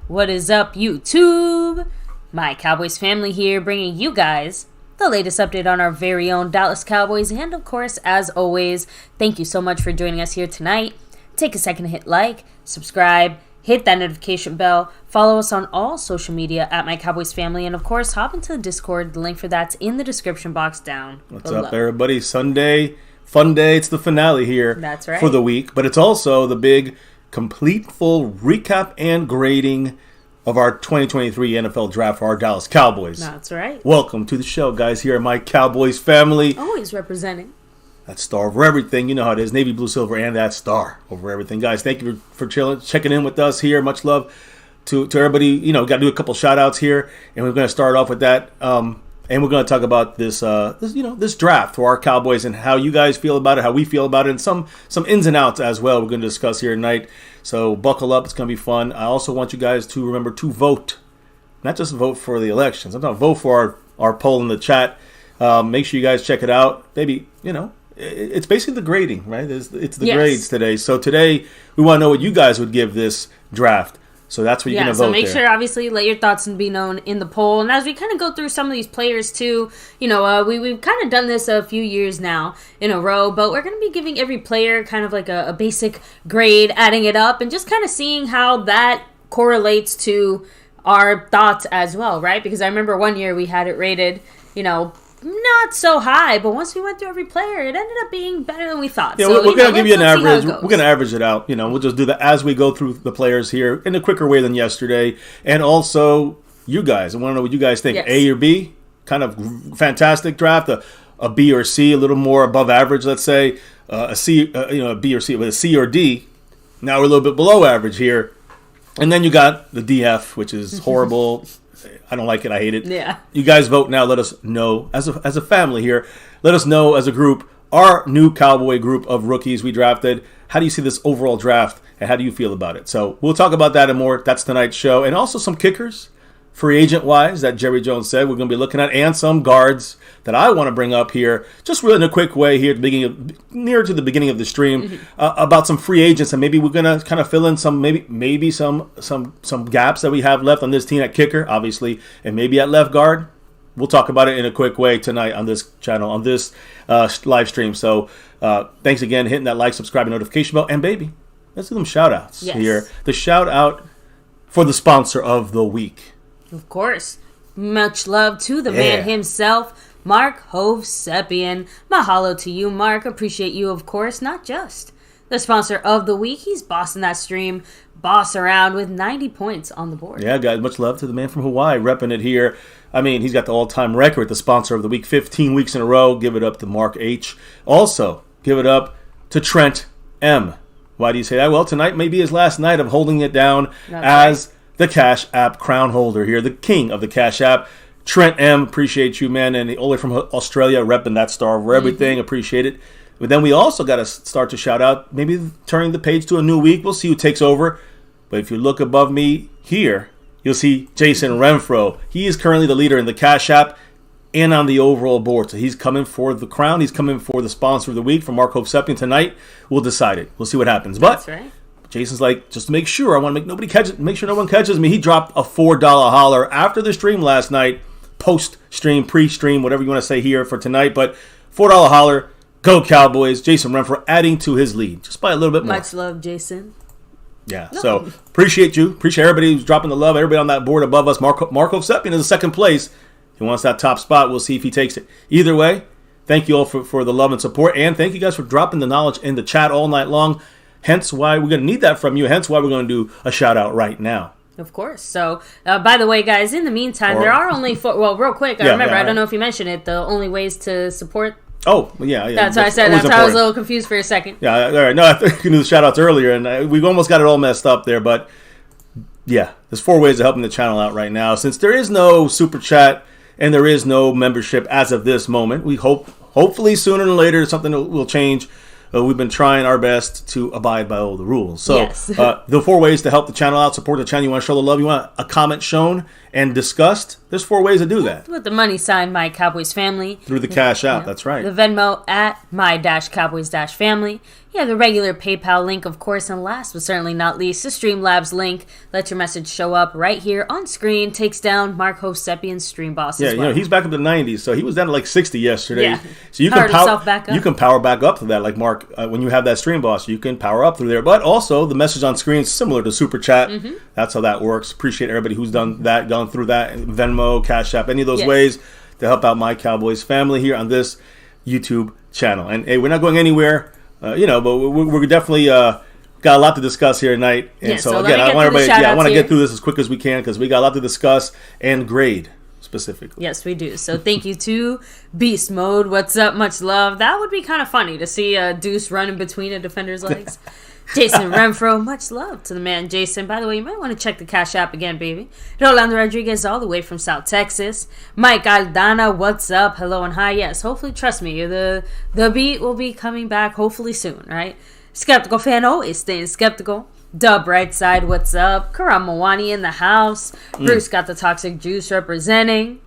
What is up, YouTube? My Cowboys family here, bringing you guys the latest update on our very own Dallas Cowboys. And of course, as always, thank you so much for joining us here tonight. Take a second to hit like, subscribe, hit that notification bell, follow us on all social media at MyCowboysFamily, and of course, hop into the Discord. The link for that's in the description box down What's below. up, everybody? Sunday, fun day. It's the finale here. That's right. For the week, but it's also the big, complete, full recap and grading of our 2023 NFL Draft for our Dallas Cowboys. That's right. Welcome to the show, guys, here at My Cowboys Family. Always representing. That star over everything. You know how it is. Navy, blue, silver, and that star over everything. Guys, thank you for checking in with us here. Much love to everybody. You know, got to do a couple shout-outs here, and we're going to start off with that. And we're going to talk about this draft for our Cowboys and how you guys feel about it, how we feel about it, and some ins and outs as well we're going to discuss here tonight. So buckle up. It's going to be fun. I also want you guys to remember to vote. Not just vote for the elections. I'm talking vote for our poll in the chat. Make sure you guys check it out. Maybe, it's basically the grading, right? It's the grades today. So today we want to know what you guys would give this draft. So that's what you're going to vote so make there. sure, obviously, let your thoughts be known in the poll. And as we kind of go through some of these players, too, we've kind of done this a few years now in a row, but we're going to be giving every player kind of like a basic grade, adding it up, and just kind of seeing how that correlates to our thoughts as well, right? Because I remember one year we had it rated, not so high, but once we went through every player, it ended up being better than we thought. Yeah, so, we're going to give you an average. We're going to average it out. We'll just do that as we go through the players here in a quicker way than yesterday. And also, you guys, I want to know what you guys think. Yes. A or B? Kind of fantastic draft. A B or C, a little more above average, let's say. A C, a B or C, but a C or D. Now we're a little bit below average here. And then you got the DF, which is horrible. I don't like it. I hate it. Yeah. You guys vote now. Let us know as a family here. Let us know as a group, our new Cowboy group of rookies we drafted. How do you see this overall draft, and how do you feel about it? So we'll talk about that and more. That's tonight's show, and also some kickers, free agent wise, that Jerry Jones said we're going to be looking at, and some guards that I want to bring up here, just really in a quick way here, near to the beginning of the stream, about some free agents, and maybe we're going to kind of fill in some maybe some gaps that we have left on this team at kicker, obviously, and maybe at left guard. We'll talk about it in a quick way tonight on this channel, on this live stream. So thanks again, hitting that like, subscribe, and notification bell, and baby, let's do them shout outs here. The shout out for the sponsor of the week. Of course. Much love to the man himself, Mark Hovsepian. Mahalo to you, Mark. Appreciate you, of course. Not just the sponsor of the week. He's bossing that stream, boss around with 90 points on the board. Yeah, guys, much love to the man from Hawaii, repping it here. I mean, he's got the all-time record, the sponsor of the week, 15 weeks in a row. Give it up to Mark H. Also, give it up to Trent M. Why do you say that? Well, tonight may be his last night of holding it down as the Cash App crown holder here, the king of the Cash App. Trent M, appreciate you, man. And Ole from Australia, repping that star over everything. Appreciate it. But then we also got to start to shout out, maybe turning the page to a new week. We'll see who takes over. But if you look above me here, you'll see Jason Renfro. He is currently the leader in the Cash App and on the overall board. So he's coming for the crown. He's coming for the sponsor of the week from Mark Hovsepian tonight. We'll decide it. We'll see what happens. But that's right. Jason's like, just to make sure, I want to make sure no one catches me. He dropped a $4 holler after the stream last night, post-stream, pre-stream, whatever you want to say here for tonight. But $4 holler, go Cowboys. Jason Renfro adding to his lead, just by a little bit more. Much love, Jason. Yeah, so appreciate you. Appreciate everybody who's dropping the love. Everybody on that board above us. Mark Hovsepian is in second place. He wants that top spot. We'll see if he takes it. Either way, thank you all for the love and support. And thank you guys for dropping the knowledge in the chat all night long. Hence why we're going to need that from you. Hence why we're going to do a shout out right now. Of course. So, by the way, guys, in the meantime, there are only four. Well, real quick, I don't know if you mentioned it, the only ways to support. Oh, yeah. That's what I said. That's why I was a little confused for a second. Yeah, all right. No, I think you can do the shout outs earlier, and we almost got it all messed up there. But yeah, there's 4 ways of helping the channel out right now. Since there is no super chat and there is no membership as of this moment, we hopefully sooner than later something will change. We've been trying our best to abide by all the rules. So the 4 ways to help the channel out, support the channel. You want to show the love, you want a comment shown and discussed, There's 4 ways to do that. With the money sign, My Cowboys Family. Through the Cash App, that's right. The Venmo at My-Cowboys-Family. You have the regular PayPal link, of course, and last but certainly not least, the Streamlabs link. Let your message show up right here on screen. Takes down Mark Hosepian's Stream Boss as well. He's back up to 90s, so he was down to like 60 yesterday. Yeah. So you can power back up to that, like Mark, when you have that Stream Boss, you can power up through there. But also, the message on screen is similar to Super Chat. That's how that works. Appreciate everybody who's done that, gone through that, Venmo, Cash App, any of those ways to help out My Cowboys Family here on this YouTube channel. And hey, we're not going anywhere. But we're definitely got a lot to discuss here tonight. And so again, I want to get through this as quick as we can because we got a lot to discuss and grade specifically. Yes, we do. So thank you to Beast Mode. What's up? Much love. That would be kind of funny to see Deuce running between a defender's legs. Jason Renfro, much love to the man Jason. By the way, you might want to check the Cash App again, baby. Rolando Rodriguez, all the way from South Texas. Mike Aldana, what's up? Hello and hi. Yes, hopefully, trust me, the beat will be coming back hopefully soon, right? Skeptical fan, always staying skeptical. Dub right side, what's up? Karam Mawani in the house. Bruce got the toxic juice representing.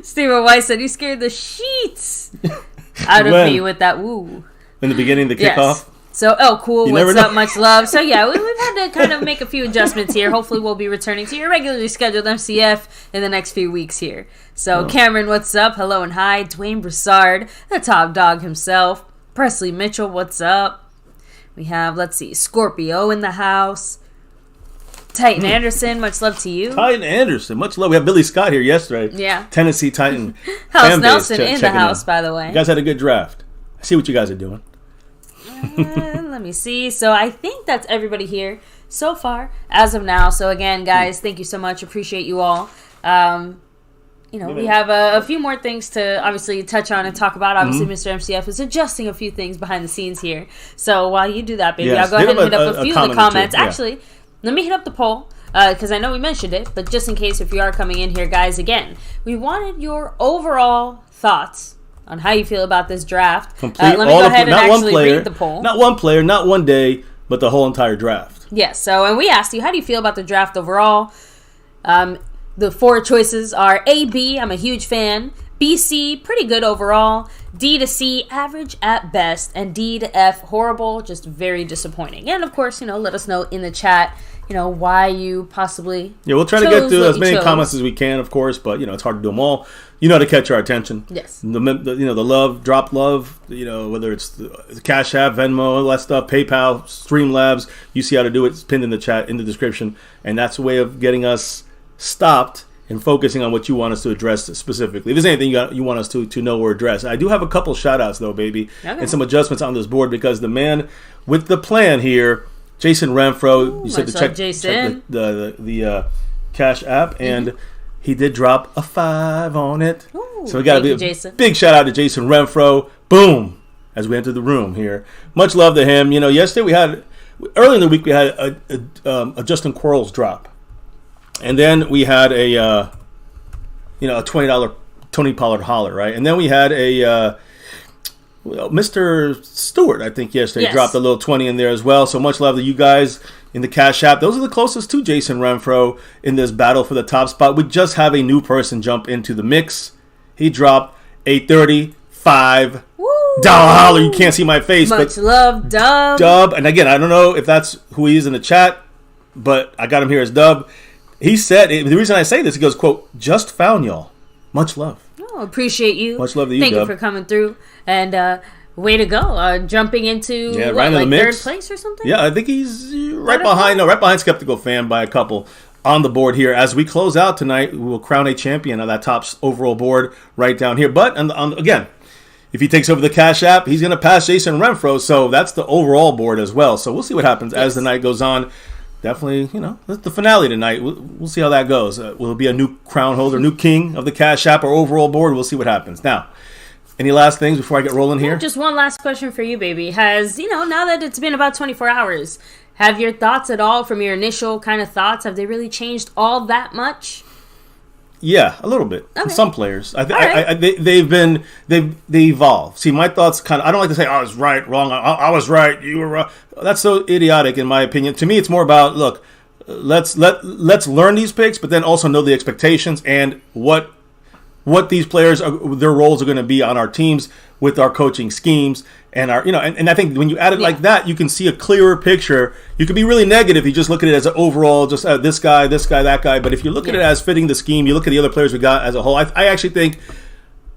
Steven Weiss said he scared the sheets out of me with that woo. In the beginning, the kickoff? Yes. So, cool. What's up? Much love. So, yeah, we've had to kind of make a few adjustments here. Hopefully, we'll be returning to your regularly scheduled MCF in the next few weeks here. So, Cameron, what's up? Hello and hi. Dwayne Broussard, the top dog himself. Presley Mitchell, what's up? We have, Scorpio in the house. Titan Anderson, much love to you. Titan Anderson, much love. We had Billy Scott here yesterday. Yeah. Tennessee Titan. House Nelson in the house, by the way. You guys had a good draft. I see what you guys are doing. Let me see. So I think that's everybody here so far as of now. So again, guys, thank you so much. Appreciate you all. We have a few more things to obviously touch on and talk about. Obviously, Mr. MCF is adjusting a few things behind the scenes here. So while you do that, baby, I'll go ahead and hit up a few of the comments. Actually, let me hit up the poll because I know we mentioned it, but just in case if you are coming in here, guys, again, we wanted your overall thoughts on how you feel about this draft. Let me go ahead and actually read the poll. Not one player, not one day, but the whole entire draft. Yes, and we asked you, how do you feel about the draft overall? The 4 choices are A, B, I'm a huge fan. B, C, pretty good overall. D to C, average at best. And D to F, horrible, just very disappointing. And of course, let us know in the chat, why you possibly we'll try to get through as many comments as we can, of course, but, it's hard to do them all. You know how to catch our attention. Yes. The love, drop love, whether it's the Cash App, Venmo, all that stuff, PayPal, Streamlabs, you see how to do it. It's pinned in the chat, in the description. And that's a way of getting us stopped and focusing on what you want us to address specifically. If there's anything you want us to know or address. I do have a couple shout-outs, though, baby, and some adjustments on this board because the man with the plan here, Jason Renfro, you said to check the Cash App, and he did drop a 5 on it. Ooh, so we got a big shout-out to Jason Renfro. Boom! As we enter the room here. Much love to him. Yesterday early in the week, we had a Justin Quarles drop. And then we had a $20 Tony Pollard holler, right? And then we had a Mr. Stewart, I think, yesterday dropped a little 20 in there as well. So much love to you guys in the Cash App. Those are the closest to Jason Renfro in this battle for the top spot. We just have a new person jump into the mix. He dropped a $35 holler. You can't see my face, much love, Dub. And again, I don't know if that's who he is in the chat, but I got him here as Dub. He said, the reason I say this, he goes, quote, just found y'all. Much love. Oh, appreciate you. Much love to you, Thank you for coming through. And way to go. Jumping into right in the mix. 3rd place or something? Yeah, I think he's right behind Skeptical Fan by a couple on the board here. As we close out tonight, we will crown a champion on that top overall board right down here. But, again, if he takes over the Cash App, he's going to pass Jason Renfro. So that's the overall board as well. So we'll see what happens as the night goes on. Definitely, that's the finale tonight. We'll see how that goes. Will it be a new crown holder, new king of the Cash App or overall board? We'll see what happens. Now, any last things before I get rolling here? Just one last question for you, baby. Has, now that it's been about 24 hours, have your thoughts at all from your initial kind of thoughts, have they really changed all that much? Yeah, a little bit. Okay. Some players, they evolve. See, my thoughts I don't like to say I was right, wrong. I was right, you were wrong. That's so idiotic in my opinion. To me, it's more about let's learn these picks, but then also know the expectations and what these players their roles are going to be on our teams with our coaching schemes and our and I think when you add it like that, you can see a clearer picture. You can be really negative if you just look at it as an overall, just this guy, that guy. But if you look at it as fitting the scheme, you look at the other players we got as a whole. I actually think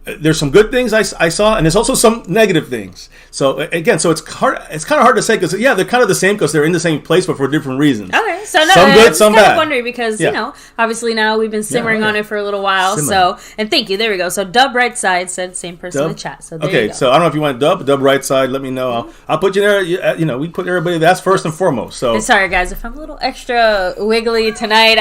there's some good things I saw, and there's also some negative things. So again, so it's kind of hard to say because they're kind of the same because they're in the same place but for different reasons. Okay, so no, some good, some bad. I was wondering because obviously now we've been simmering on it for a little while. So and thank you. There we go. So Dub Right Side said same person in the chat. So there you go. So I don't know if you want Dub Right Side. Let me know. I'll put you there. We put everybody. That's first and foremost. So and sorry guys if I'm a little extra wiggly tonight.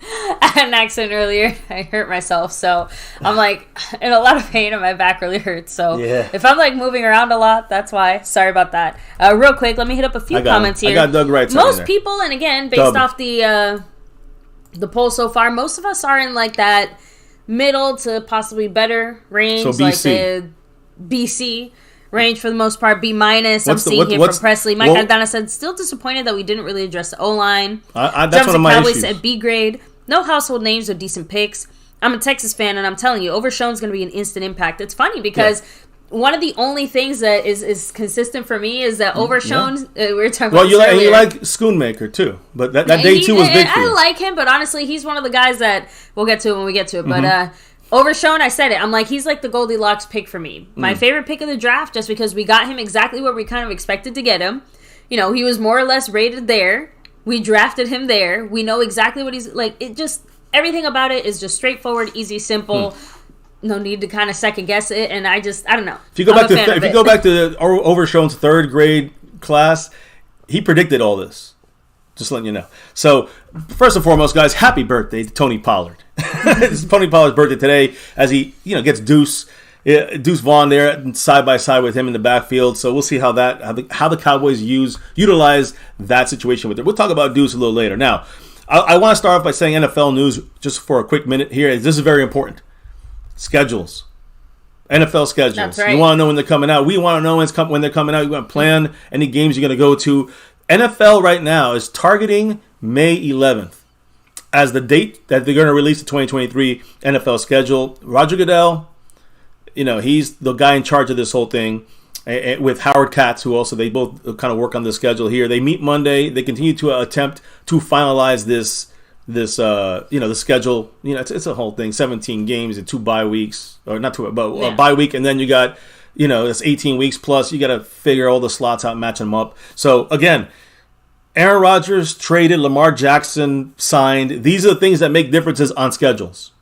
I had an accident earlier. I hurt myself, so I'm like in a lot of pain and my back really hurts. So if I'm like moving around a lot, that's why. Sorry about that. Real quick, let me hit up a few comments here. I got Doug Wright. Most people, and again, based off the poll so far, most of us are in like that middle to possibly better range, so BC. Like the BC range for the most part. B-. I'm seeing here from Presley. Mike Aldana said, still disappointed that we didn't really address the O-line. That's one of my issues. Said B grade. No household names or decent picks. I'm a Texas fan, and I'm telling you, Overshown's going to be an instant impact. It's funny because one of the only things that is consistent for me is that Overshown. We were talking about you like Schoonmaker too, but that day two was big for you. I like him, but honestly, he's one of the guys that we'll get to it when we get to it. But Overshown, I said it. I'm like, he's like the Goldilocks pick for me. My favorite pick of the draft, just because we got him exactly where we kind of expected to get him. He was more or less rated there. We drafted him there. We know exactly what he's like. It just everything about it is just straightforward, easy, simple. No need to kind of second guess it. And I don't know. If you go back to Overshown's third grade class, he predicted all this. Just letting you know. So first and foremost, guys, happy birthday to Tony Pollard. It's Tony Pollard's birthday today, as he gets Deuce Vaughn there side by side with him in the backfield. So we'll see how the Cowboys utilize that situation with it. We'll talk about Deuce a little later. Now, I want to start off by saying NFL news just for a quick minute here. This is very important. Schedules. NFL schedules. That's right. You want to know when they're coming out. We want to know when they're coming out. You want to plan any games you're going to go to. NFL right now is targeting May 11th as the date that they're going to release the 2023 NFL schedule. Roger Goodell, he's the guy in charge of this whole thing, with Howard Katz, who also they both kind of work on the schedule here. They meet Monday. They continue to attempt to finalize this the schedule. It's a whole thing. 17 games and 2 bye weeks, or not 2, but a bye week, and then you got it's 18 weeks plus. You got to figure all the slots out, match them up. So again, Aaron Rodgers traded, Lamar Jackson signed. These are the things that make differences on schedules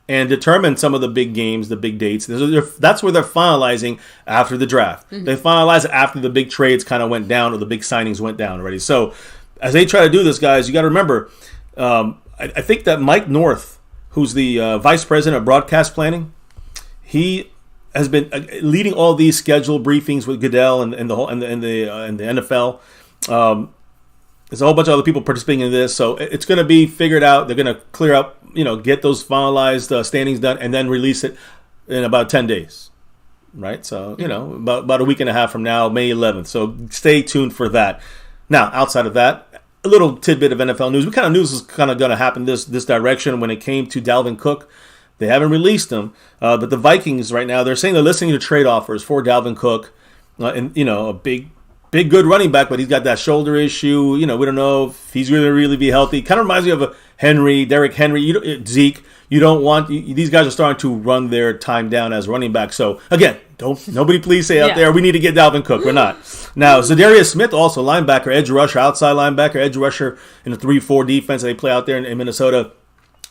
and determine some of the big games, the big dates. That's where they're finalizing after the draft. They finalize it after the big trades kind of went down or the big signings went down already. So as they try to do this, guys, you got to remember, I think that Mike North, who's the vice president of broadcast planning, he has been leading all these schedule briefings with Goodell and the NFL. There's a whole bunch of other people participating in this, so it's going to be figured out. They're going to clear up, get those finalized standings done, and then release it in about 10 days, right? So, about a week and a half from now, May 11th. So stay tuned for that. Now, outside of that, a little tidbit of NFL news. We kind of knew this was kind of going to happen this direction when it came to Dalvin Cook. They haven't released him, but the Vikings right now, they're saying they're listening to trade offers for Dalvin Cook, and a big good running back, but he's got that shoulder issue. We don't know if he's going to really be healthy. Kind of reminds me of Derrick Henry, Zeke. You don't want these guys are starting to run their time down as running back. So again, nobody please say out there we need to get Dalvin Cook. We're not. Now Zadarius Smith, also linebacker, edge rusher, outside linebacker, edge rusher in the 3-4 defense that they play out there in Minnesota.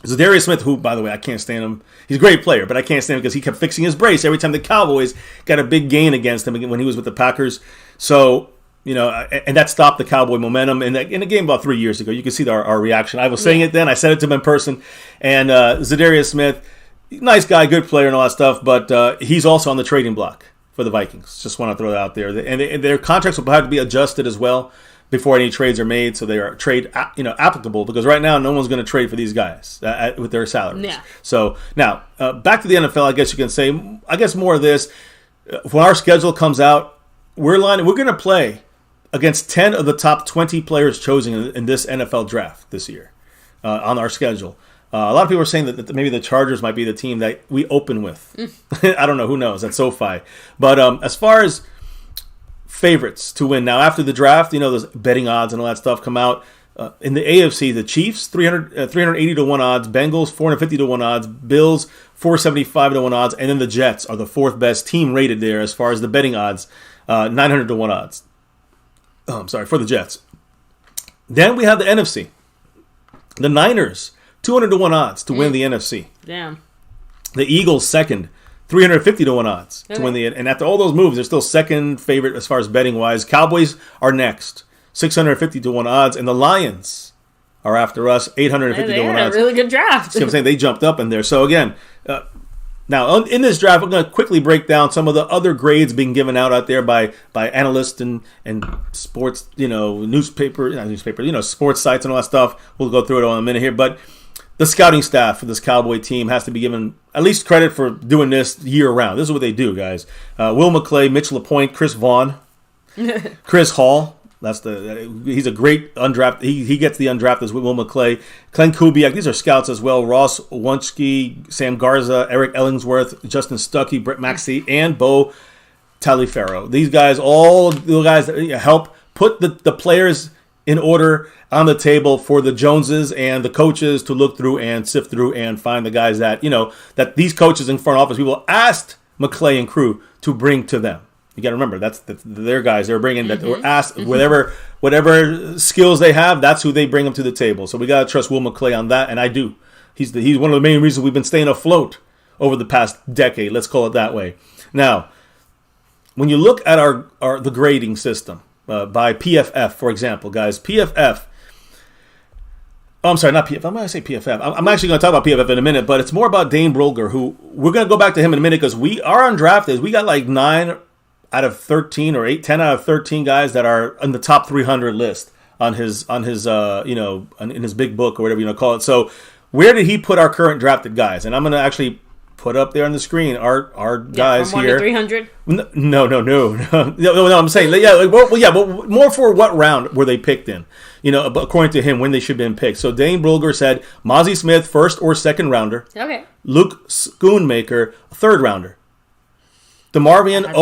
Zadarius Smith, who, by the way, I can't stand him. He's a great player, but I can't stand him because he kept fixing his brace every time the Cowboys got a big gain against him when he was with the Packers. So, and that stopped the Cowboy momentum. In a game about 3 years ago, you can see our reaction. I was saying it then. I said it to him in person. And Zadarius Smith, nice guy, good player and all that stuff, but he's also on the trading block for the Vikings. Just want to throw that out there. And their contracts will have to be adjusted as well before any trades are made, so they are trade applicable, because right now no one's going to trade for these guys with their salaries. Yeah. So now back to the NFL, I guess you can say. I guess more of this when our schedule comes out, we're going to play against 10 of the top 20 players chosen in this NFL draft this year on our schedule. A lot of people are saying that maybe the Chargers might be the team that we open with. I don't know. Who knows? That's SoFi. But as far as favorites to win, now after the draft, those betting odds and all that stuff come out. In the AFC, the Chiefs, 380 to 1 odds. Bengals, 450 to 1 odds. Bills, 475 to 1 odds. And then the Jets are the fourth best team rated there as far as the betting odds, 900 to 1 odds. For the Jets. Then we have the NFC. The Niners, 200 to 1 odds to win the NFC. Damn. The Eagles, second, 350 to 1 odds to win the. And after all those moves, they're still second favorite as far as betting wise. Cowboys are next, 650 to 1 odds, and the Lions are after us, 850 to 1 odds. A really good draft. See what I'm saying? They jumped up in there. So again, now in this draft, we're going to quickly break down some of the other grades being given out there by analysts and sports, sports sites and all that stuff. We'll go through it all in a minute here, but the scouting staff for this Cowboy team has to be given at least credit for doing this year round. This is what they do, guys. Will McClay, Mitch LaPointe, Chris Vaughn, Chris Hall. He's a great undrafted. He gets the undrafted with Will McClay, Glenn Kubiak. These are scouts as well. Ross Wonchke, Sam Garza, Eric Ellingsworth, Justin Stuckey, Brett Maxey, and Bo Taliaferro. These guys, all the guys that help put the players in order on the table for the Joneses and the coaches to look through and sift through and find the guys that that these coaches in front office people asked McClay and crew to bring to them. You got to remember that's their guys they're bringing that were asked whatever skills they have. That's who they bring them to the table. So we got to trust Will McClay on that, and I do. He's one of the main reasons we've been staying afloat over the past decade. Let's call it that way. Now, when you look at the grading system by PFF, for example, guys, PFF. Oh, I'm sorry, not PFF. I'm going to say PFF. I'm actually going to talk about PFF in a minute, but it's more about Dane Brugler, who we're going to go back to him in a minute because we are undrafted. We got like 9 out of 13 or 10 out of 13 guys that are on the top 300 list on his in his big book or whatever you want to call it. So where did he put our current drafted guys? And I'm going to actually put up there on the screen our guys from 1 here. to 300? No. I'm saying but more for what round were they picked in? According to him, when they should have been picked. So Dane Brugler said Mazi Smith, first or second rounder. Okay. Luke Schoonmaker, third rounder. DeMarvion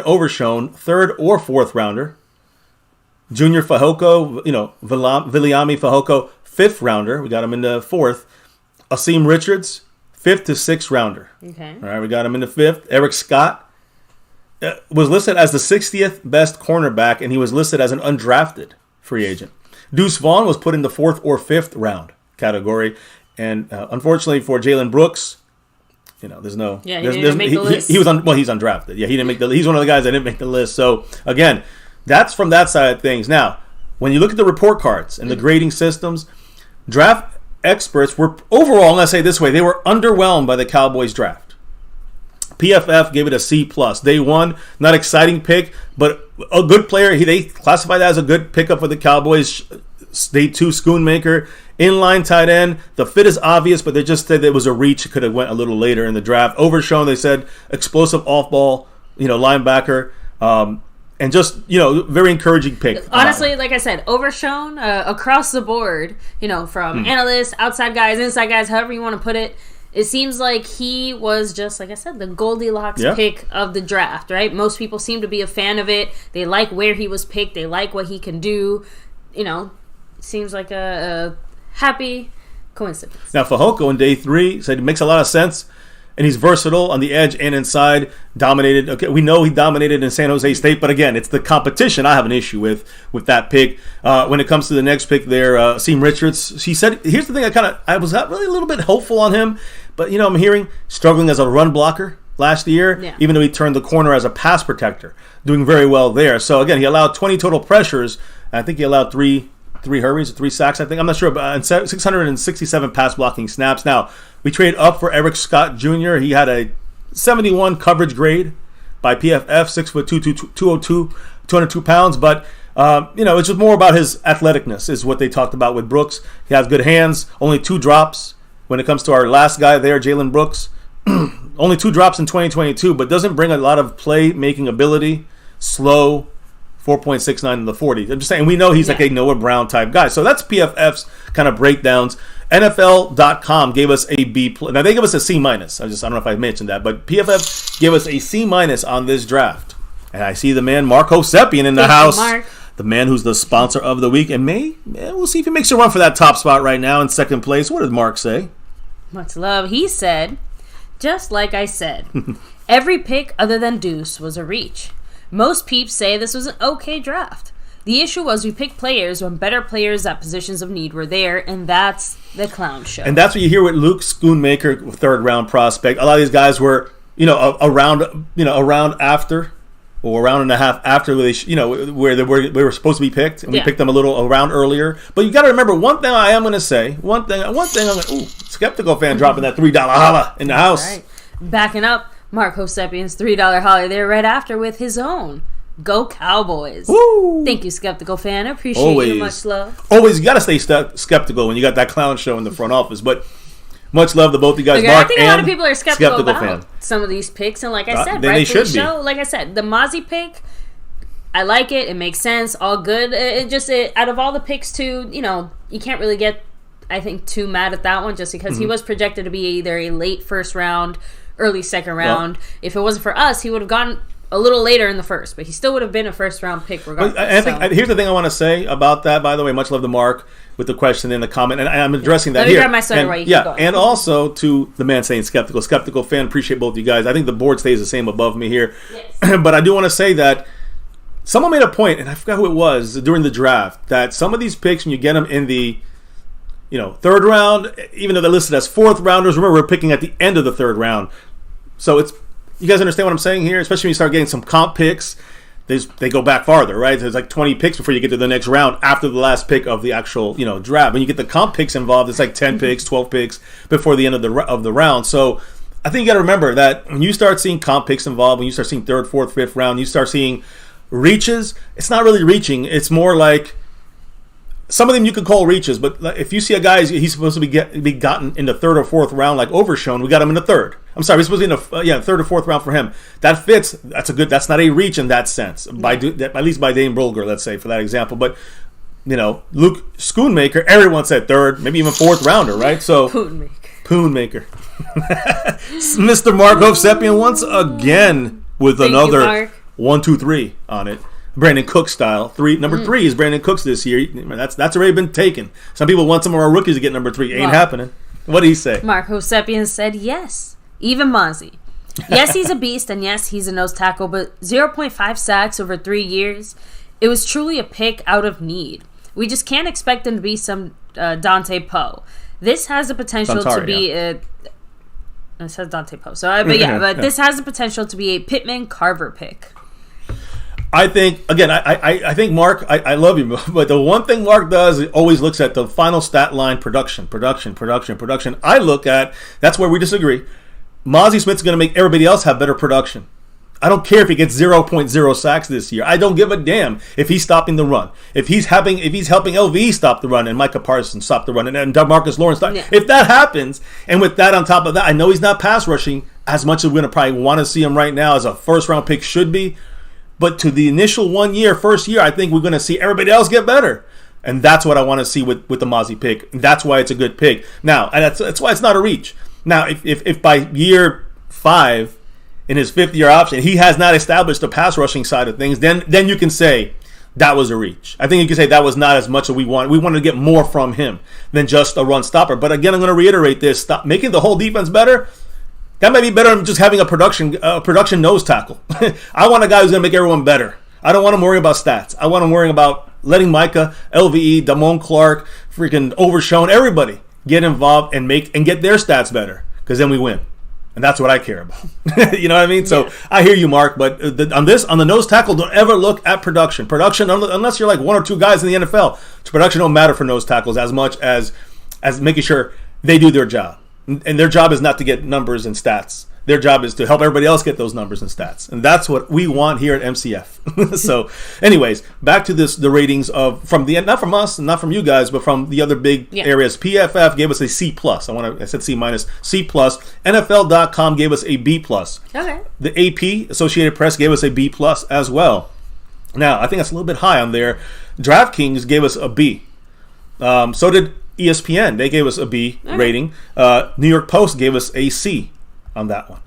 Overshown, third or fourth rounder. Junior Fehoko, Viliami Fehoko, fifth rounder. We got him in the fourth. Asim Richards, fifth to sixth rounder. Okay. All right, we got him in the fifth. Eric Scott was listed as the 60th best cornerback, and he was listed as an undrafted free agent. Deuce Vaughn was put in the fourth or fifth round category, and unfortunately for Jalen Brooks, there's no. Yeah, he didn't make the list. He's undrafted. Yeah, he didn't make the. He's one of the guys that didn't make the list. So again, that's from that side of things. Now, when you look at the report cards and the grading systems, draft experts were overall. I'm gonna say it this way: they were underwhelmed by the Cowboys draft. PFF gave it a C+. Day one, not exciting pick, but a good player. They classified that as a good pickup for the Cowboys. Day two, Schoonmaker, inline tight end. The fit is obvious, but they just said it was a reach. It could have went a little later in the draft. Overshown, they said, explosive off-ball, linebacker, and just very encouraging pick. Honestly, like I said, Overshown across the board. From analysts, outside guys, inside guys, however you want to put it. It seems like he was just, like I said, the Goldilocks pick of the draft, right? Most people seem to be a fan of it. They like where he was picked. They like what he can do. Seems like a happy coincidence. Now, Fehoko in day three said it makes a lot of sense, and he's versatile on the edge and inside. Dominated. Okay, we know he dominated in San Jose State, but again, it's the competition I have an issue with that pick. When it comes to the next pick there, Asim Richards, she said, here's the thing, I was not really a little bit hopeful on him, but I'm hearing struggling as a run blocker last year, even though he turned the corner as a pass protector, doing very well there. So again, he allowed 20 total pressures, and I think he allowed three hurries, 3 sacks, I think. I'm not sure, but 667 pass blocking snaps. Now, we traded up for Eric Scott Jr. He had a 71 coverage grade by PFF, 6'2", 202 pounds. But, it's just more about his athleticness is what they talked about with Brooks. He has good hands, only 2 drops when it comes to our last guy there, Jalen Brooks. Only 2 drops in 2022, but doesn't bring a lot of play-making ability, slow, 4.69 in the 40. I'm just saying, we know he's like a Noah Brown type guy. So that's PFF's kind of breakdowns. NFL.com gave us a B+. Now, they gave us a C-. I don't know if I mentioned that, but PFF gave us a C- on this draft. And I see the man, Mark Hosepian, in the house. Mark. The man who's the sponsor of the week. And we'll see if he makes a run for that top spot right now in second place. What did Mark say? Much love. He said, just like I said, every pick other than Deuce was a reach. Most peeps say this was an okay draft. The issue was we picked players when better players at positions of need were there, and that's the clown show. And that's what you hear with Luke Schoonmaker, third round prospect. A lot of these guys were, around after, or a round and a half after where they were supposed to be picked, and we picked them a little around earlier. But you got to remember one thing. I am going to say one thing. I'm going. Skeptical fan dropping that $3 holla in the house. Right. Backing up Mark Hosepian's $3 holla there right after with his own. Go Cowboys. Woo. Thank you, skeptical fan. I appreciate you. Much love. Always, you got to stay skeptical when you got that clown show in the front office. But much love to both you guys, okay, Mark. I think a lot of people are skeptical about fan. some of these picks. And like I said, they should be. Like I said, the Mazi pick, I like it. It makes sense. All good. Out of all the picks, too, you can't really get, I think, too mad at that one just because he was projected to be either a late first round, early second round. Well, if it wasn't for us, he would have gone a little later in the first, but he still would have been a first round pick regardless. I think here's the thing I want to say about that. By the way, much love to Mark with the question in the comment, and I'm addressing that Let me here. grab my soda while you keep going. And also to the man saying skeptical fan. Appreciate both you guys. I think the board stays the same above me here, yes. But I do want to say that someone made a point, and I forgot who it was during the draft, that some of these picks when you get them in the third round, even though they're listed as fourth rounders, remember we're picking at the end of the third round, so it's. You guys understand what I'm saying here? Especially when you start getting some comp picks, they go back farther, right? There's like 20 picks before you get to the next round after the last pick of the actual, draft. When you get the comp picks involved, it's like 10 picks, 12 picks before the end of the round. So I think you got to remember that when you start seeing comp picks involved, when you start seeing third, fourth, fifth round, you start seeing reaches. It's not really reaching. It's more like some of them you could call reaches, but if you see a guy, he's supposed to be gotten in the third or fourth round, like Overshown, we got him in the third. I'm sorry, he's supposed to be in the third or fourth round for him. That fits. That's not a reach in that sense, at least by Dane Brugler, let's say, for that example. But Luke Schoonmaker, everyone said third, maybe even fourth rounder, right? So Poonmaker. Mr. Mark Hosepian once again with another 1, 2, 3 on it. Brandon Cook style. Number 3 is Brandon Cooks this year. That's already been taken. Some people want some of our rookies to get number 3. Ain't happening. What did he say? Mark Hosepian said yes. Even Mazi. Yes, he's a beast, and yes, he's a nose tackle, but 0.5 sacks over 3 years. It was truly a pick out of need. We just can't expect him to be some Dante Poe. This has the potential to be it says Dante Poe. But this has the potential to be a Pittman Carver pick. I think, again, I think Mark, I love you, but the one thing Mark does is always looks at the final stat line, production. I look at, that's where we disagree. Mazi Smith's going to make everybody else have better production. I don't care if he gets 0.0 sacks this year. I don't give a damn if he's stopping the run. If he's helping LVE stop the run and Micah Parsons stop the run and DeMarcus Lawrence stop. Yeah. If that happens, and with that on top of that, I know he's not pass rushing as much as we're going to probably want to see him right now as a first round pick should be. But to the initial first year, I think we're going to see everybody else get better. And that's what I want to see with the Mazi pick. That's why it's a good pick. Now, and that's why it's not a reach. Now, if by year 5, in his 5th-year option, he has not established the pass rushing side of things, then you can say that was a reach. I think you can say that was not as much as we wanted. We wanted to get more from him than just a run stopper. But again, I'm going to reiterate this. Stop making the whole defense better. That might be better than just having a production nose tackle. I want a guy who's going to make everyone better. I don't want him worrying about stats. I want him worrying about letting Micah, LVE, Damone Clark, freaking Overshown, everybody get involved and get their stats better, because then we win. And that's what I care about. You know what I mean? So yeah. I hear you, Mark, but on the nose tackle, don't ever look at production. Production, unless you're like 1 or 2 guys in the NFL, production don't matter for nose tackles as much as making sure they do their job. And their job is not to get numbers and stats. Their job is to help everybody else get those numbers and stats. And that's what we want here at MCF. So, anyways, back to the ratings not from us, not from you guys, but from the other big areas. PFF gave us a C+. I said C-. C+. NFL.com gave us a B+. Okay. The AP, Associated Press, gave us a B+ as well. Now, I think that's a little bit high on there. DraftKings gave us a B. So did ESPN. They gave us a B rating. New York Post gave us a C on that one.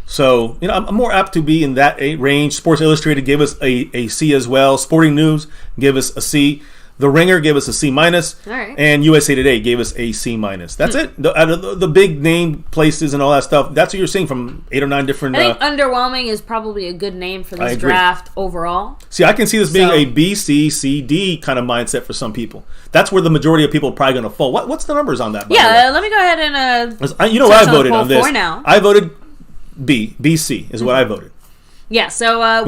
So, I'm more apt to be in that range. Sports Illustrated gave us a C as well. Sporting News gave us a C. The Ringer gave us a C-. All right. And USA Today gave us a C-. That's it. Out of the big name places and all that stuff, that's what you're seeing from 8 or 9 different... I think underwhelming is probably a good name for this draft overall. See, I can see this being a B, C, C, D kind of mindset for some people. That's where the majority of people are probably going to fall. What's the numbers on that? Let me go ahead and... what I voted on this? Now. I voted B. BC is what I voted. Yeah, so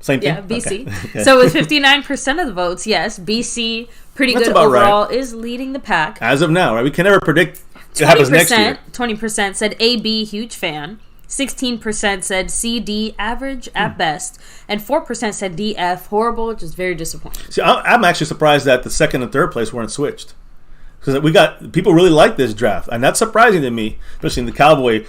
same thing? Yeah, BC. Okay. So with 59% of the votes, yes, BC, pretty good overall, is leading the pack. As of now, right? We can never predict what happens next year. 20% said AB, huge fan. 16% said CD, average at best. And 4% said DF, horrible, which is very disappointing. See, I'm actually surprised that the second and third place weren't switched. Because we got people really like this draft. And that's surprising to me, especially in the Cowboy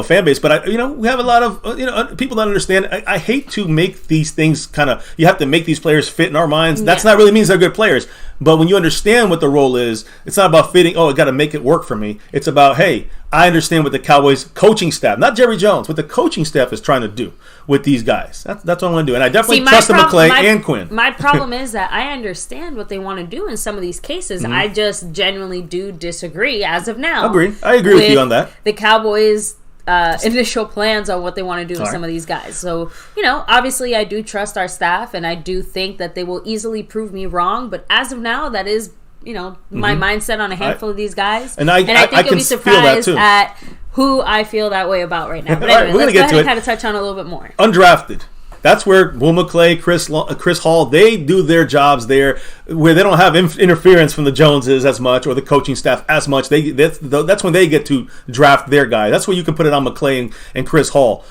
fan base, but we have a lot of people that understand. I hate to make these things you have to make these players fit in our minds. That's not really means they're good players. But when you understand what the role is, it's not about fitting. Oh, I got to make it work for me. It's about, hey, I understand what the Cowboys coaching staff, not Jerry Jones, what the coaching staff is trying to do with these guys. That's what I want to do, and I definitely trust McClay and Quinn. My problem is that I understand what they want to do in some of these cases. I just genuinely do disagree as of now. I agree with you on that. The Cowboys' initial plans on what they want to do with some of these guys. So, obviously I do trust our staff, and I do think that they will easily prove me wrong. But as of now, that is, my mindset on a handful of these guys. And I think you'll be surprised at who I feel that way about right now. But anyway, let's go ahead and kind of touch on a little bit more. Undrafted. That's where Will McClay, Chris Hall, they do their jobs there, where they don't have interference from the Joneses as much or the coaching staff as much. That's when they get to draft their guy. That's where you can put it on McClay and Chris Hall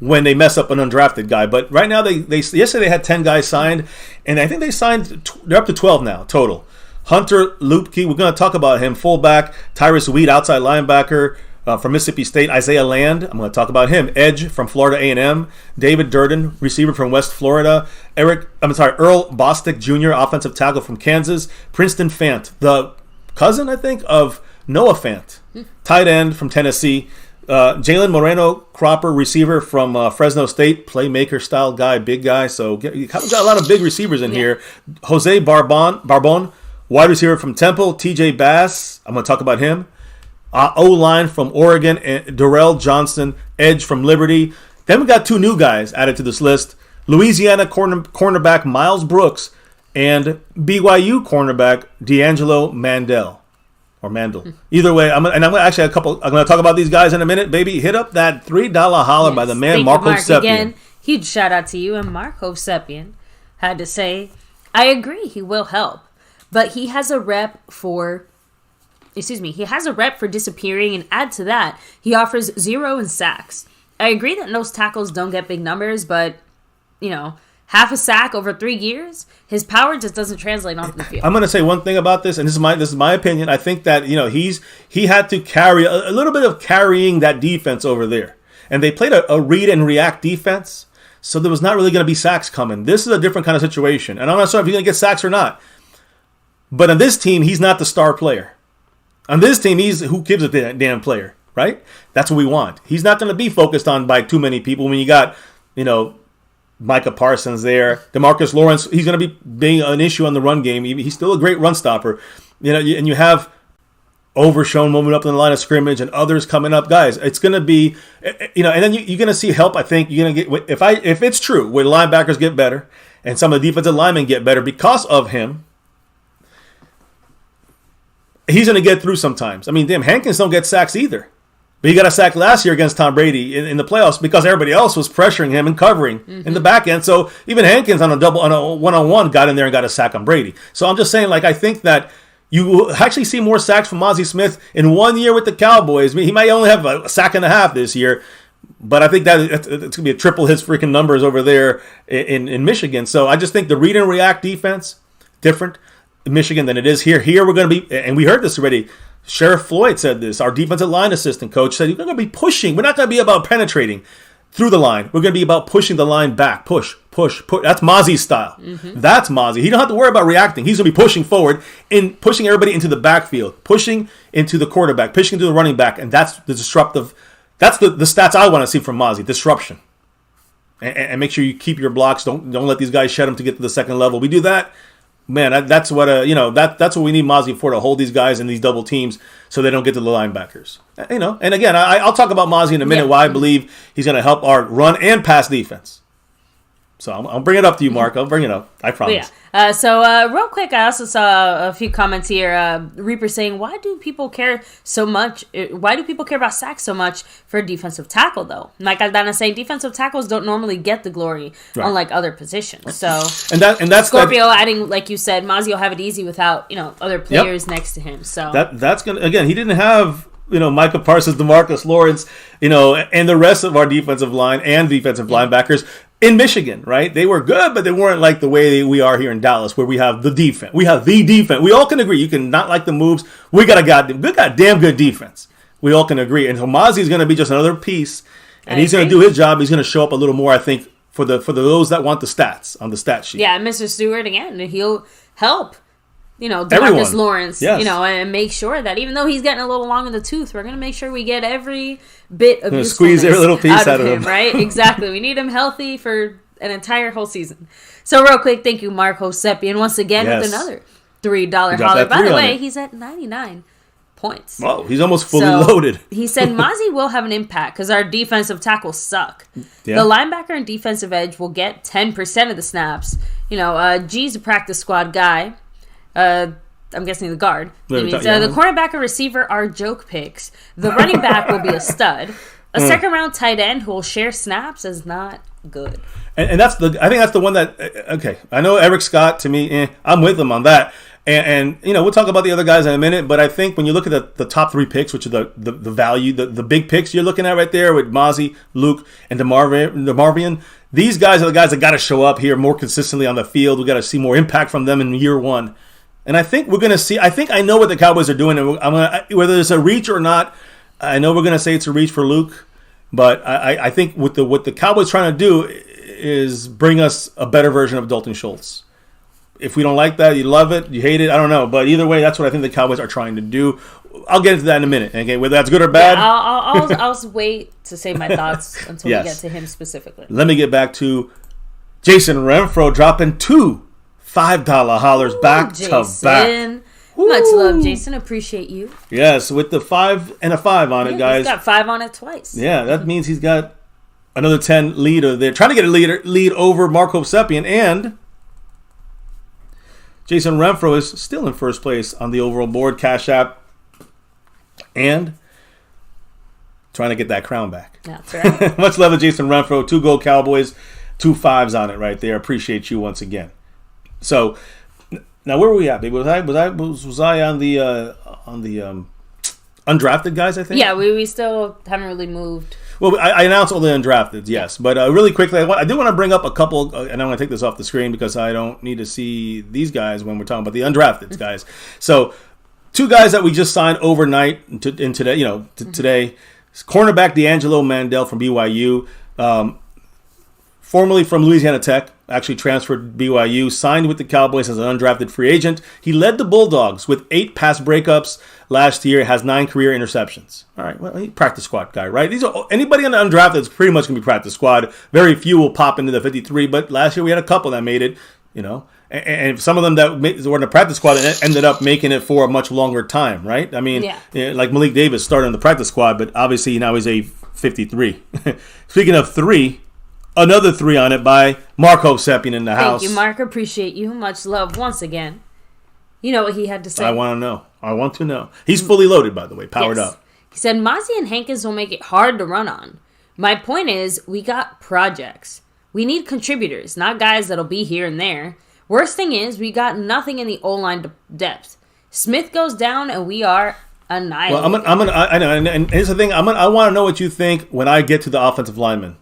when they mess up an undrafted guy. But right now, yesterday they had 10 guys signed, and I think they're up to 12 now total. Hunter Luepke, we're going to talk about him. Fullback, Tyrus Wheat, outside linebacker. From Mississippi State, Isaiah Land, I'm going to talk about him. Edge from Florida A&M. David Durden, receiver from West Florida. Earl Bostic Jr., offensive tackle from Kansas. Princeton Fant, the cousin, I think, of Noah Fant, tight end from Tennessee. Jalen Moreno Cropper, receiver from Fresno State, playmaker style guy, big guy. So you got a lot of big receivers in here. Jose Barbon, wide receiver from Temple. TJ Bass, I'm going to talk about him. O-line from Oregon, and Darrell Johnson, edge from Liberty. Then we got 2 new guys added to this list. Louisiana cornerback Miles Brooks and BYU cornerback D'Angelo Mandel. Either way, I'm going to talk about these guys in a minute, baby. Hit up that $3 holler by the man Mark Hovsepian. Again, huge shout out to you. And Mark Hovsepian had to say, I agree, he will help. But he has a rep for disappearing, and add to that, he offers 0 in sacks. I agree that nose tackles don't get big numbers, but, half a sack over 3 years, his power just doesn't translate onto the field. I'm going to say one thing about this, and this is my opinion. I think that, he had to carry a little bit of carrying that defense over there. And they played a read and react defense, so there was not really going to be sacks coming. This is a different kind of situation, and I'm not sure if he's going to get sacks or not. But on this team, he's not the star player. On this team, he's who gives a damn player, right? That's what we want. He's not going to be focused on by too many people. When you got, Micah Parsons there, DeMarcus Lawrence, he's going to be being an issue on the run game. He's still a great run stopper, and you have Overshown moving up in the line of scrimmage and others coming up. Guys, it's going to be, and then you're going to see help. I think you're going to get, if it's true, where linebackers get better and some of the defensive linemen get better because of him, he's going to get through sometimes. I mean, damn, Hankins don't get sacks either. But he got a sack last year against Tom Brady in the playoffs because everybody else was pressuring him and covering in the back end. So even Hankins on a one-on-one got in there and got a sack on Brady. So I'm just saying, I think that you will actually see more sacks from Mazi Smith in 1 year with the Cowboys. I mean, he might only have a sack and a half this year, but I think that it's going to be a triple his freaking numbers over there in Michigan. So I just think the read and react defense, different in Michigan than it is here. Here we're going to be, and we heard this already, Sheriff Floyd said this, our defensive line assistant coach said, you're going to be pushing. We're not going to be about penetrating. through the line. We're going to be about pushing the line back. Push. That's Mazi's style. That's Mazi. He don't have to worry about reacting. He's going to be pushing forward and pushing everybody into the backfield, pushing into the quarterback, pushing into the running back, and that's the disruptive. That's the stats I want to see from Mazi. Disruption. And make sure you keep your blocks. Don't let these guys shed them to get to the second level. We do that, man. That's what that's what we need Mazi for, to hold these guys in these double teams so they don't get to the linebackers. And again, I'll talk about Mazi in a minute. Why I believe he's going to help our run and pass defense. So I'll bring it up to you, Mark. I'll bring it up. I promise. So real quick, I also saw a few comments here. Reaper saying, why do people care so much? Why do people care about sacks so much for a defensive tackle, though? Mike Aldana saying defensive tackles don't normally get the glory, unlike other positions. So and that's Scorpio adding, like you said, Mazi will have it easy without other players next to him. So that's gonna, again, he didn't have Micah Parsons, DeMarcus Lawrence, and the rest of our defensive line and defensive linebackers in Michigan, right? They were good, but they weren't like the way we are here in Dallas, where we have the defense. We have the defense. We all can agree. You can not like the moves. We got a goddamn good defense. We all can agree. And so Mazi's going to be just another piece, and he's going to do his job. He's going to show up a little more, I think, for those that want the stats on the stat sheet. Yeah, Mr. Stewart, again, he'll help. DeMarcus Lawrence, and make sure that even though he's getting a little long in the tooth, we're going to make sure we get every bit of usefulness squeeze every little piece out of him, right? Exactly. We need him healthy for an entire whole season. So real quick, thank you, Mark Hosepian, once again with another $3 holler. By the way, he's at 99 points. Whoa, he's almost fully loaded. He said Mazi will have an impact because our defensive tackles suck. Yeah. The linebacker and defensive edge will get 10% of the snaps. G's a practice squad guy. I'm guessing the guard. The cornerback and receiver are joke picks. The running back will be a stud. A second round tight end who will share snaps is not good. And I think that's the one that, okay, I know Eric Scott, to me, I'm with him on that. And we'll talk about the other guys in a minute, but I think when you look at the top 3 picks, which are the value, the big picks you're looking at right there with Mazi, Luke, and DeMarvion, these guys are the guys that got to show up here more consistently on the field. We got to see more impact from them in year one. And I think we're going to see, I know what the Cowboys are doing, and whether it's a reach or not, I know we're going to say it's a reach for Luke, but I think what the Cowboys trying to do is bring us a better version of Dalton Schultz. If we don't like that, you love it, you hate it, I don't know. But either way, that's what I think the Cowboys are trying to do. I'll get into that in a minute. Okay, whether that's good or bad. Yeah, I'll wait to say my thoughts until we get to him specifically. Let me get back to Jason Renfro dropping 2 $5 hollers back to back. Much love, Jason. Appreciate you. Yes, with the 5 and a 5 on it, guys. He's got 5 on it twice. Yeah, that means he's got another 10 lead over there. Trying to get a lead over Marco Sepian, and Jason Renfro is still in first place on the overall board, Cash App, and trying to get that crown back. That's right. Much love to Jason Renfro. 2 GO Cowboys, 2 5s on it right there. Appreciate you once again. So now where were we at, baby? Was I on the undrafted guys? I think. Yeah, we still haven't really moved. Well, I announced all the undrafteds, yes, but really quickly, I do want to bring up a couple, and I'm going to take this off the screen because I don't need to see these guys when we're talking about the undrafteds, guys. So 2 guys that we just signed overnight today. Today, cornerback D'Angelo Mandel from BYU. Formerly from Louisiana Tech, actually transferred to BYU, signed with the Cowboys as an undrafted free agent. He led the Bulldogs with 8 pass breakups last year, has 9 career interceptions. All right, well, he's practice squad guy, right? Anybody on the undrafted is pretty much going to be practice squad. Very few will pop into the 53, but last year we had a couple that made it, and some of them that were in the practice squad ended up making it for a much longer time, right? I mean, like Malik Davis started in the practice squad, but obviously now he's a 53. Speaking of 3, another 3 on it by Marco Sepian in the house. Thank you, Mark. Appreciate you. Much love once again. You know what he had to say. I want to know. He's fully loaded, by the way, powered up. He said, Mazi and Hankins will make it hard to run on. My point is, we got projects. We need contributors, not guys that'll be here and there. Worst thing is, we got nothing in the O-line depth. Smith goes down, and we are annihilated. Well, I know, and here's the thing. I want to know what you think when I get to the offensive linemen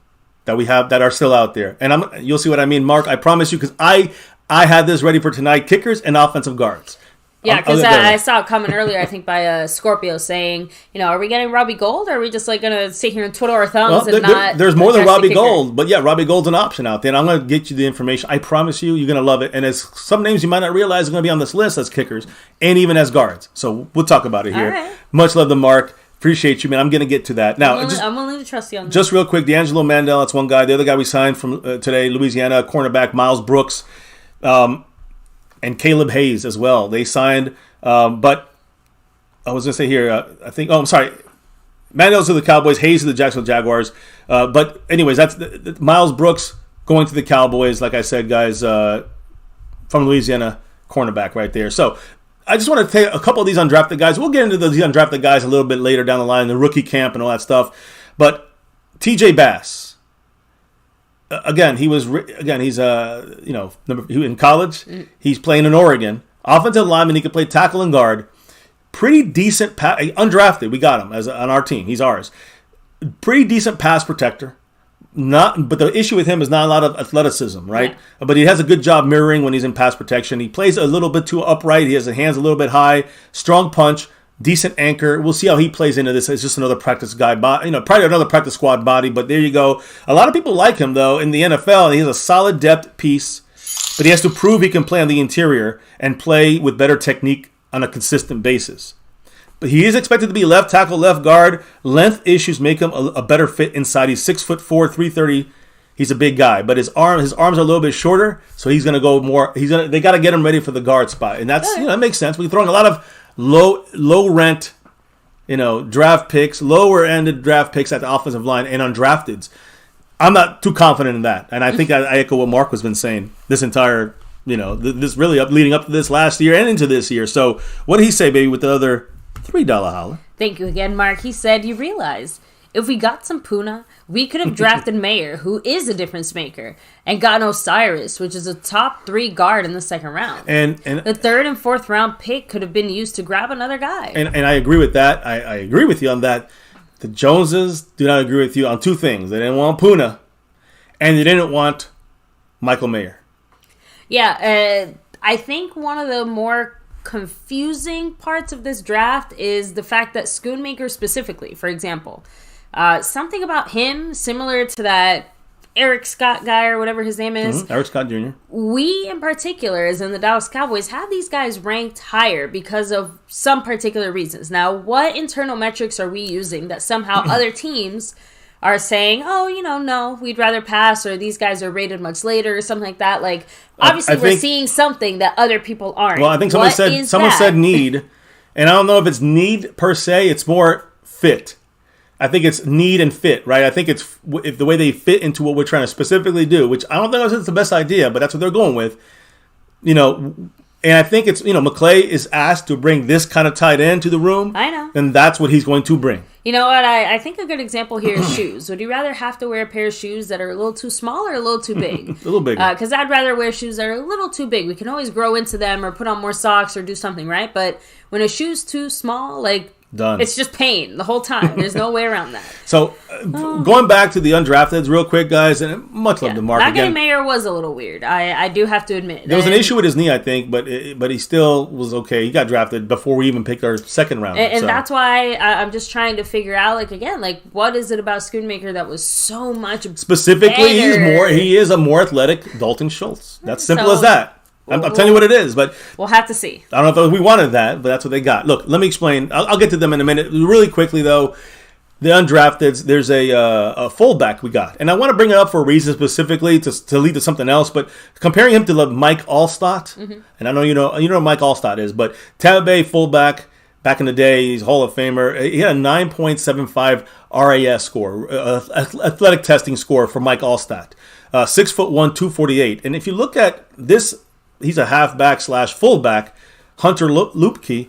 that we have that are still out there, and you'll see what I mean, Mark. I promise you, because I had this ready for tonight: kickers and offensive guards. Yeah, because I saw it coming earlier, I think, by Scorpio saying, are we getting Robbie Gold, or are we just like going to sit here and twiddle our thumbs and not... There's more than Robbie Gold, but yeah, Robbie Gold's an option out there, and I'm going to get you the information. I promise you're going to love it, and there's some names you might not realize are going to be on this list as kickers, and even as guards. So we'll talk about it here. Right. Much love to Mark. Appreciate you, man. I'm going to get to that. Now, I'm willing to trust you on that. Just real quick, D'Angelo Mandel, that's one guy. The other guy we signed from today, Louisiana, cornerback Miles Brooks, and Caleb Hayes as well. They signed... but I was going to say here, I'm sorry. Mandel's to the Cowboys, Hayes to the Jacksonville Jaguars. But anyways, that's Miles Brooks going to the Cowboys, like I said, guys, from Louisiana, cornerback right there. So I just want to take a couple of these undrafted guys. We'll get into these undrafted guys a little bit later down the line, the rookie camp and all that stuff. But TJ Bass. Again, he's in college. He's playing in Oregon. Offensive lineman, he can play tackle and guard. Pretty decent, undrafted. We got him on our team. He's ours. Pretty decent pass protector. But the issue with him is not a lot of athleticism, right? Yeah. But he has a good job mirroring when he's in pass protection. He plays a little bit too upright. He has the hands a little bit high. Strong punch. Decent anchor. We'll see how he plays into this. It's just another practice guy, probably another practice squad body. But there you go. A lot of people like him though in the NFL. He has a solid depth piece. But he has to prove he can play on the interior and play with better technique on a consistent basis. But he is expected to be left tackle, left guard. Length issues make him a better fit inside. He's 6'4", 330. He's a big guy, but his arms are a little bit shorter, so he's going to go more. They got to get him ready for the guard spot, and that's that makes sense. We're throwing a lot of low rent, draft picks, lower ended draft picks at the offensive line and undrafteds. I'm not too confident in that, and I think I echo what Mark has been saying this entire, this really leading up to this last year and into this year. So what did he say, baby, with the other $3 holler? Thank you again, Mark. He said, you realize if we got some Puna, we could have drafted Mayer, who is a difference maker, and gotten Osiris, which is a top 3 guard in the second round. And the 3rd and 4th round pick could have been used to grab another guy. And I agree with that. I agree with you on that. The Joneses do not agree with you on 2 things. They didn't want Puna, and they didn't want Michael Mayer. Yeah, I think one of the more confusing parts of this draft is the fact that Schoonmaker specifically, for example, something about him similar to that Eric Scott guy or whatever his name is. Eric Scott Jr. We, in particular, as in the Dallas Cowboys, have these guys ranked higher because of some particular reasons. Now, what internal metrics are we using that somehow other teams are saying, no, we'd rather pass, or these guys are rated much later, or something like that? Like, obviously, we're seeing something that other people aren't. Well, I think someone said need, and I don't know if it's need per se. It's more fit. I think it's need and fit, right? I think it's the way they fit into what we're trying to specifically do, which I don't think it's the best idea, but that's what they're going with. And I think it's, McClay is asked to bring this kind of tight end to the room. I know. And that's what he's going to bring. You know what? I think a good example here is shoes. Would you rather have to wear a pair of shoes that are a little too small or a little too big? A little bigger. Because I'd rather wear shoes that are a little too big. We can always grow into them or put on more socks or do something, right? But when a shoe's too small, done. It's just pain the whole time. There's no way around that. So, going back to the undrafteds real quick, guys, and much love to Mark again. Not getting Mayer was a little weird. I do have to admit. There was an issue with his knee, I think, but he still was okay. He got drafted before we even picked our second round. And that's why I'm just trying to figure out, what is it about Schoonmaker that was so much specifically better? He is a more athletic Dalton Schultz. That's simple as that. I'm telling you what it is, but we'll have to see. I don't know if we wanted that, but that's what they got. Look, let me explain. I'll get to them in a minute. Really quickly, though, the undrafteds, there's a fullback we got. And I want to bring it up for a reason specifically to lead to something else, but comparing him to Mike Allstott, and I know you know who Mike Allstott is, but Tampa Bay fullback, back in the day, he's Hall of Famer. He had a 9.75 RAS score, athletic testing score for Mike Allstott. 6'1", 248. And if you look at this, he's a halfback / fullback. Hunter Luepke,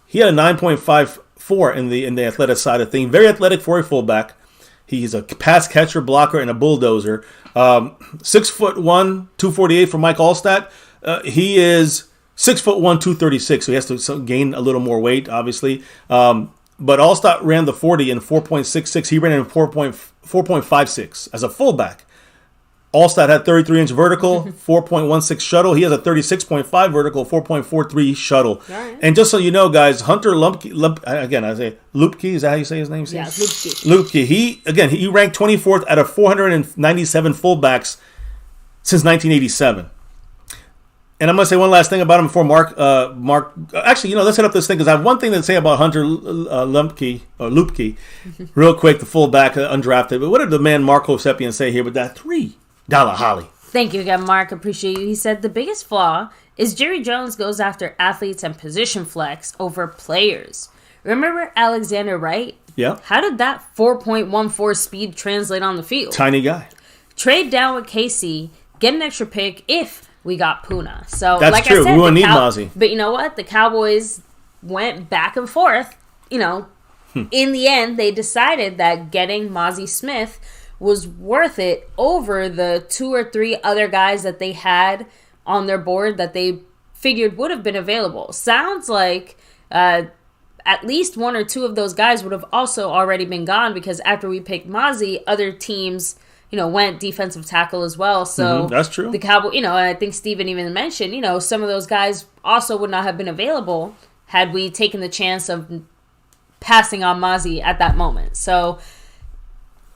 he had a 9.54 in the athletic side of things. Very athletic for a fullback. He's a pass catcher, blocker, and a bulldozer. 6'1", 248 for Mike Allstott. He is 6'1", 236, so he has to gain a little more weight, obviously. But Allstott ran the 40 in 4.66. He ran in 4.56 as a fullback. Allstat had 33-inch vertical, 4.16 shuttle. He has a 36.5 vertical, 4.43 shuttle. Right. And just so you know, guys, Hunter again, I say Luepke. Is that how you say his name? Yeah, Luepke. Luepke. He ranked 24th out of 497 fullbacks since 1987. And I'm going to say one last thing about him before Mark. Actually, let's hit up this thing because I have one thing to say about Hunter Luepke, real quick. The fullback, undrafted. But what did the man Mark Hosepian say here with that $3 holly? Thank you again, Mark. Appreciate you. He said the biggest flaw is Jerry Jones goes after athletes and position flex over players. Remember Alexander Wright? Yeah. How did that 4.14 speed translate on the field? Tiny guy. Trade down with KC, get an extra pick if we got Puna. So that's like true. I said, We won't need Mazi. But you know what? The Cowboys went back and forth. In the end, they decided that getting Mazi Smith was worth it over the 2 or 3 other guys that they had on their board that they figured would have been available. Sounds like at least 1 or 2 of those guys would have also already been gone because after we picked Mazi, other teams went defensive tackle as well. So that's true. The Cowboy, I think Steven even mentioned, some of those guys also would not have been available had we taken the chance of passing on Mazi at that moment. So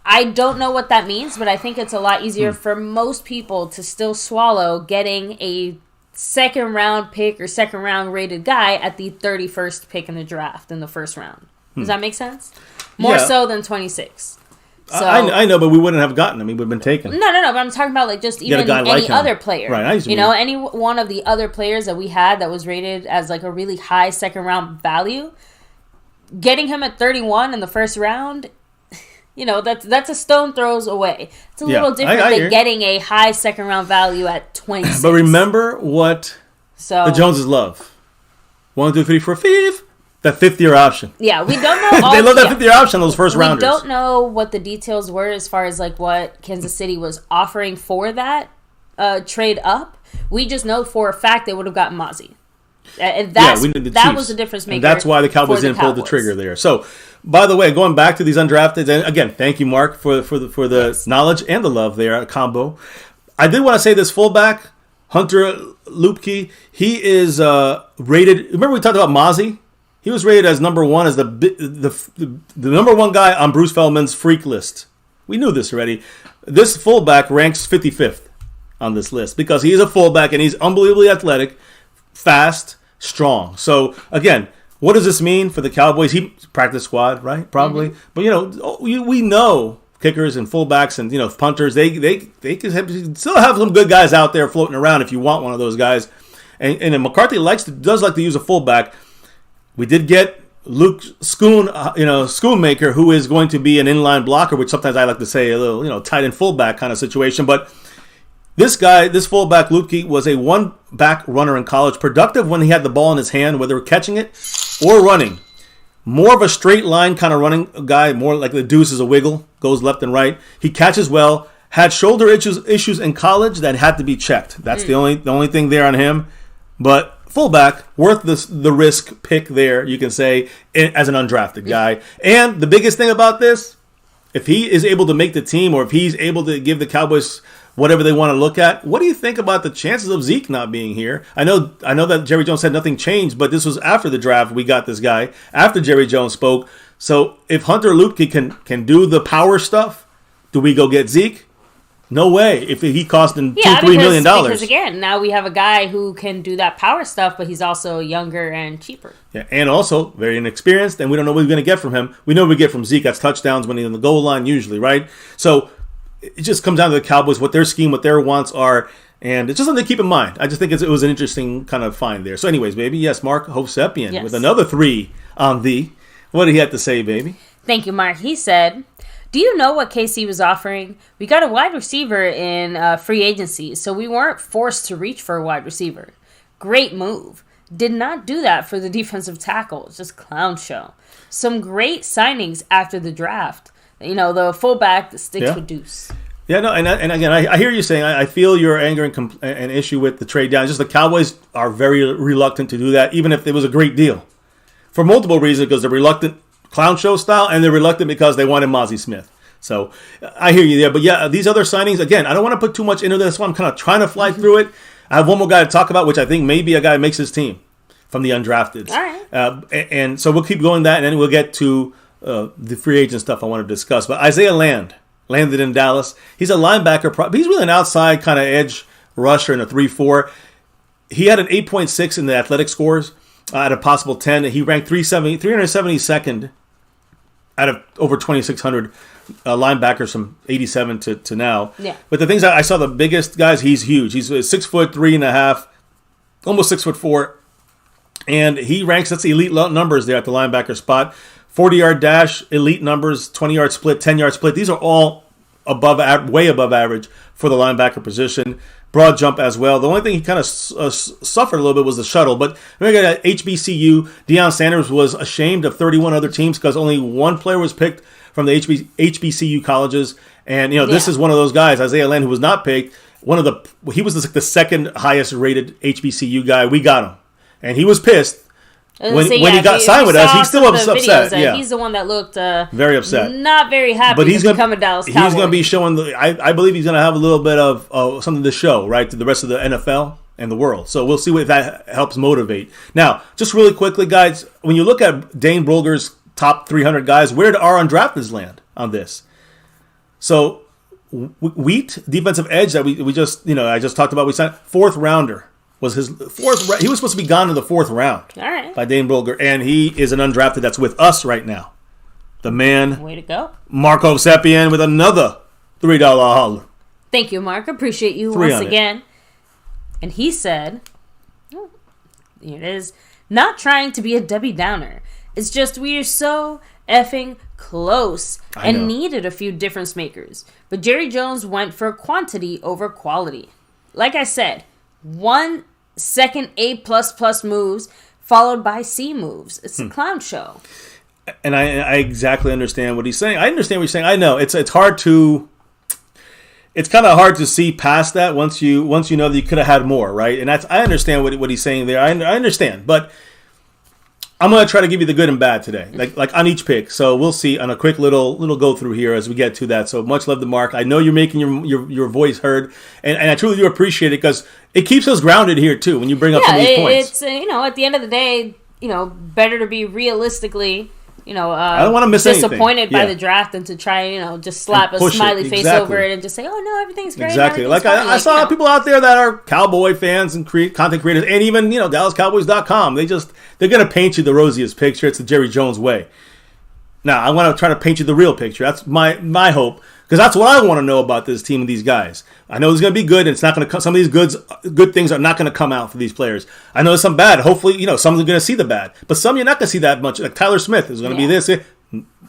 I don't know what that means, but I think it's a lot easier for most people to still swallow getting a second round pick or second round rated guy at the 31st pick in the draft in the first round. Does that make sense? More so than 26. So, I know, but we wouldn't have gotten him. He would have been taken. No. But I'm talking about just even any other player. Right. Any one of the other players that we had that was rated as like a really high second round value, getting him at 31 in the first round, that's a stone throws away. It's a little different than getting a high second round value at 26. But remember what the Joneses love. 1, 2, 3, 4, 5. That 5th-year option. Yeah, we don't know. They love that 5th-year option, those first rounders. We don't know what the details were as far as like what Kansas City was offering for that trade up. We just know for a fact they would have gotten Mazi. And that was the difference maker. And that's why the Cowboys didn't pull the trigger there. So, by the way, going back to these undrafted, and again, thank you, Mark, for the knowledge and the love there at combo. I did want to say this fullback, Hunter Luepke, he is rated. Remember we talked about Mazi? He was rated as number 1 as the number 1 guy on Bruce Feldman's freak list. We knew this already. This fullback ranks 55th on this list because he is a fullback and he's unbelievably athletic, fast, strong. So again, what does this mean for the Cowboys? He practice squad, right? Probably. Mm-hmm. But we know kickers and fullbacks and punters. They can still have some good guys out there floating around if you want one of those guys. And McCarthy does like to use a fullback. We did get Luke Schoonmaker, who is going to be an inline blocker, which sometimes I like to say a little, tight end fullback kind of situation. But this fullback, Luepke, was a one-back runner in college, productive when he had the ball in his hand, whether catching it or running. More of a straight line kind of running guy, more like the Deuce is a wiggle, goes left and right. He catches well, had shoulder issues in college that had to be checked. That's the only thing there on him. But fullback, worth the risk pick there, you can say, as an undrafted guy. And the biggest thing about this, if he is able to make the team or if he's able to give the Cowboys whatever they want to look at, what do you think about the chances of Zeke not being here? I know that Jerry Jones said nothing changed, but this was after the draft we got this guy, after Jerry Jones spoke. So if Hunter Luepke can do the power stuff, do we go get Zeke? No way. If he cost him $2-3 million. Because again, now we have a guy who can do that power stuff, but he's also younger and cheaper. Yeah, and also very inexperienced, and we don't know what we're going to get from him. We know we get from Zeke. That's touchdowns when he's on the goal line usually, right? So it just comes down to the Cowboys, what their scheme, what their wants are, and it's just something to keep in mind. I just think it was an interesting kind of find there. So anyways, baby, yes, Mark Hosepian with another 3 on the. What did he have to say, baby? Thank you, Mark. He said, do you know what KC was offering? We got a wide receiver in free agency, so we weren't forced to reach for a wide receiver. Great move. Did not do that for the defensive tackle. It's just clown show. Some great signings after the draft. The fullback that sticks with Deuce. Yeah, no, and again, I hear you saying, I feel your anger and issue with the trade down. Just the Cowboys are very reluctant to do that, even if it was a great deal. For multiple reasons, because they're reluctant clown show style, and they're reluctant because they wanted Mazi Smith. So I hear you there. But yeah, these other signings, again, I don't want to put too much into this one. I'm kind of trying to fly through it. I have one more guy to talk about, which I think maybe a guy makes his team from the undrafted. All right. And so we'll keep going that, and then we'll get to the free agent stuff I want to discuss. But Isaiah landed in Dallas. He's a linebacker. He's really an outside kind of edge rusher in a 3-4. He had an 8.6 in the athletic scores out of possible 10. He ranked 372nd out of over 2,600 linebackers from 87 to now. Yeah. But the things I saw, the biggest guys, he's huge. He's 6'3.5", almost 6'4", and he ranks, that's elite numbers there at the linebacker spot. 40-yard dash, elite numbers, 20-yard split, 10-yard split. These are all way above average for the linebacker position. Broad jump as well. The only thing he kind of suffered a little bit was the shuttle. But remember at HBCU, Deion Sanders was ashamed of 31 other teams because only one player was picked from the HBCU colleges. And, this is one of those guys, Isaiah Land, who was not picked. He was the second highest rated HBCU guy. We got him. And he was pissed. When he got signed with us, he still was upset. Yeah. He's the one that looked very upset, not very happy. But he's going to become a Dallas Cowboy. He's going to be showing. I believe he's going to have a little bit of something to show, right, to the rest of the NFL and the world. So we'll see if that helps motivate. Now, just really quickly, guys, when you look at Dane Brugler's top 300 guys, where did our undrafteds land on this? So Wheat, defensive edge that we just I just talked about. We signed 4th rounder. Was his 4th? He was supposed to be gone in the 4th round. All right. By Dane Brugler, and he is an undrafted that's with us right now. The man, way to go, Marco Sepien with another $3 holler. Thank you, Mark. Appreciate you once again. And he said, "Here it is. Not trying to be a Debbie Downer. It's just we are so effing close and needed a few difference makers. But Jerry Jones went for quantity over quality. Like I said." 1 second A++ moves followed by C moves. It's a clown show. And I exactly understand what he's saying. I understand what he's saying. I know it's hard to. It's kind of hard to see past that once you know that you could have had more, right? And I understand what he's saying there. I understand, but I'm going to try to give you the good and bad today, like on each pick. So we'll see on a quick little go through here as we get to that. So much love to Mark. I know you're making your voice heard, and I truly do appreciate it because it keeps us grounded here too when you bring up some of these points. It's at the end of the day, better to be realistically, I don't want to miss disappointed by the draft than to try, just slap a smiley face over it and just say, oh no, everything's great. Exactly. Like I saw people out there that are Cowboy fans and content creators, and even DallasCowboys.com. They're going to paint you the rosiest picture. It's the Jerry Jones way. Now I want to try to paint you the real picture. That's my hope. Because that's what I want to know about this team and these guys. I know it's going to be good, and it's not going to. Some of these good things are not going to come out for these players. I know there's some bad. Hopefully, some are going to see the bad, but some you're not going to see that much. Like Tyler Smith is going to be this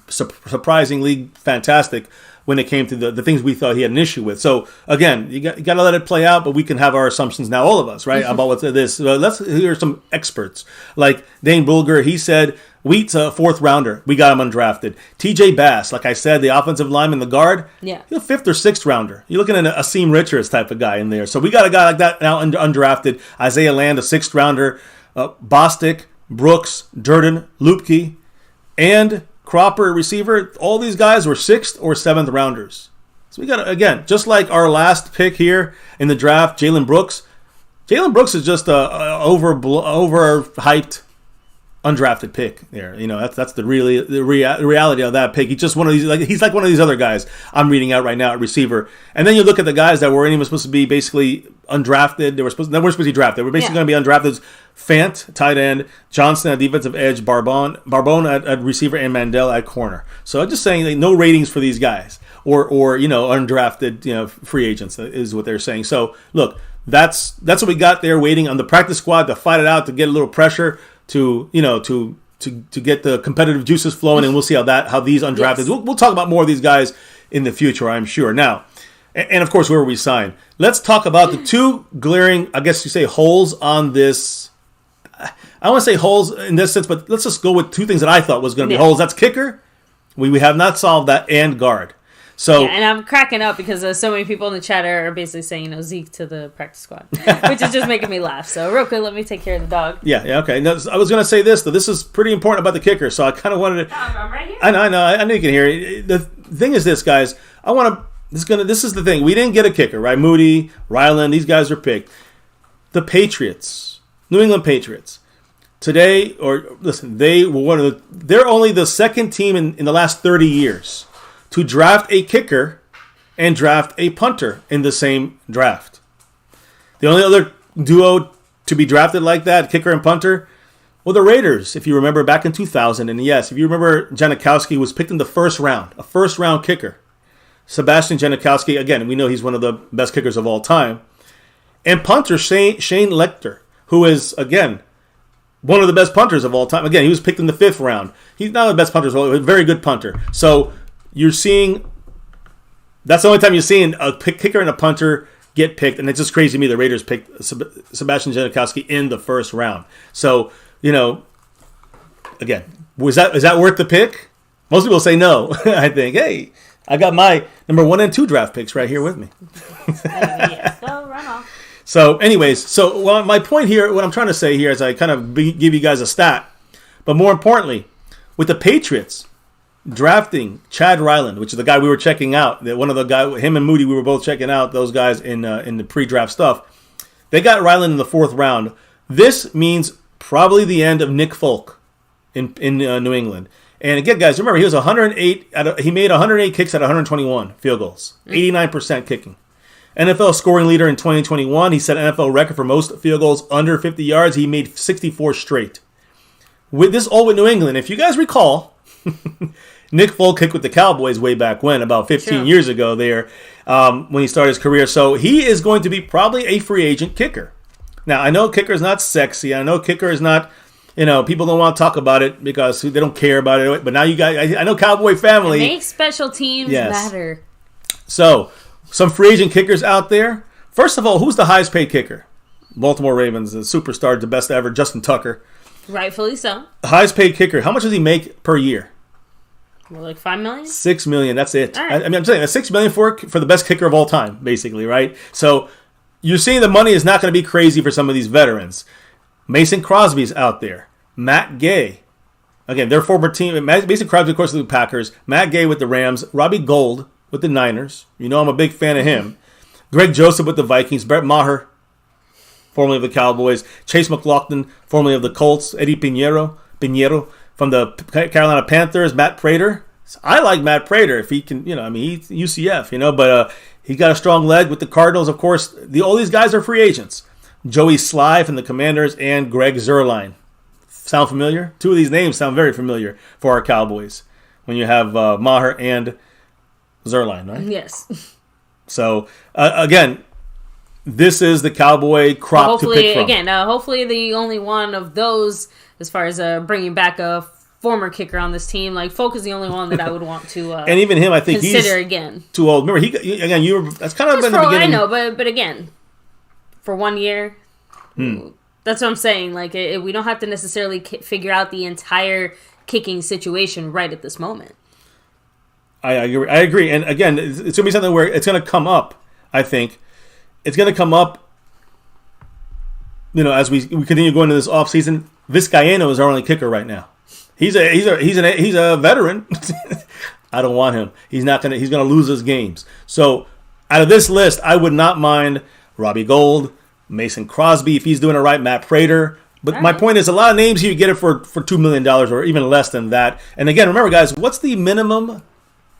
surprisingly fantastic when it came to the things we thought he had an issue with. So again, you got to let it play out, but we can have our assumptions now, all of us, right, about what's this. Let's hear some experts like Dane Brugler. He said. Wheat's a 4th rounder. We got him undrafted. TJ Bass, like I said, the offensive lineman, the guard. Yeah. He's a 5th or 6th rounder. You're looking at an Asim Richards type of guy in there. So we got a guy like that now undrafted. Isaiah Land, a 6th rounder. Bostic, Brooks, Durden, Luepke, and Cropper, receiver. All these guys were 6th or 7th rounders. So we got, again, just like our last pick here in the draft, Jalen Brooks. Jalen Brooks is just a overhyped undrafted pick there. That's the reality of that pick. He's just one of these, he's like one of these other guys I'm reading out right now at receiver. And then you look at the guys that weren't even supposed to be basically undrafted. They weren't supposed to be drafted. They were basically going to be undrafted. Fant, tight end, Johnson at defensive edge, Barbone at receiver, and Mandel at corner. So I'm just saying no ratings for these guys or undrafted free agents is what they're saying. So look, that's what we got there, waiting on the practice squad to fight it out, to get a little pressure to get the competitive juices flowing, and we'll see how these undrafted. Yes. We'll talk about more of these guys in the future, I'm sure. Now, and of course, where we sign. Let's talk about the 2 glaring, I guess you say, holes on this. I don't want to say holes in this sense, but let's just go with 2 things that I thought was going to be holes. That's kicker. We have not solved that, and guard. So, and I'm cracking up because so many people in the chat are basically saying, Zeke to the practice squad, which is just making me laugh. So real quick, let me take care of the dog. Yeah, okay. No, I was going to say this, though. This is pretty important about the kicker, so I kind of wanted to... I'm right here. I know you can hear it. thing is this, guys. This is the thing. We didn't get a kicker, right? Moody, Ryland, these guys are picked. The Patriots, New England Patriots, today, they're only the second team in the last 30 years to draft a kicker and draft a punter in the same draft. The only other duo to be drafted like that, kicker and punter, well, the Raiders, if you remember back in 2000. And yes, if you remember, Janikowski was picked in the first round, a first-round kicker. Sebastian Janikowski, again, we know he's one of the best kickers of all time. And punter, Shane Lecter, who is, again, one of the best punters of all time. Again, he was picked in the 5th round. He's not the best punter, but a very good punter. So you're seeing, that's the only time you're seeing a kicker and a punter get picked. And it's just crazy to me the Raiders picked Sebastian Janikowski in the first round. So, again, is that worth the pick? Most people say no. I think, hey, I got my number 1 and 2 draft picks right here with me. Yes, go run off. So, anyways, my point here, what I'm trying to say here is I kind of give you guys a stat. But more importantly, with the Patriots drafting Chad Ryland, which is the guy we were checking out, one of the guys, him and Moody, we were both checking out those guys in the pre-draft stuff. They got Ryland in the 4th round. This means probably the end of Nick Folk in New England. And again, guys, remember, he was 108. He made 108 kicks at 121 field goals, 89% kicking. NFL scoring leader in 2021. He set NFL record for most field goals under 50 yards. He made 64 straight. With New England, if you guys recall, Nick Folk kicked with the Cowboys way back when, about 15 years ago there, when he started his career. So he is going to be probably a free agent kicker. Now, I know kicker is not sexy. I know kicker is not, people don't want to talk about it because they don't care about it. But now you guys, I know Cowboy-Family. Make special teams matter. So, some free agent kickers out there. First of all, who's the highest paid kicker? Baltimore Ravens, the superstar, the best ever, Justin Tucker. Rightfully so. Highest paid kicker. How much does he make per year? Well, like $5 million? $6 million. That's it. Right. I'm saying that's $6 million for the best kicker of all time, basically, right? So you're seeing the money is not going to be crazy for some of these veterans. Mason Crosby's out there. Matt Gay. Again, their former team. Mason Crosby, of course, with the Packers. Matt Gay with the Rams. Robbie Gould with the Niners. I'm a big fan of him. Greg Joseph with the Vikings. Brett Maher, formerly of the Cowboys. Chase McLaughlin, formerly of the Colts. Eddie Pinheiro from the Carolina Panthers. Matt Prater. I like Matt Prater if he can, he's UCF, but he got a strong leg with the Cardinals. Of course, all these guys are free agents. Joey Sly from the Commanders and Greg Zuerlein. Sound familiar? Two of these names sound very familiar for our Cowboys when you have Maher and Zuerlein, right? Yes. So, again, this is the Cowboy crop to pick from. Hopefully the only one of those, as far as bringing back a former kicker on this team, like Folk is the only one that I would want to and even him, I think consider again. Too old. Remember, that's kind of just been the beginning. I know, but again, for 1 year, that's what I'm saying. Like, we don't have to necessarily figure out the entire kicking situation right at this moment. I agree. And again, it's going to be something where it's going to come up, I think. It's going to come up, as we continue going into this offseason. Vizcaino is our only kicker right now. He's a veteran. I don't want him. He's going to lose us games. So out of this list, I would not mind Robbie Gould, Mason Crosby, if he's doing it right, Matt Prater. But my point is, a lot of names here, you get it for $2 million or even less than that. And again, remember, guys, what's the minimum?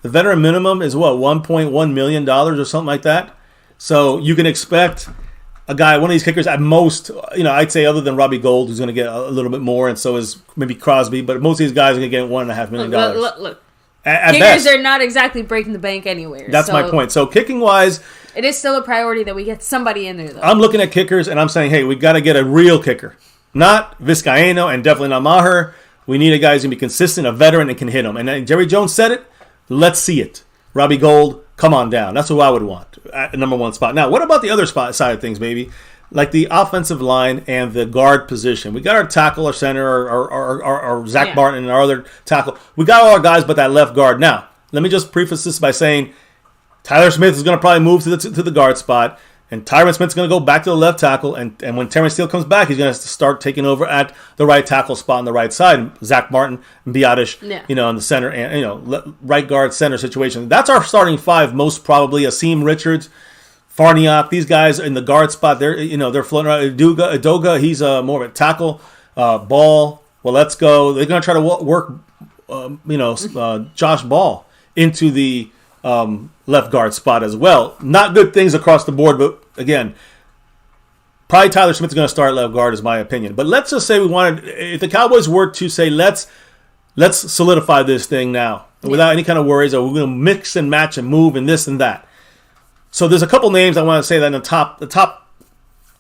The veteran minimum is what, $1.1 million or something like that? So you can expect a guy, one of these kickers at most, I'd say other than Robbie Gould, who's going to get a little bit more, and so is maybe Crosby, but most of these guys are going to get $1.5 million. Look. At kickers best. are not exactly breaking the bank anywhere. That's my point. So kicking-wise, it is still a priority that we get somebody in there, though. I'm looking at kickers, and I'm saying, hey, we got to get a real kicker. Not Vizcaino and definitely not Maher. We need a guy who's going to be consistent, a veteran, and can hit him. And Jerry Jones said it. Let's see it. Robbie Gould, come on down. That's what I would want at the number one spot. Now, what about the other side of things, baby? Like the offensive line and the guard position. We got our tackle, our center, our Zach Barton, and our other tackle. We got all our guys but that left guard. Now, let me just preface this by saying Tyler Smith is going to probably move to the guard spot. And Tyron Smith's going to go back to the left tackle. And when Terrence Steele comes back, he's going to start taking over at the right tackle spot on the right side. Zach Martin and Biadish, in the center, and right guard center situation. That's our starting five, most probably. Asim Richards, Farniok, these guys in the guard spot. They're floating around. Edoga, he's more of a tackle. Ball. Well, let's go. They're going to try to work, Josh Ball into the left guard spot as well. Not good things across the board, but again, probably Tyler Smith's going to start left guard, is my opinion. But let's just say if the Cowboys were to say, let's solidify this thing now without any kind of worries, or we're going to mix and match and move and this and that. So there's a couple names I want to say that in the top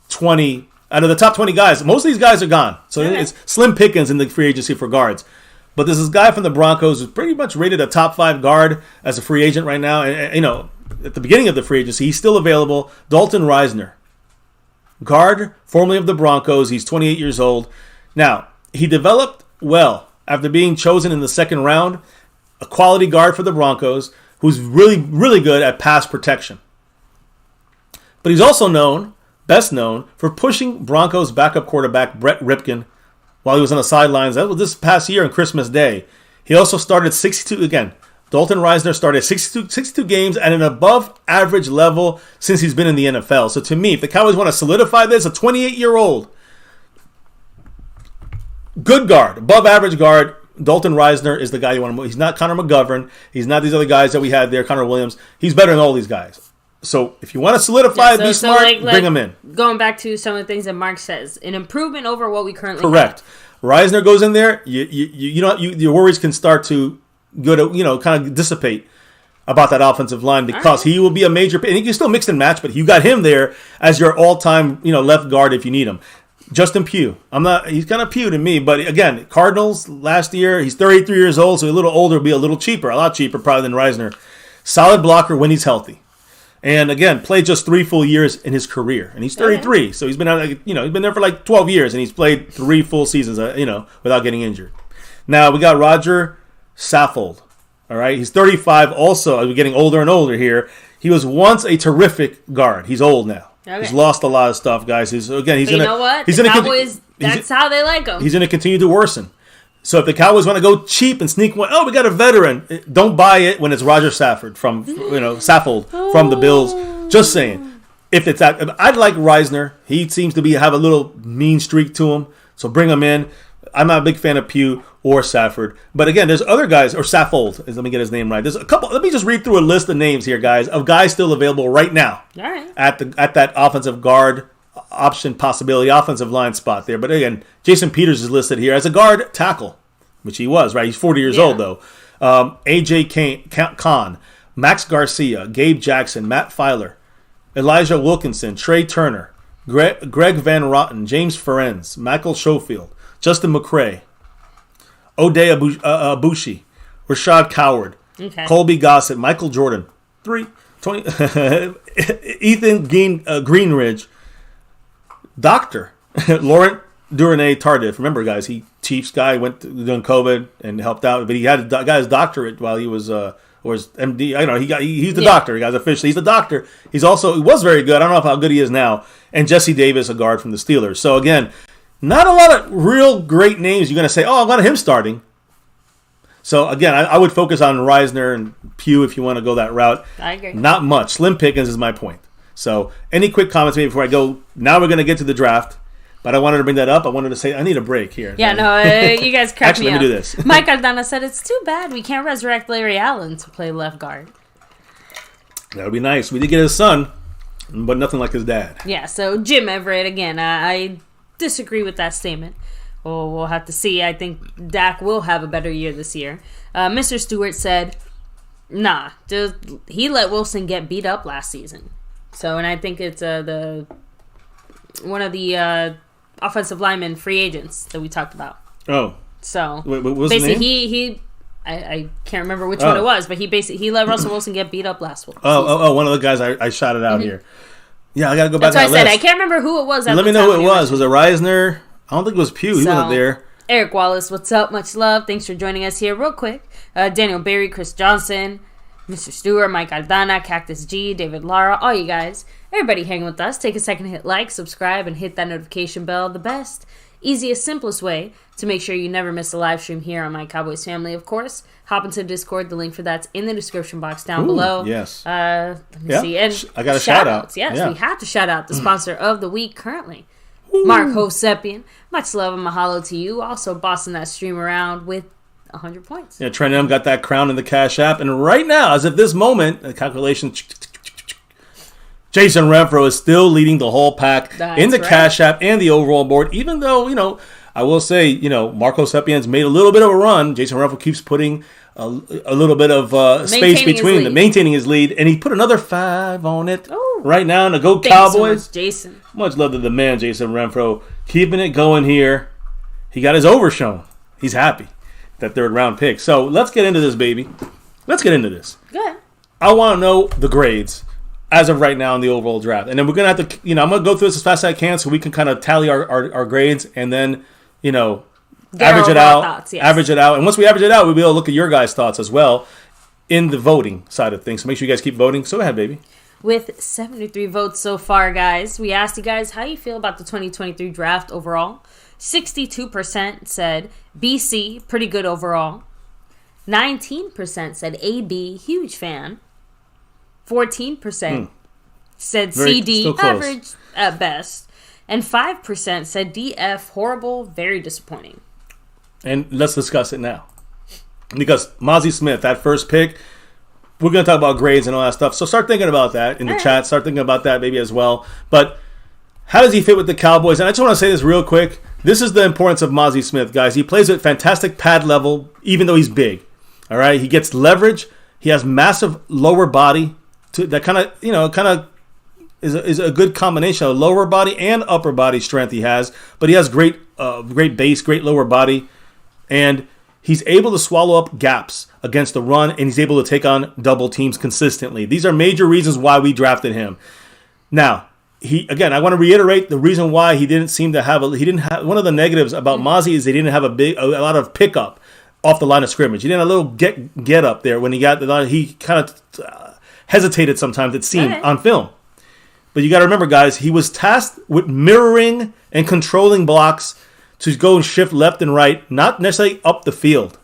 20, out of the top 20 guys, most of these guys are gone. So it's slim pickings in the free agency for guards. But there's this guy from the Broncos who's pretty much rated a top 5 guard as a free agent right now. And, at the beginning of the free agency, he's still available. Dalton Reisner, guard, formerly of the Broncos. He's 28 years old. Now, he developed well after being chosen in the second round. A quality guard for the Broncos who's really, really good at pass protection. But he's also best known for pushing Broncos backup quarterback Brett Ripken while he was on the sidelines. That was this past year on Christmas Day. He also started 62 again. Dalton Reisner started 62 games at an above average level since he's been in the NFL. So to me, if the Cowboys want to solidify this, a 28-year-old good guard, above average guard, Dalton Reisner is the guy you want to move. He's not Connor McGovern. He's not these other guys that we had there, Connor Williams. He's better than all these guys. So if you want to solidify it, be smart, bring him in. Going back to some of the things that Mark says, an improvement over what we currently Correct. have. Reisner goes in there, your worries can start to go to, kind of dissipate about that offensive line because he will be a major, and you can still mix and match, but you got him there as your all-time, left guard if you need him. Justin Pugh. He's kind of Pugh to me, but again, Cardinals last year, he's 33 years old, so a little older, be a little cheaper, a lot cheaper probably than Reisner. Solid blocker when he's healthy. And again, played just 3 full years in his career, and he's 33. So he's been out, he's been there for like 12 years, and he's played 3 full seasons, without getting injured. Now we got Roger Saffold. All right, he's 35. Also, as we're getting older and older here, he was once a terrific guard. He's old now. Okay. He's lost a lot of stuff, guys. He's gonna. You know what? The Cowboys. That's how they like him. He's going to continue to worsen. So if the Cowboys want to go cheap and sneak one, we got a veteran. Don't buy it when it's Roger Saffold from the Bills. Just saying. If it's that, I'd like Reisner. He seems to have a little mean streak to him. So bring him in. I'm not a big fan of Pugh or Safford. But again, there's other guys, or Saffold, let me get his name right. There's a couple. Let me just read through a list of names here, guys, of guys still available right now. All right. At that offensive guard option possibility, offensive line spot there. But again, Jason Peters is listed here as a guard tackle, which he was, right? He's 40 years old, though. A.J. Kahn, Max Garcia, Gabe Jackson, Matt Filer, Elijah Wilkinson, Trey Turner, Greg Van Rotten, James Ferenz, Michael Schofield, Justin McCray, O'Day Abushi, Rashad Coward, Colby Gossett, Michael Jordan, 20, Ethan Greenridge, Doctor Laurent Duvernay Tardif. Remember, guys, Chiefs guy went during COVID and helped out, but he got his doctorate while he was or his MD. I don't know. He's the doctor, guys. Officially, he's the doctor. He was very good. I don't know how good he is now. And Jesse Davis, a guard from the Steelers. So again, not a lot of real great names. You're going to say, I want him starting. So again, I would focus on Reisner and Pugh if you want to go that route. I agree. Not much. Slim pickings is my point. So any quick comments maybe before I go? Now we're going to get to the draft. But I wanted to bring that up. I wanted to say I need a break here. Yeah, no, you guys cracked me up. Let me do this. Mike Aldana said it's too bad we can't resurrect Larry Allen to play left guard. That would be nice. We did get his son, but nothing like his dad. Yeah, so Jim Everett, again, I disagree with that statement. We'll have to see. I think Dak will have a better year this year. Mr. Stewart said, nah, he let Wilson get beat up last season. So, and I think it's one of the offensive lineman free agents that we talked about. Oh. So, what was basically I can't remember which one it was, but he let Russell Wilson get beat up last week. One of the guys I shouted out here. Yeah, I got to go back to that list. That's why I said I can't remember who it was. Let me know who it was. Was it Reisner? I don't think it was Pugh. He wasn't there. Eric Wallace, what's up? Much love. Thanks for joining us here. Real quick, Daniel Berry, Chris Johnson, Mr. Stewart, Mike Aldana, Cactus G, David Lara, all you guys. Everybody hanging with us, take a second to hit like, subscribe, and hit that notification bell. The best, easiest, simplest way to make sure you never miss a live stream here on My Cowboys Family, of course. Hop into Discord. The link for that's in the description box down below. Yes. Let me see. And I got a shout out. Yes, we have to shout out the sponsor of the week currently. Mark Hosepian. Much love and mahalo to you. Also bossing that stream around with 100 points. Yeah, Trent M got that crown in the Cash App. And right now, as of this moment, the calculation, Jason Renfro is still leading the whole pack in the Cash App and the overall board. Even though, I will say, Mark Hosepian's made a little bit of a run. Jason Renfro keeps putting a little bit of space between them, maintaining his lead. And he put another 5 on it right now to go Cowboys. So much, Jason. Much love to the man, Jason Renfro. Keeping it going here. He got his Overshown. He's happy. That third round pick. So let's get into this, baby. Let's get into this. Good. I want to know the grades as of right now in the overall draft. And then we're going to have to, I'm going to go through this as fast as I can so we can kind of tally our grades and then, average it out. Thoughts, yes. Average it out. And once we average it out, we'll be able to look at your guys' thoughts as well in the voting side of things. So make sure you guys keep voting. So go ahead, baby. With 73 votes so far, guys, we asked you guys how you feel about the 2023 draft overall. 62% said BC, pretty good overall. 19% said AB, huge fan. 14% said CD, average at best. And 5% said DF, horrible, very disappointing. And let's discuss it now. Because Mazi Smith, that first pick, we're going to talk about grades and all that stuff. So start thinking about that in the chat. Start thinking about that maybe as well. But how does he fit with the Cowboys? And I just want to say this real quick. This is the importance of Mazi Smith, guys. He plays at fantastic pad level, even though he's big. All right? He gets leverage. He has massive lower body. That kind of is a good combination of lower body and upper body strength he has. But he has great base, great lower body. And he's able to swallow up gaps against the run, and he's able to take on double teams consistently. These are major reasons why we drafted him. Now, I want to reiterate the reason why he didn't seem to have one of the negatives about Mazi is he didn't have a lot of pickup off the line of scrimmage. He didn't have a little get up there when he got the line. He kind of hesitated sometimes, it seemed, on film. But you got to remember, guys, he was tasked with mirroring and controlling blocks to go and shift left and right, not necessarily up the field.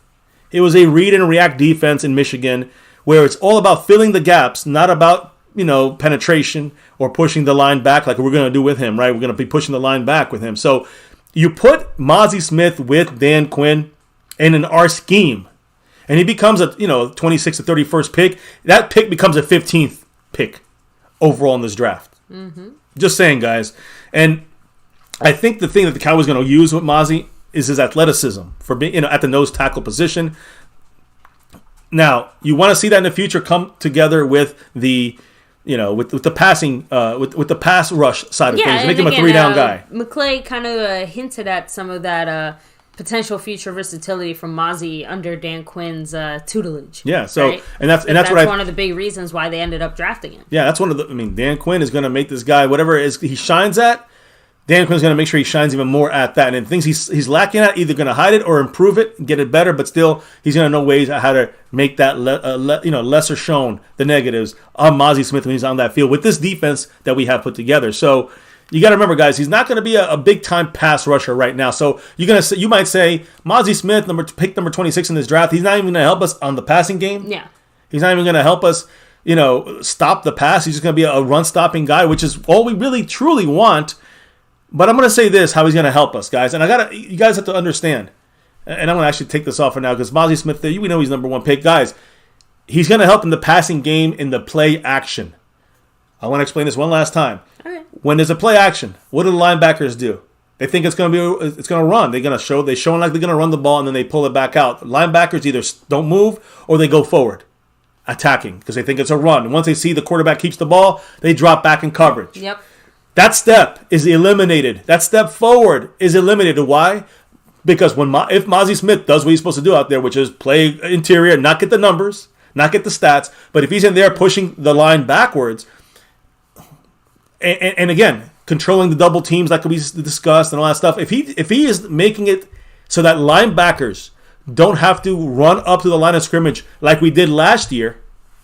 It was a read and react defense in Michigan where it's all about filling the gaps, not about, penetration or pushing the line back like we're going to do with him, right? We're going to be pushing the line back with him. So you put Mazi Smith with Dan Quinn and in our scheme, and he becomes a 26th to 31st pick. That pick becomes a 15th pick overall in this draft. Just saying, guys. And I think the thing that the Cowboys are going to use with Mazi is his athleticism for being at the nose tackle position. Now, you want to see that in the future come together with the with the passing with the pass rush side of things, make him a 3-down guy. McClay kind of hinted at some of that potential future versatility from Mazi under Dan Quinn's tutelage. Yeah, so right? and that's one of the big reasons why they ended up drafting him. Yeah, that's one of the. Dan Quinn is going to make this guy whatever it is he shines at. Dan Quinn's going to make sure he shines even more at that. And things he's lacking at, either going to hide it or improve it and get it better. But still, he's going to know ways how to make that lesser shown, the negatives, on Mazi Smith when he's on that field with this defense that we have put together. So you got to remember, guys, he's not going to be a big-time pass rusher right now. So you might say, Mazi Smith, pick number 26 in this draft, he's not even going to help us on the passing game. Yeah. He's not even going to help us, stop the pass. He's just going to be a run-stopping guy, which is all we really, truly want. But I'm going to say this, how he's going to help us, guys. And you guys have to understand. And I'm going to actually take this off for now because Mazi Smith, we know he's number one pick. Guys, he's going to help in the passing game in the play action. I want to explain this one last time. Okay. When there's a play action, what do the linebackers do? They think it's going to run. They're showing like they're going to run the ball and then they pull it back out. Linebackers either don't move or they go forward, attacking because they think it's a run. And once they see the quarterback keeps the ball, they drop back in coverage. Yep. That step is eliminated. That step forward is eliminated. Why? Because if Mazi Smith does what he's supposed to do out there, which is play interior, not get the numbers, not get the stats, but if he's in there pushing the line backwards, and again, controlling the double teams like we discussed and all that stuff, if he is making it so that linebackers don't have to run up to the line of scrimmage like we did last year.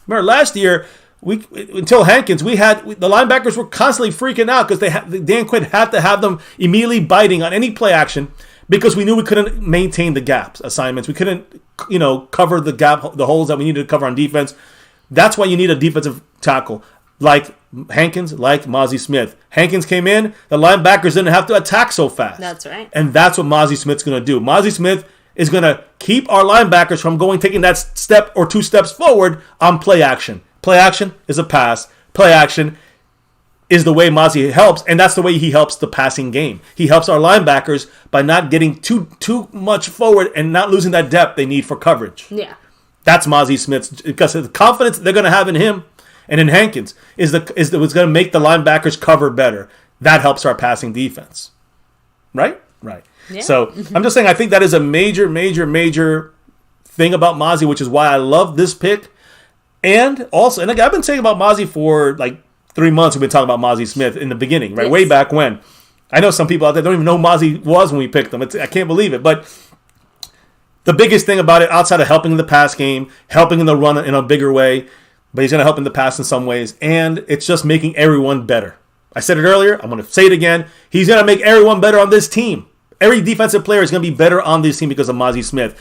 Remember, last year, until Hankins, the linebackers were constantly freaking out because Dan Quinn had to have them immediately biting on any play action because we knew we couldn't maintain the gaps assignments. We couldn't, cover the holes that we needed to cover on defense. That's why you need a defensive tackle like Hankins, like Mazi Smith. Hankins came in, the linebackers didn't have to attack so fast. That's right. And that's what Mazi Smith's going to do. Mazi Smith is going to keep our linebackers from taking that step or 2 steps forward on play action. Play action is a pass. Play action is the way Mazi helps, and that's the way he helps the passing game. He helps our linebackers by not getting too much forward and not losing that depth they need for coverage. Yeah. That's Mazi Smith's, because the confidence they're going to have in him and in Hankins is what's going to make the linebackers cover better. That helps our passing defense. Right? Right. Yeah. So I'm just saying, I think that is a major, major, major thing about Mazi, which is why I love this pick. And also, and I've been saying about Mazi for like 3 months. We've been talking about Mazi Smith in the beginning, right? Yes. Way back when. I know some people out there don't even know who Mazi was when we picked him. I can't believe it. But the biggest thing about it, outside of helping in the pass game, helping in the run in a bigger way, but he's going to help in the pass in some ways, and it's just making everyone better. I said it earlier. I'm going to say it again. He's going to make everyone better on this team. Every defensive player is going to be better on this team because of Mazi Smith.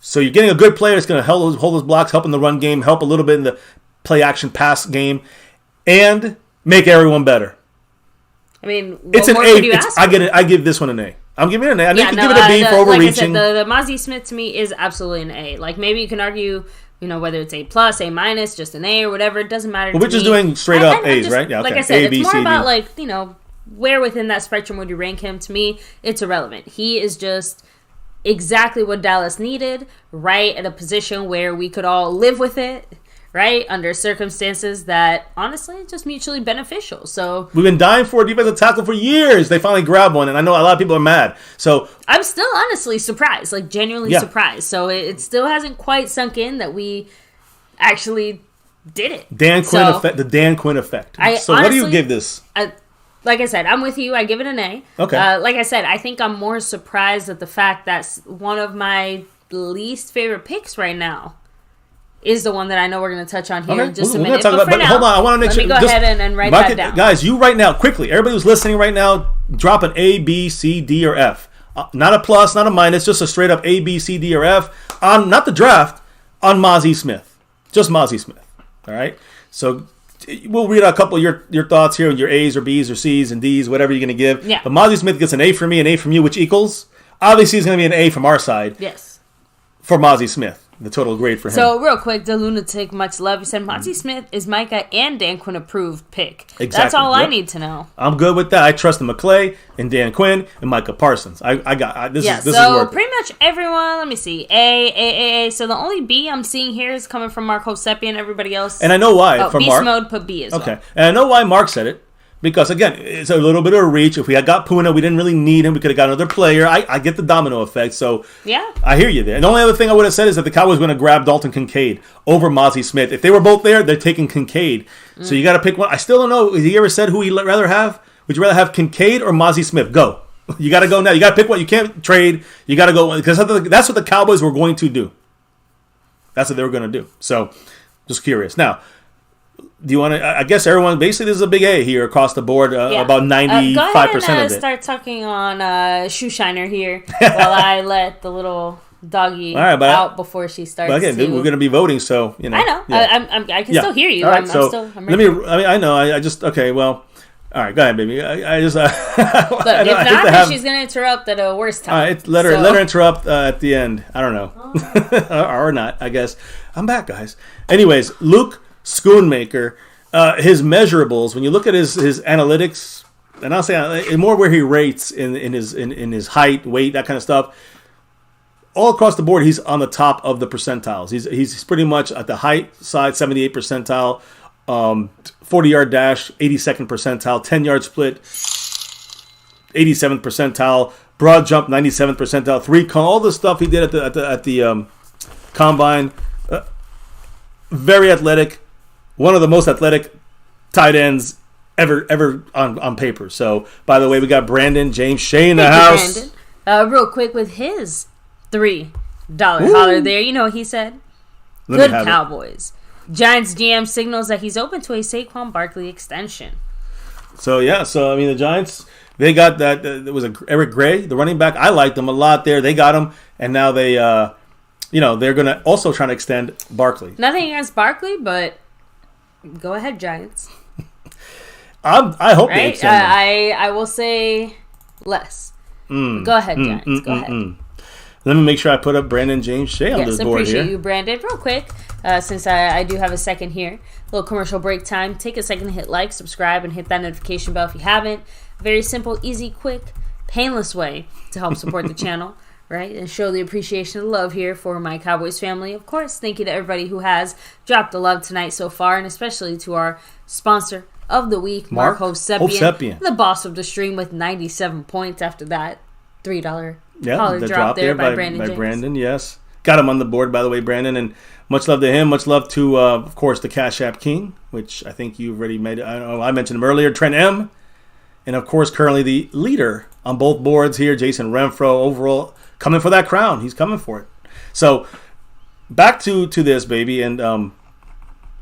So you're getting a good player that's going to hold those blocks, help in the run game, help a little bit in the play action pass game, and make everyone better. I mean, it's an A. I give this one an A. I'm giving it an A. I need to give it a B for overreaching. Like I said, the Mazi Smith to me is absolutely an A. Like maybe you can argue, whether it's A+, A-, just an A or whatever. It doesn't matter. Well, we're just doing straight up A's, right? Yeah. Okay. Like I said, A, B, it's more C, about D. where within that spectrum would you rank him? To me, it's irrelevant. He is just exactly what Dallas needed, right at a position where we could all live with it, right, under circumstances that honestly just mutually beneficial. So we've been dying for a defensive tackle for years. They finally grabbed one, and I know a lot of people are mad. So I'm still honestly surprised, like genuinely surprised. So it still hasn't quite sunk in that we actually did it. The Dan Quinn effect. So honestly, what do you give this? Like I said, I'm with you. I give it an A. Okay. Like I said, I think I'm more surprised at the fact that one of my least favorite picks right now is the one that I know we're going to touch on here in just a minute. Hold on, I want to make sure. Let me go ahead and write that down. Guys, you right now, quickly, everybody who's listening right now, drop an A, B, C, D, or F. Not a plus, not a minus, just a straight up A, B, C, D, or F on, not the draft, on Mazi Smith. Just Mazi Smith. All right? So we'll read out a couple of your thoughts here, your A's or B's or C's and D's, whatever you're going to give. Yeah. But Mazi Smith gets an A from me, an A from you, which equals, obviously, it's going to be an A from our side. Yes. For Mazi Smith. The total grade for him. So, real quick, the Lunatic, much love. You said Mazi Smith is Micah and Dan Quinn approved pick. Exactly. That's all I need to know. I'm good with that. I trust in McClay and Dan Quinn and Micah Parsons. This is worth it. Pretty much everyone, let me see, A. So the only B I'm seeing here is coming from Mark Hosepian. Everybody else. And I know why. Beast Mark. Mode put B as well. Okay. And I know why Mark said it. Because, again, it's a little bit of a reach. If we had got Puna, we didn't really need him. We could have got another player. I get the domino effect. So, yeah, I hear you there. And the only other thing I would have said is that the Cowboys were going to grab Dalton Kincaid over Mazi Smith. If they were both there, they're taking Kincaid. So you got to pick one. I still don't know. Has he ever said who he'd rather have? Would you rather have Kincaid or Mazi Smith? Go. You got to go now. You got to pick one. You can't trade. You got to go. Because that's what the Cowboys were going to do. That's what they were going to do. So, just curious. Now, do you want to? I guess everyone basically this is a big A here across the board. About 95% go ahead of and, it. Start talking on Shoe Shiner here while I let the little doggy out before she starts. But again, we're going to be voting, so you know. I know. Yeah. I can still hear you. All right, I'm ready. I know. I just okay. Well, all right. Go ahead, baby. I just. Look, if not, she's going to interrupt at a worse time. All right, let her interrupt at the end. I don't know, or not. I guess I'm back, guys. Anyways, Luke Schoonmaker, his measurables, when you look at his analytics, and I'll say more where he rates in his height, weight, that kind of stuff, all across the board, he's on the top of the percentiles. He's pretty much at the height side, 78th percentile, 40-yard dash, 82nd percentile, 10-yard split, 87th percentile, broad jump, 97th percentile, three cone, all the stuff he did at the combine. Very athletic. One of the most athletic tight ends ever on paper. So, by the way, we got Brandon James Shea in the house. Brandon. Real quick with his $3 holler there. You know what he said? Good Cowboys. Giants GM signals that he's open to a Saquon Barkley extension. So, yeah. So, I mean, the Giants, they got that. There was Eric Gray, the running back. I liked him a lot there. They got him. And now they, they're going to also try to extend Barkley. Nothing against Barkley, but go ahead, Giants. I hope they extend him. I will say less. Go ahead, Giants. Go ahead. Let me make sure I put up Brandon James Shea on this board here. Appreciate you, Brandon. Real quick, since I do have a second here, a little commercial break time. Take a second to hit like, subscribe, and hit that notification bell if you haven't. Very simple, easy, quick, painless way to help support the channel, right? And show the appreciation and love here for my Cowboys family. Of course, thank you to everybody who has dropped the love tonight so far, and especially to our sponsor of the week, Mark Hovsepian, the boss of the stream with 97 points after that $3 the drop there by Brandon, yes. Got him on the board, by the way, Brandon, and much love to him. Much love to, of course, the Cash App King, which I think you've already made. I mentioned him earlier, Trent M. And, of course, currently the leader on both boards here, Jason Renfro, overall coming for that crown. He's coming for it. So, back to this, baby, and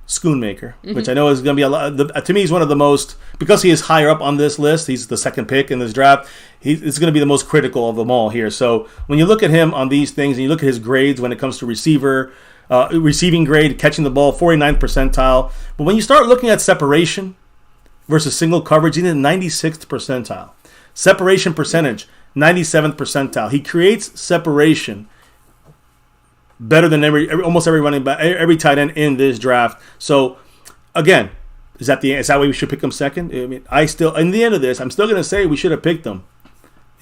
Schoonmaker, which I know is going to be a lot. To me, he's one of the most, because he is higher up on this list, he's the second pick in this draft, it's going to be the most critical of them all here. So when you look at him on these things and you look at his grades when it comes to receiving grade, catching the ball, 49th percentile. But when you start looking at separation versus single coverage, he's in the 96th percentile. Separation percentage, 97th percentile. He creates separation better than almost every running back, every tight end in this draft. So, again, is that why we should pick him second? I mean, in the end of this, I'm still going to say we should have picked him.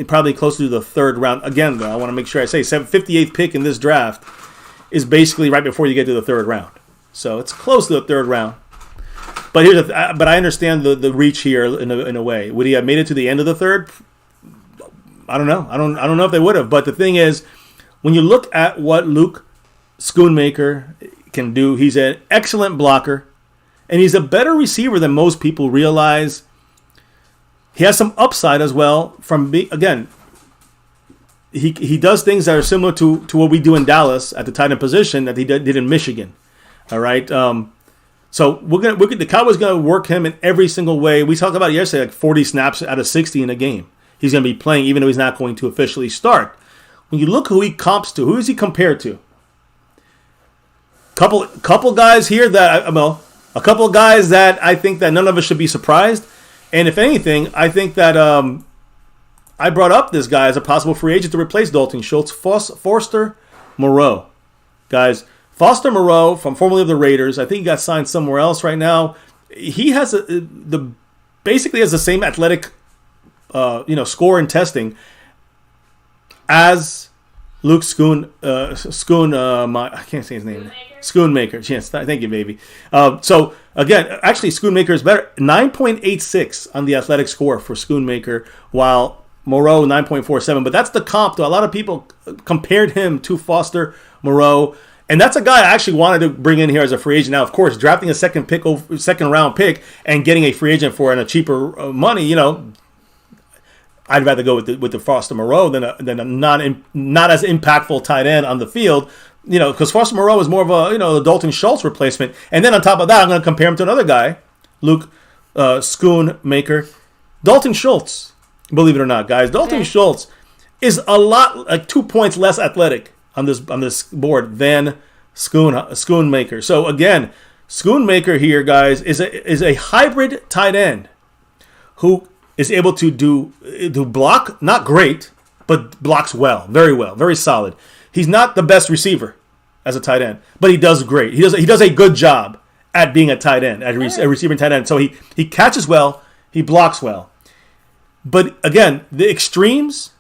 Probably closer to the third round. Again, though, I want to make sure I say 58th pick in this draft is basically right before you get to the third round. So it's close to the third round. But I understand the reach here in a way. Would he have made it to the end of the third? I don't know. I don't know if they would have. But the thing is, when you look at what Luke Schoonmaker can do, he's an excellent blocker, and he's a better receiver than most people realize. He has some upside as well again, he does things that are similar to what we do in Dallas at the tight end position that he did in Michigan. All right. So the Cowboys going to work him in every single way. We talked about it yesterday, like 40 snaps out of 60 in a game. He's going to be playing even though he's not going to officially start. When you look who he comps to, who is he compared to? Couple guys here that a couple guys that I think that none of us should be surprised. And if anything, I think that I brought up this guy as a possible free agent to replace Dalton Schultz, Foster Moreau. Guys, Foster Moreau, formerly of the Raiders, I think he got signed somewhere else right now. He has basically has the same athletic score in testing as Luke I can't say his name. Schoonmaker. Yes, thank you, baby. So, again, actually, Schoonmaker is better. 9.86 on the athletic score for Schoonmaker, while Moreau, 9.47. But that's the comp, though. A lot of people compared him to Foster Moreau. And that's a guy I actually wanted to bring in here as a free agent. Now, of course, drafting a second round pick and getting a free agent for a cheaper money, I'd rather go with the Foster Moreau than a not as impactful tight end on the field. Because Foster Moreau is more of a Dalton Schultz replacement. And then on top of that, I'm going to compare him to another guy, Luke Schoonmaker. Dalton Schultz, believe it or not, guys. Dalton Schultz is a lot, like 2 points less athletic on this board than Schoonmaker. So again, Schoonmaker here, guys, is a hybrid tight end who is able to block, not great, but blocks well, very solid. He's not the best receiver as a tight end, but he does great. He does a good job at being a tight end, at a receiving tight end. So he catches well, he blocks well. But again, the extremes.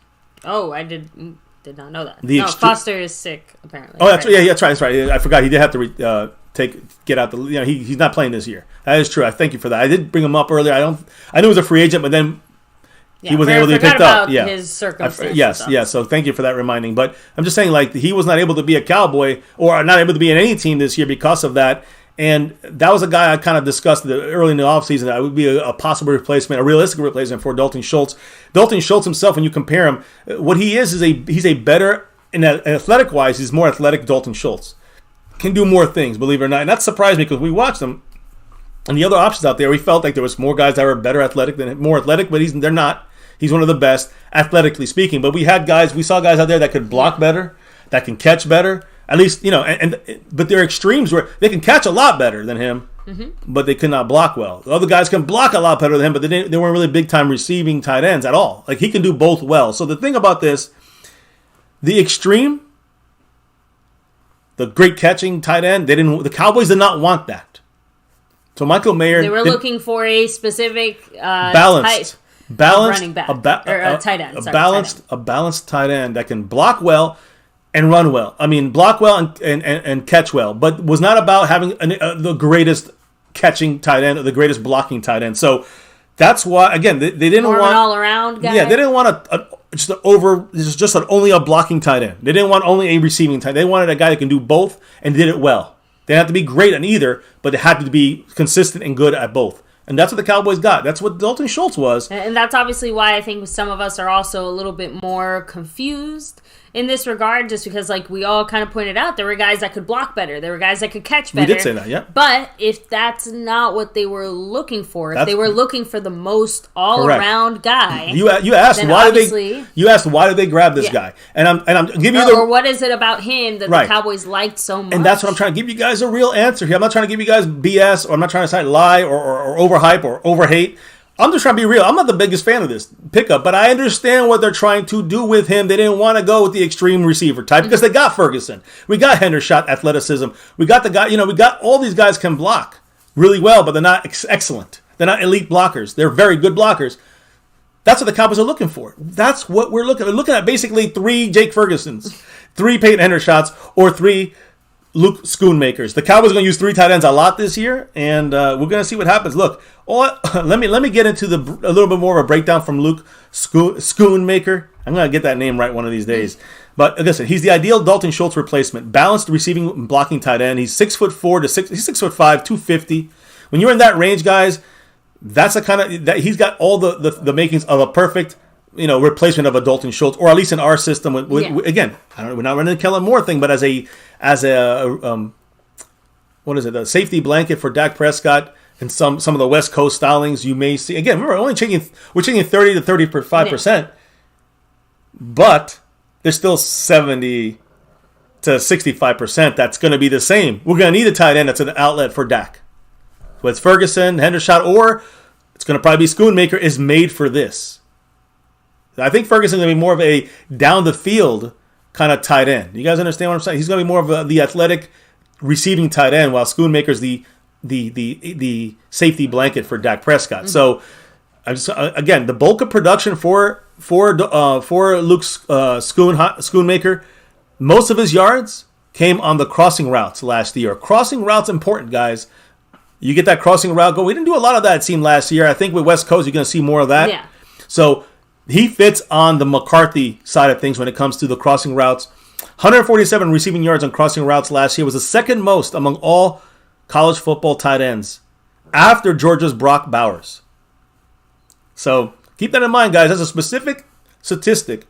Oh, I did not know that. Foster is sick apparently. Oh, that's right. That's right. I forgot he did have to get out the. He's not playing this year. That is true. I thank you for that. I did bring him up earlier. I knew he was a free agent, but then. He wasn't able to be picked up. Yeah, his circumstances. Yes. So thank you for that reminding. But I'm just saying, like, he was not able to be a Cowboy or not able to be in any team this year because of that. And that was a guy I kind of discussed early in the offseason that would be a possible replacement, a realistic replacement for Dalton Schultz. Dalton Schultz himself, when you compare him, what he is he's a better, in athletic wise, he's more athletic Dalton Schultz. can do more things, believe it or not. And that surprised me because we watched them. And the other options out there, we felt like there was more guys that were better athletic than more athletic, but they're not. He's one of the best, athletically speaking. But we saw guys out there that could block better, that can catch better. At least, but their extremes were they can catch a lot better than him, but they could not block well. The other guys can block a lot better than him, but they weren't really big time receiving tight ends at all. Like he can do both well. So the thing about this, the extreme, the great catching tight end, the Cowboys did not want that. So Michael Mayer, they were looking for a specific balanced running back or tight end. A balanced tight end that can block well and run well. I mean, block well and catch well, but was not about having the greatest catching tight end or the greatest blocking tight end. So that's why, again, they didn't want an all-around guy. Yeah, they didn't want just only a blocking tight end. They didn't want only a receiving tight end. They wanted a guy that can do both and did it well. They didn't have to be great on either, but they had to be consistent and good at both. And that's what the Cowboys got. That's what Dalton Schultz was. And that's obviously why I think some of us are also a little bit more confused in this regard, just because, like we all kind of pointed out, there were guys that could block better. There were guys that could catch better. We did say that, yeah. But if that's not what they were looking for, if they were looking for the most all-around guy, you asked why did they grab this guy? And I'm giving you or what is it about him that the Cowboys liked so much? And that's what I'm trying to give you guys a real answer here. I'm not trying to give you guys BS, or I'm not trying to say lie or overhype or overhate. I'm just trying to be real. I'm not the biggest fan of this pickup, but I understand what they're trying to do with him. They didn't want to go with the extreme receiver type because they got Ferguson. We got Hendershot athleticism. We got the guy, we got all these guys can block really well, but they're not excellent. They're not elite blockers. They're very good blockers. That's what the Cowboys are looking for. That's what we're looking at. We're looking at basically 3 Jake Fergusons, 3 Peyton Hendershots, or 3 Luke Schoonmakers. The Cowboys are going to use 3 tight ends a lot this year, and we're going to see what happens. Look, let me get into a little bit more of a breakdown from Luke Schoonmaker. I'm going to get that name right one of these days. But listen, he's the ideal Dalton Schultz replacement. Balanced receiving and blocking tight end. He's 6'4" to 6. He's 6'5", 250. When you're in that range, guys, that's the kind of that he's got all the makings of a perfect replacement of a Dalton Schultz, or at least in our system. Again, we're not running the Kellen Moore thing, but as a what is it? A safety blanket for Dak Prescott and some of the West Coast stylings you may see. Again, we're changing 30 to 35%, but there's still 70 to 65% that's going to be the same. We're going to need a tight end that's an outlet for Dak. Whether it's Ferguson, Hendershot, or it's going to probably be Schoonmaker, is made for this. I think Ferguson's going to be more of a down the field kind of tight end. You guys understand what I'm saying? He's going to be more of the athletic receiving tight end, while Schoonmaker's the safety blanket for Dak Prescott. Mm-hmm. So again, the bulk of production for Luke Schoonmaker, most of his yards came on the crossing routes last year. Crossing routes important, guys. You get that crossing route go. We didn't do a lot of that, it seemed, last year. I think with West Coast, you're going to see more of that. Yeah. So he fits on the McCarthy side of things when it comes to the crossing routes. 147 receiving yards on crossing routes last year was the second most among all college football tight ends after Georgia's Brock Bowers. So keep that in mind, guys. That's a specific statistic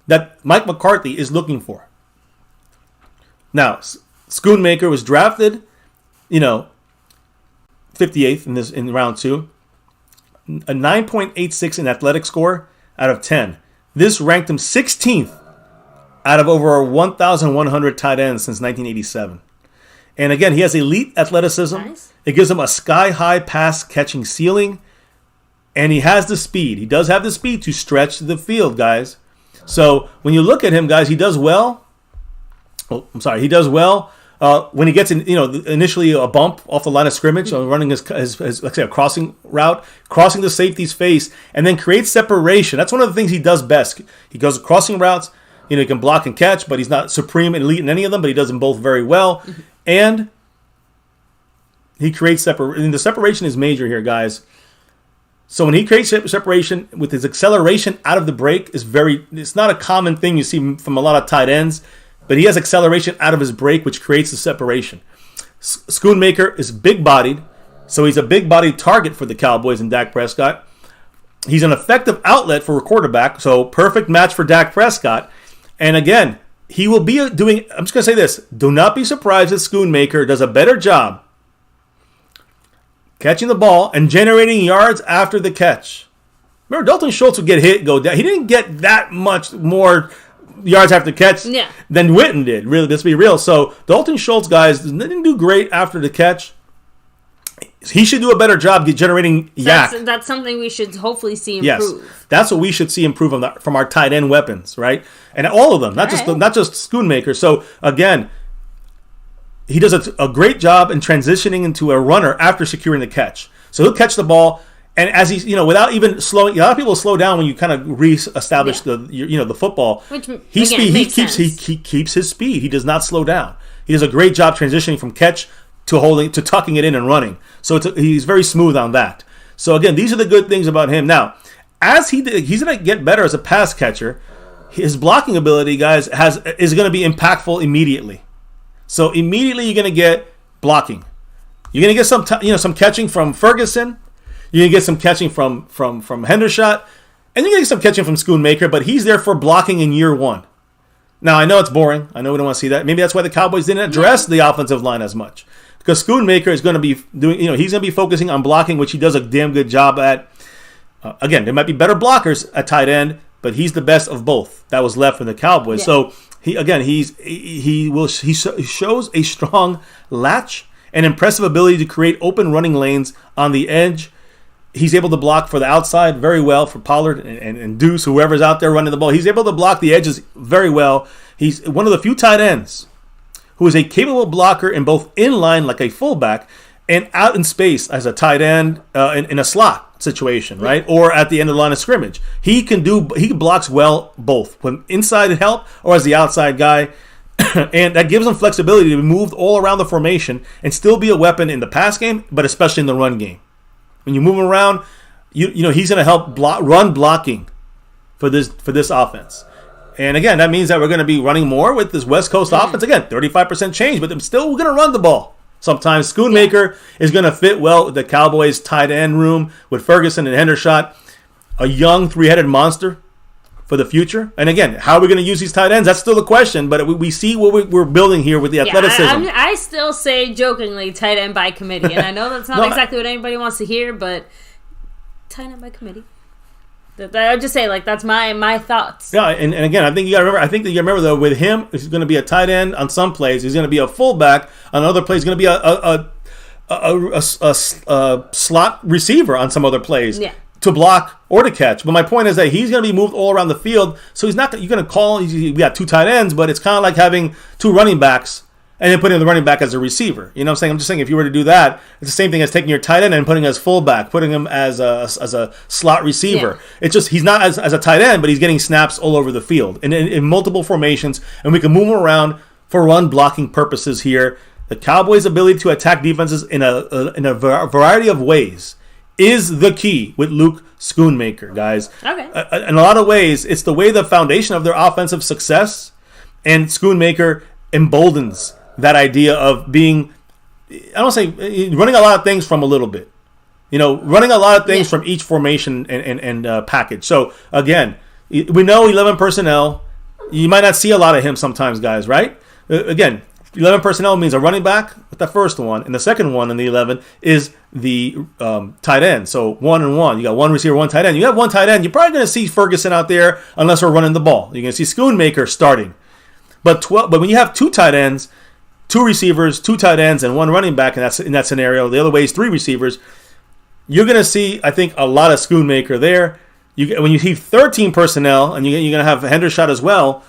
that Mike McCarthy is looking for. Now, Schoonmaker was drafted, 58th in round 2. A 9.86 in athletic score out of 10. This ranked him 16th out of over 1,100 tight ends since 1987. And again, he has elite athleticism. Nice. It gives him a sky-high pass-catching ceiling. And he has the speed. He does have the speed to stretch the field, guys. So when you look at him, guys, he does well. He does well when he gets initially a bump off the line of scrimmage, running his like I say, a crossing route, crossing the safety's face, and then creates separation. That's one of the things he does best. He goes crossing routes. He can block and catch, but he's not supreme and elite in any of them, but he does them both very well. Mm-hmm. And he creates separation. The separation is major here, guys. So when he creates separation with his acceleration out of the break, it's not a common thing you see from a lot of tight ends, but he has acceleration out of his break, which creates the separation. Schoonmaker is big-bodied, so he's a big-bodied target for the Cowboys and Dak Prescott. He's an effective outlet for a quarterback, so perfect match for Dak Prescott. And again, he will be doing. I'm just going to say this: do not be surprised if Schoonmaker does a better job catching the ball and generating yards after the catch. Remember, Dalton Schultz would get hit, go down. He didn't get that much more yards after the catch than Witten did. Really, let's be real. So Dalton Schultz, guys, didn't do great after the catch. He should do a better job generating yak. That's something we should hopefully see improve. Yes, that's what we should see improve from our tight end weapons, right? And all of them, not just Schoonmaker. So again, he does a great job in transitioning into a runner after securing the catch. So he'll catch the ball, and as he's without even slowing. A lot of people slow down when you kind of reestablish the football. Which he keeps his speed. He does not slow down. He does a great job transitioning from catch to holding to tucking it in and running. So he's very smooth on that. So again, these are the good things about him. Now, as he's going to get better as a pass catcher, his blocking ability, guys, is going to be impactful immediately. So immediately you're going to get blocking. You're going to get some catching from Ferguson. You're going to get some catching from Hendershot, and you're going to get some catching from Schoonmaker. But he's there for blocking in year one. Now I know it's boring. I know we don't want to see that. Maybe that's why the Cowboys didn't address the offensive line as much. Because Schoonmaker is going to be doing, he's going to be focusing on blocking, which he does a damn good job at. Again, there might be better blockers at tight end, but he's the best of both that was left for the Cowboys. Yeah. So he shows a strong latch and impressive ability to create open running lanes on the edge. He's able to block for the outside very well for Pollard and Deuce, whoever's out there running the ball. He's able to block the edges very well. He's one of the few tight ends who is a capable blocker in both inline like a fullback and out in space as a tight end in a slot situation, right? Or at the end of the line of scrimmage. He blocks well both when inside help or as the outside guy. And that gives him flexibility to be moved all around the formation and still be a weapon in the pass game, but especially in the run game. When you move him around, he's going to help run blocking for this offense. And again, that means that we're going to be running more with this West Coast offense. Again, 35% change, but still we're going to run the ball. Sometimes Schoonmaker is going to fit well with the Cowboys tight end room with Ferguson and Hendershot, a young three-headed monster for the future. And again, how are we going to use these tight ends? That's still the question, but we see what we're building here with the athleticism. I still say jokingly tight end by committee, and I know that's not exactly what anybody wants to hear, but tight end by committee. I would just say, that's my thoughts. Yeah, and again, I think you got to remember though, with him, he's going to be a tight end on some plays. He's going to be a fullback on other plays. He's going to be a slot receiver on some other plays to block or to catch. But my point is that he's going to be moved all around the field. So he's not. You're going to call. We got two tight ends, but it's kind of like having two running backs and then putting the running back as a receiver. You know what I'm saying? I'm just saying if you were to do that, it's the same thing as taking your tight end and putting him as fullback, putting him as a slot receiver. Yeah. It's just he's not as a tight end, but he's getting snaps all over the field in multiple formations, and we can move him around for run blocking purposes here. The Cowboys' ability to attack defenses in a variety of ways is the key with Luke Schoonmaker, guys. Okay. In a lot of ways, it's the foundation of their offensive success, and Schoonmaker emboldens that idea of being, I don't say running a lot of things from a little bit, running a lot of things from each formation and package. So again, we know 11 personnel. You might not see a lot of him sometimes, guys, right? Again, 11 personnel means a running back with the first one, and the second one in the 11 is the tight end. So 1 and 1. You got one receiver, one tight end. You have one tight end. You're probably going to see Ferguson out there unless we're running the ball. You're going to see Schoonmaker starting. But when you have two tight ends, two receivers, two tight ends, and one running back in that scenario, the other way is three receivers, you're going to see, I think, a lot of Schoonmaker there. When you see 13 personnel, and you're going to have Hendershot as well,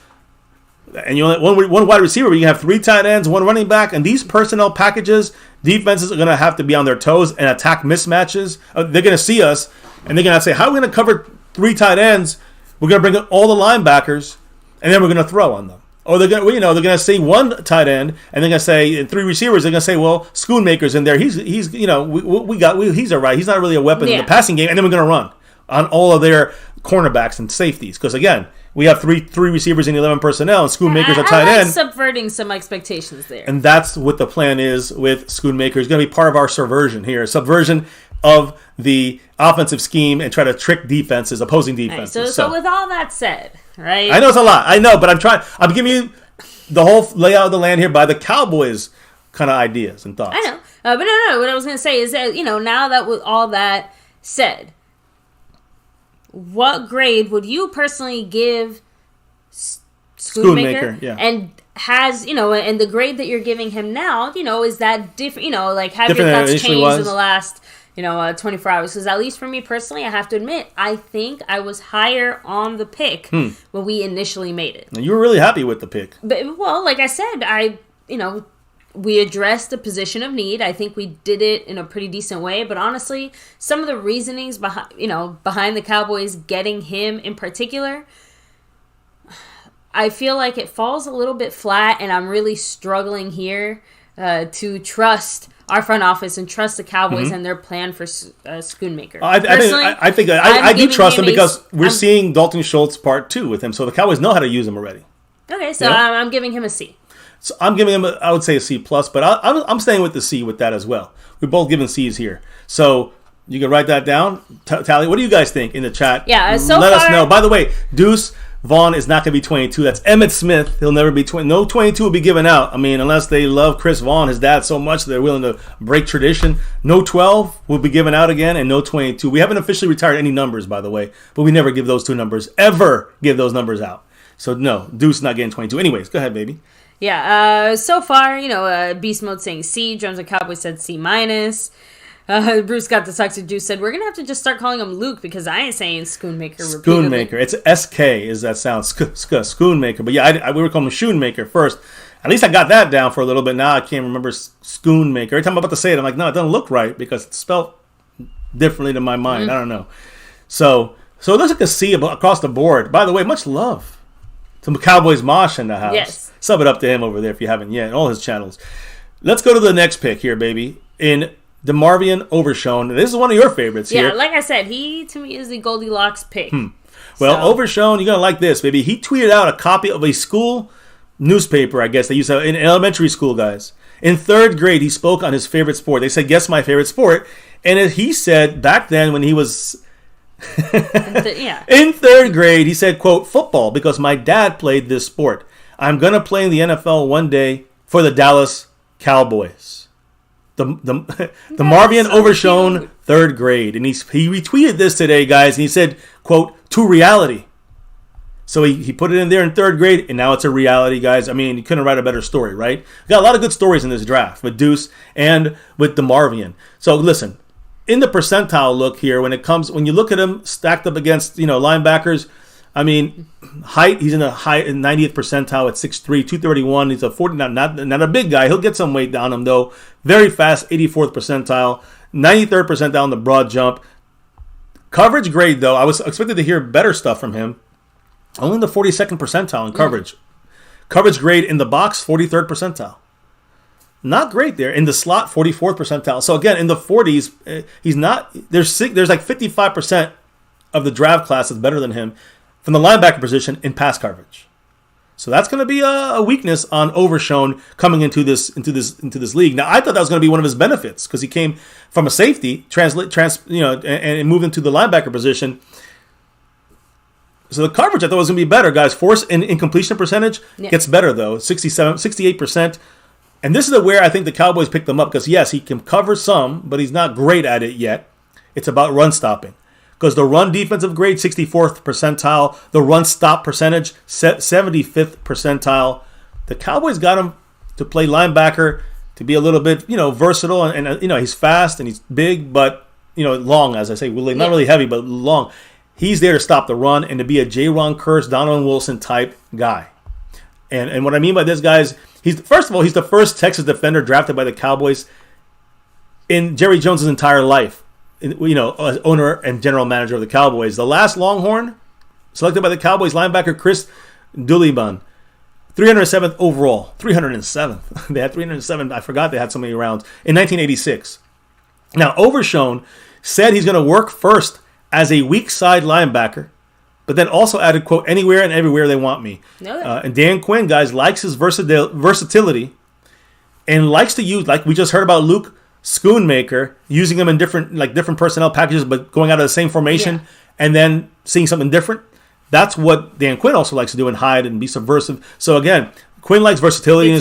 and you only one wide receiver, but you have three tight ends, one running back, and these personnel packages, defenses are going to have to be on their toes and attack mismatches. They're going to see us, and they're going to say, how are we going to cover three tight ends? We're going to bring in all the linebackers, and then we're going to throw on them. Or they're going to say one tight end, and they're going to say three receivers. They're going to say, well, Schoonmaker's in there. He's he's all right. He's not really a weapon in the passing game, and then we're going to run on all of their cornerbacks and safeties. Because again, we have three receivers in 11 personnel, and Schoonmaker's a tight end. Subverting some expectations there, and that's what the plan is with Schoonmaker. It's going to be part of our subversion here, subversion of the offensive scheme, and try to trick opposing defenses. Right, so with all that said. Right. I know it's a lot. I know, but I'm giving you the whole layout of the land here by the Cowboys kind of ideas and thoughts. I know. But no. What I was going to say is that, now that with all that said, what grade would you personally give Schoonmaker? Yeah. And has, and the grade that you're giving him now, is that different, have different your thoughts changed was. in the last, 24 hours? Because at least for me personally, I have to admit, I think I was higher on the pick when we initially made it. You were really happy with the pick. But, well, like I said, we addressed the position of need. I think we did it in a pretty decent way. But honestly, some of the reasonings behind the Cowboys getting him in particular, I feel like it falls a little bit flat, and I'm really struggling here to trust our front office and trust the Cowboys and their plan for Schoonmaker. I think I do trust him because we're seeing Dalton Schultz part 2 with him, so the Cowboys know how to use him already. Okay, so I'm giving him a C. So I'm giving him, I would say, a C+, but I'm staying with the C with that as well. We're both giving C's here. So you can write that down. Tally, what do you guys think in the chat? Yeah, let us know. By the way, Deuce Vaughn is not going to be 22. That's Emmitt Smith. He'll never be 20. No 22 will be given out. I mean, unless they love Chris Vaughn, his dad, so much they're willing to break tradition. No 12 will be given out again, and no 22. We haven't officially retired any numbers, by the way, but we never give those two numbers. Ever give those numbers out. So, no, Deuce not getting 22. Anyways, go ahead, baby. Yeah, so far, Beast Mode saying C. Drums and Cowboys said C-. Bruce got the toxic juice said, we're going to have to just start calling him Luke because I ain't saying Schoonmaker repeatedly. Schoonmaker. It's SK is that sound. Schoonmaker. But yeah, we were calling him Schoonmaker first. At least I got that down for a little bit. Now I can't remember Schoonmaker. Every time I'm about to say it, I'm like, no, it doesn't look right because it's spelled differently to my mind. I don't know. So it looks like a C across the board. By the way, much love to Cowboys Mosh in the house. Yes. Sub it up to him over there if you haven't yet. All his channels. Let's go to the next pick here, baby. In DeMarvion Overshown. This is one of your favorites here. Yeah, like I said, he, to me, is the Goldilocks pick. Well, Overshown, you're going to like this, baby. He tweeted out a copy of a school newspaper, I guess, they used to in elementary school, guys. In 3rd grade, he spoke on his favorite sport. They said, guess my favorite sport. And he said, back then when he was in 3rd grade, he said, quote, football, because my dad played this sport. I'm going to play in the NFL one day for the Dallas Cowboys. The Marvion Overshown, 3rd grade. And he retweeted this today, guys, and he said, quote, to reality. So he put it in there in 3rd grade, and now it's a reality, guys. I mean, you couldn't write a better story, right? Got a lot of good stories in this draft with Deuce and with DeMarvion. So listen, in the percentile look here, when you look at him stacked up against, linebackers, I mean, height, he's in the 90th percentile at 6'3", 231. He's a 40, not a big guy. He'll get some weight down him, though. Very fast, 84th percentile, 93rd percentile on the broad jump. Coverage grade, though, I was expected to hear better stuff from him. Only in the 42nd percentile in coverage. Coverage grade in the box, 43rd percentile. Not great there. In the slot, 44th percentile. So, again, in the 40s, he's not... There's like 55% of the draft class that's better than him from the linebacker position in pass coverage. So that's going to be a weakness on Overshown coming into this league. Now I thought that was going to be one of his benefits because he came from a safety, and moved into the linebacker position. So the coverage I thought was going to be better, guys. Force and incompletion percentage gets better though, 68%. And this is where I think the Cowboys picked them up because yes, he can cover some, but he's not great at it yet. It's about run stopping. Because the run defensive grade, 64th percentile. The run stop percentage, 75th percentile. The Cowboys got him to play linebacker, to be a little bit, versatile. And he's fast and he's big, but, long, as I say. Not really heavy, but long. He's there to stop the run and to be a J-Ron Curse, Donovan Wilson type guy. And what I mean by this, guys, first of all, he's the first Texas defender drafted by the Cowboys in Jerry Jones' entire life. As owner and general manager of the Cowboys. The last Longhorn selected by the Cowboys linebacker Chris Dooleyman, 307th overall. 307th. They had 307. I forgot they had so many rounds in 1986. Now Overshown said he's going to work first as a weak side linebacker, but then also added, quote, anywhere and everywhere they want me. And Dan Quinn, guys, likes his versatility and likes to use, like we just heard about Luke Schoonmaker, using them in different personnel packages, but going out of the same formation and then seeing something different. That's what Dan Quinn also likes to do and hide and be subversive. So again, Quinn likes versatility.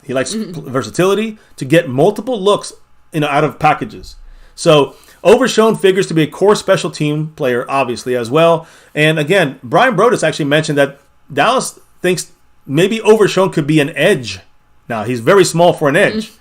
He likes Mm-hmm. versatility to get multiple looks out of packages. So Overshown figures to be a core special team player, obviously, as well. And again, Brian Broaddus actually mentioned that Dallas thinks maybe Overshown could be an edge. Now, he's very small for an edge,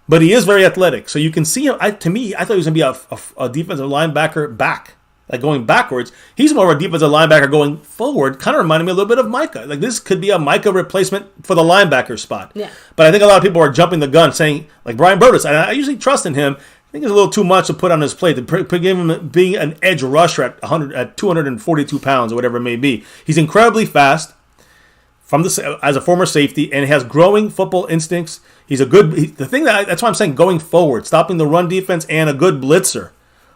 but he is very athletic. So you can see him. To me, I thought he was going to be a defensive linebacker back, like going backwards. He's more of a defensive linebacker going forward, kind of reminding me a little bit of Micah. Like this could be a Micah replacement for the linebacker spot. Yeah. But I think a lot of people are jumping the gun saying, like Brian Broaddus, and I usually trust in him. I think it's a little too much to put on his plate to give him being an edge rusher at 242 pounds or whatever it may be. He's incredibly fast as a former safety and has growing football instincts. He's that's why I'm saying going forward, stopping the run defense and a good blitzer,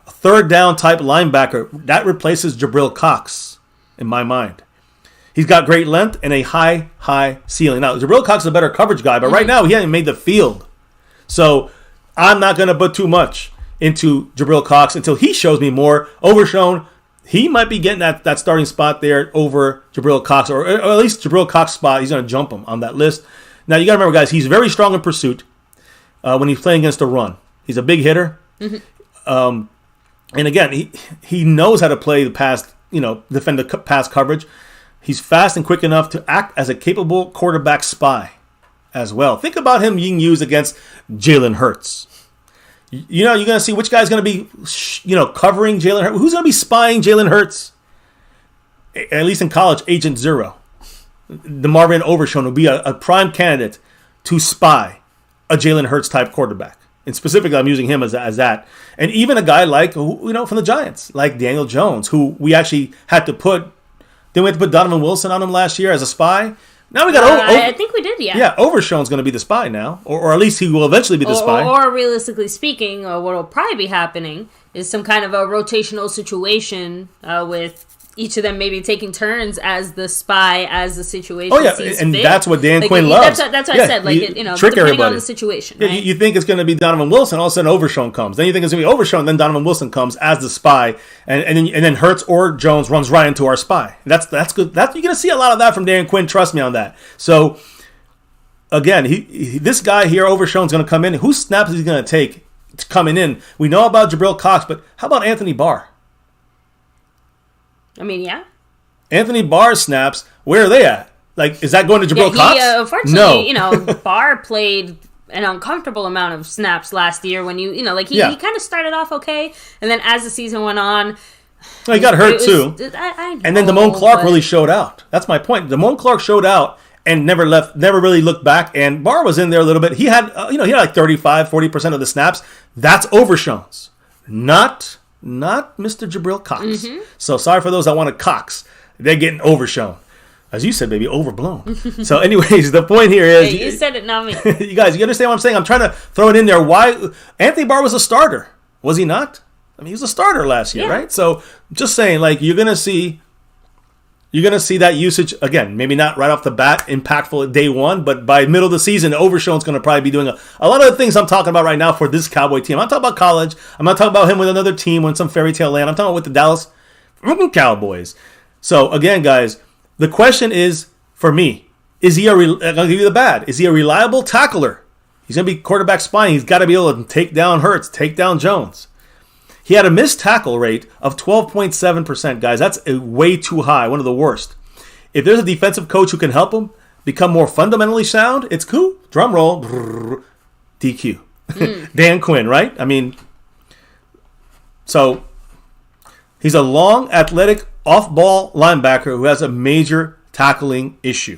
a third down type linebacker that replaces Jabril Cox in my mind. He's got great length and a high ceiling. Now Jabril Cox is a better coverage guy, but right now he hasn't made the field, so I'm not going to put too much into Jabril Cox until he shows me more. Overshown, he might be getting that starting spot there over Jabril Cox, or at least Jabril Cox's spot. He's going to jump him on that list. Now, you got to remember, guys, he's very strong in pursuit when he's playing against the run. He's a big hitter. And again, he knows how to play the pass, defend the pass coverage. He's fast and quick enough to act as a capable quarterback spy as well. Think about him being used against Jalen Hurts. You're going to see which guy's going to be, covering Jalen Hurts. Who's going to be spying Jalen Hurts? At least in college, Agent Zero. DeMarvion Overshown will be a prime candidate to spy a Jalen Hurts type quarterback. And specifically, I'm using him as that. And even a guy like, from the Giants, like Daniel Jones, who we actually had to put, then we had to put Donovan Wilson on him last year as a spy. Now we got. I think we did, yeah. Yeah, Overshown's going to be the spy now, or at least he will eventually be the spy. Or realistically speaking, what will probably be happening is some kind of a rotational situation with each of them maybe taking turns as the spy as the situation. Oh yeah, and that's what Dan Quinn loves. That's what I said. Like trick depending everybody on the situation. Yeah, right? you think it's going to be Donovan Wilson, all of a sudden Overshown comes. Then you think it's going to be Overshown, then Donovan Wilson comes as the spy, and then Hurts or Jones runs right into our spy. That's good. You're going to see a lot of that from Dan Quinn. Trust me on that. So again, this guy here, Overshown's going to come in. Whose snaps is he going to take coming in? We know about Jabril Cox, but how about Anthony Barr? I mean, yeah. Anthony Barr's snaps, where are they at? Like, is that going to Jabril Cox? Unfortunately, no. Barr played an uncomfortable amount of snaps last year when he kind of started off okay, and then as the season went on, he got hurt too. I know, and then Damone Clark really showed out. That's my point. Damone Clark showed out and never really looked back. And Barr was in there a little bit. He had, he had like 40% of the snaps. That's Overshown's, not Mr. Jabril Cox. Mm-hmm. So sorry for those that wanted Cox. They're getting Overshown. As you said, baby, overblown. So anyways, the point here is... Hey, you said it, not me. You guys, you understand what I'm saying? I'm trying to throw it in there. Why? Anthony Barr was a starter. Was he not? I mean, he was a starter last year, right? So just saying, like, you're going to see that usage, again, maybe not right off the bat, impactful at day one, but by middle of the season, Overshown's going to probably be doing a lot of the things I'm talking about right now for this Cowboy team. I'm not talking about college. I'm not talking about him with another team in some fairy tale land. I'm talking about with the Dallas Cowboys. So, again, guys, the question is, for me, I'm going to give you the bad. Is he a reliable tackler? He's going to be quarterback spying. He's got to be able to take down Hurts, take down Jones. He had a missed tackle rate of 12.7%, guys. That's way too high, one of the worst. If there's a defensive coach who can help him become more fundamentally sound, it's cool. Drum roll. Brrr, DQ. Dan Quinn, right? I mean, so he's a long, athletic, off-ball linebacker who has a major tackling issue.